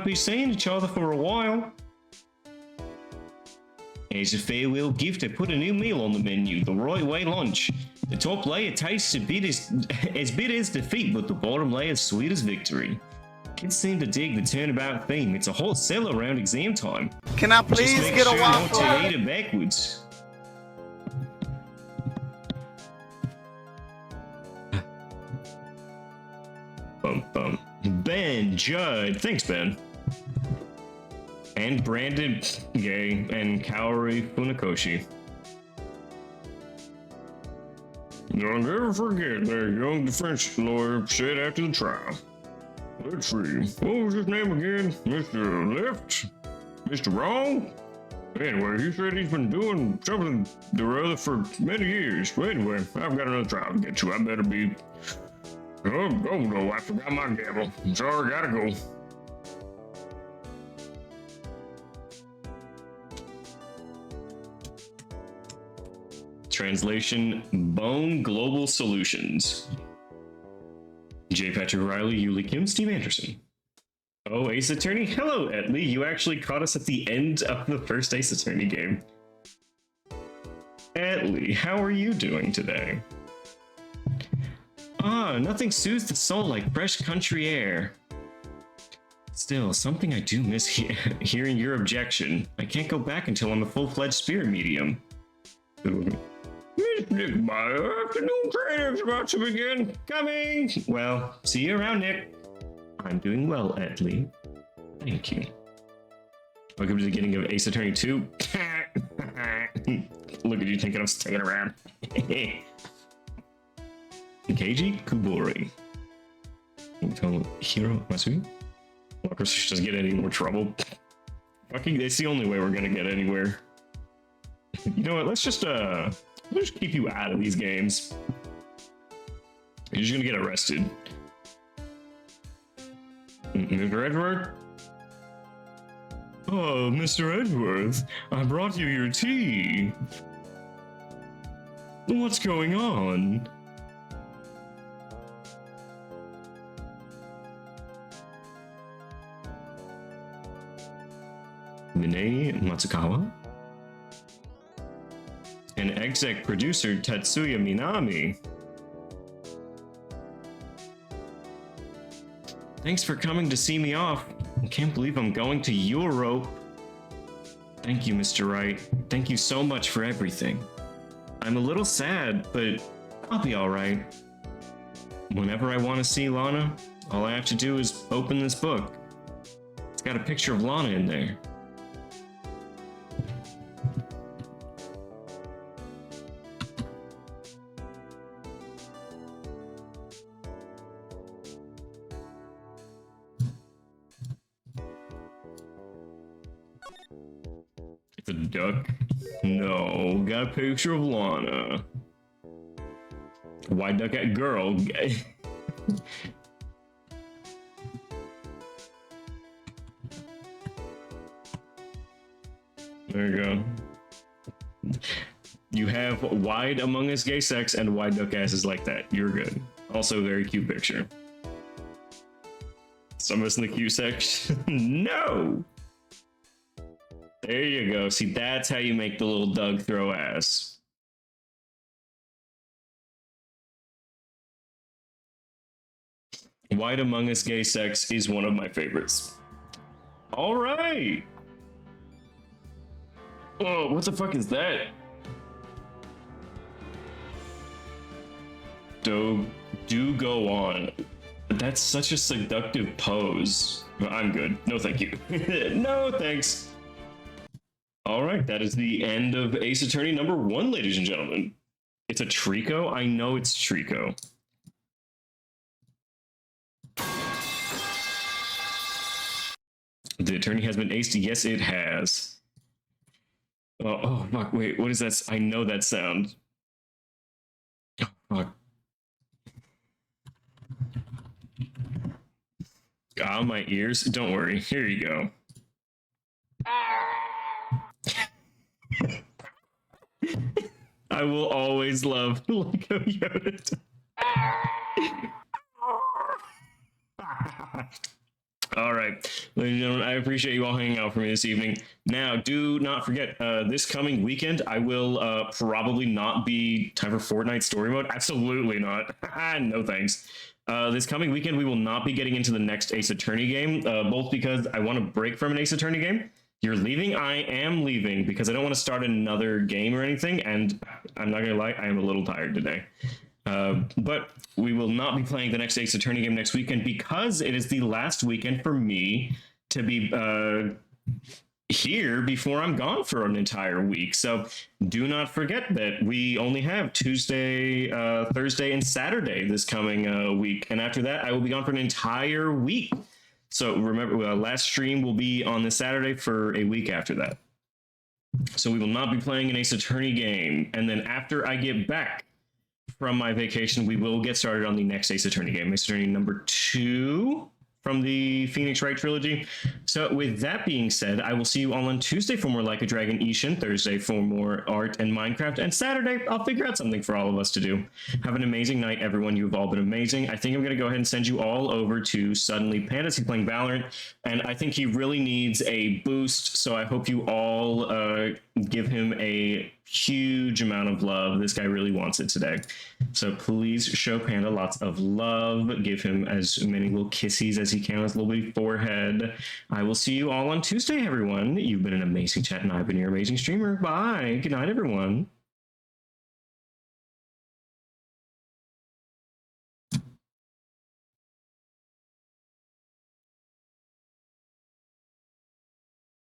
be seeing each other for a while. As a farewell gift, I put a new meal on the menu, the right way lunch. The top layer tastes as bitter as defeat, but the bottom layer is sweet as victory. Kids seem to dig the turnabout theme. It's a hot sell around exam time. Can I please Just make get sure a not waffle? to eat it backwards. Bum bum. Ben Judd. Thanks, Ben. And Brandon Gay and Kaori Funakoshi. I'll never forget that young defense lawyer said after the trial. Let's see, what was his name again? Mr. Left? Mr. Wrong? Anyway, he said he's been doing something or other for many years. But anyway, I've got another trial to get to. I better be... Oh no, I forgot my gavel. I'm sorry, gotta go. Translation, Bone Global Solutions. J. Patrick Riley, Yuli Kim, Steve Anderson. Oh, Ace Attorney. Hello, Etley. You actually caught us at the end of the first Ace Attorney game. Etley, how are you doing today? Nothing soothes the soul like fresh country air. Still, something I do miss hearing your objection. I can't go back until I'm a full-fledged spirit medium. Miss Nick, my afternoon training's about to begin. Coming! Well, see you around, Nick. I'm doing well, Etley. Thank you. Welcome to the beginning of Ace Attorney 2. Look at you thinking I'm staying around. Keiji Kubori. Hiro Masui? Well, of course, she doesn't get any more trouble. Fucking, it's the only way we're gonna get anywhere. You know what? Let's just keep you out of these games. You're just gonna get arrested. Mr. Edward? Oh, Mr. Edgeworth, I brought you your tea. What's going on? Mine Matsukawa? And exec producer Tetsuya Minami. Thanks for coming to see me off. I can't believe I'm going to Europe. Thank you, Mr. Wright. Thank you so much for everything. I'm a little sad, but I'll be alright. Whenever I want to see Lana, all I have to do is open this book. It's got a picture of Lana in there. It's a duck? No, got a picture of Lana. Why duck at girl? There you go. You have wide Among Us gay sex and wide duck asses like that. You're good. Also, very cute picture. Some of us in the cute section. No! There you go. See, that's how you make the little Doug throw ass. White Among Us gay sex is one of my favorites. All right. Oh, what the fuck is that? Do go on. That's such a seductive pose. I'm good. No, thank you. No, thanks. All right, that is the end of Ace Attorney number 1, ladies and gentlemen. It's a Trico? I know it's Trico. The attorney has been aced. Yes, it has. Oh, fuck, wait, what is that? I know that sound. Oh, fuck. Ah, my ears. Don't worry. Here you go. I will always love Lego Yoda. All right, ladies and gentlemen, I appreciate you all hanging out for me this evening. Now, do not forget, this coming weekend, I will probably not be time for Fortnite story mode. Absolutely not. No thanks. This coming weekend, we will not be getting into the next Ace Attorney game, both because I want to break from an Ace Attorney game. You're leaving? I am leaving because I don't want to start another game or anything, and I'm not going to lie, I am a little tired today. But we will not be playing the next Ace Attorney game next weekend because it is the last weekend for me to be here before I'm gone for an entire week. So do not forget that we only have Tuesday, Thursday, and Saturday this coming week. And after that, I will be gone for an entire week. So remember, last stream will be on the Saturday for a week after that. So we will not be playing an Ace Attorney game. And then after I get back from my vacation, we will get started on the next Ace Attorney game, Ace Attorney number 2 from the Phoenix Wright trilogy. So with that being said, I will see you all on Tuesday for more Like a Dragon Ishin, Thursday for more art and Minecraft, and Saturday I'll figure out something for all of us to do. Have an amazing night, everyone. You've all been amazing. I think I'm going to go ahead and send you all over to Suddenly Pandas. He's playing Valorant, and I think he really needs a boost, so I hope you all give him a huge amount of love. This guy really wants it today. So please show Panda lots of love. Give him as many little kissies as he can on his little bitty forehead. I will see you all on Tuesday, everyone. You've been an amazing chat, and I've been your amazing streamer. Bye. Good night, everyone.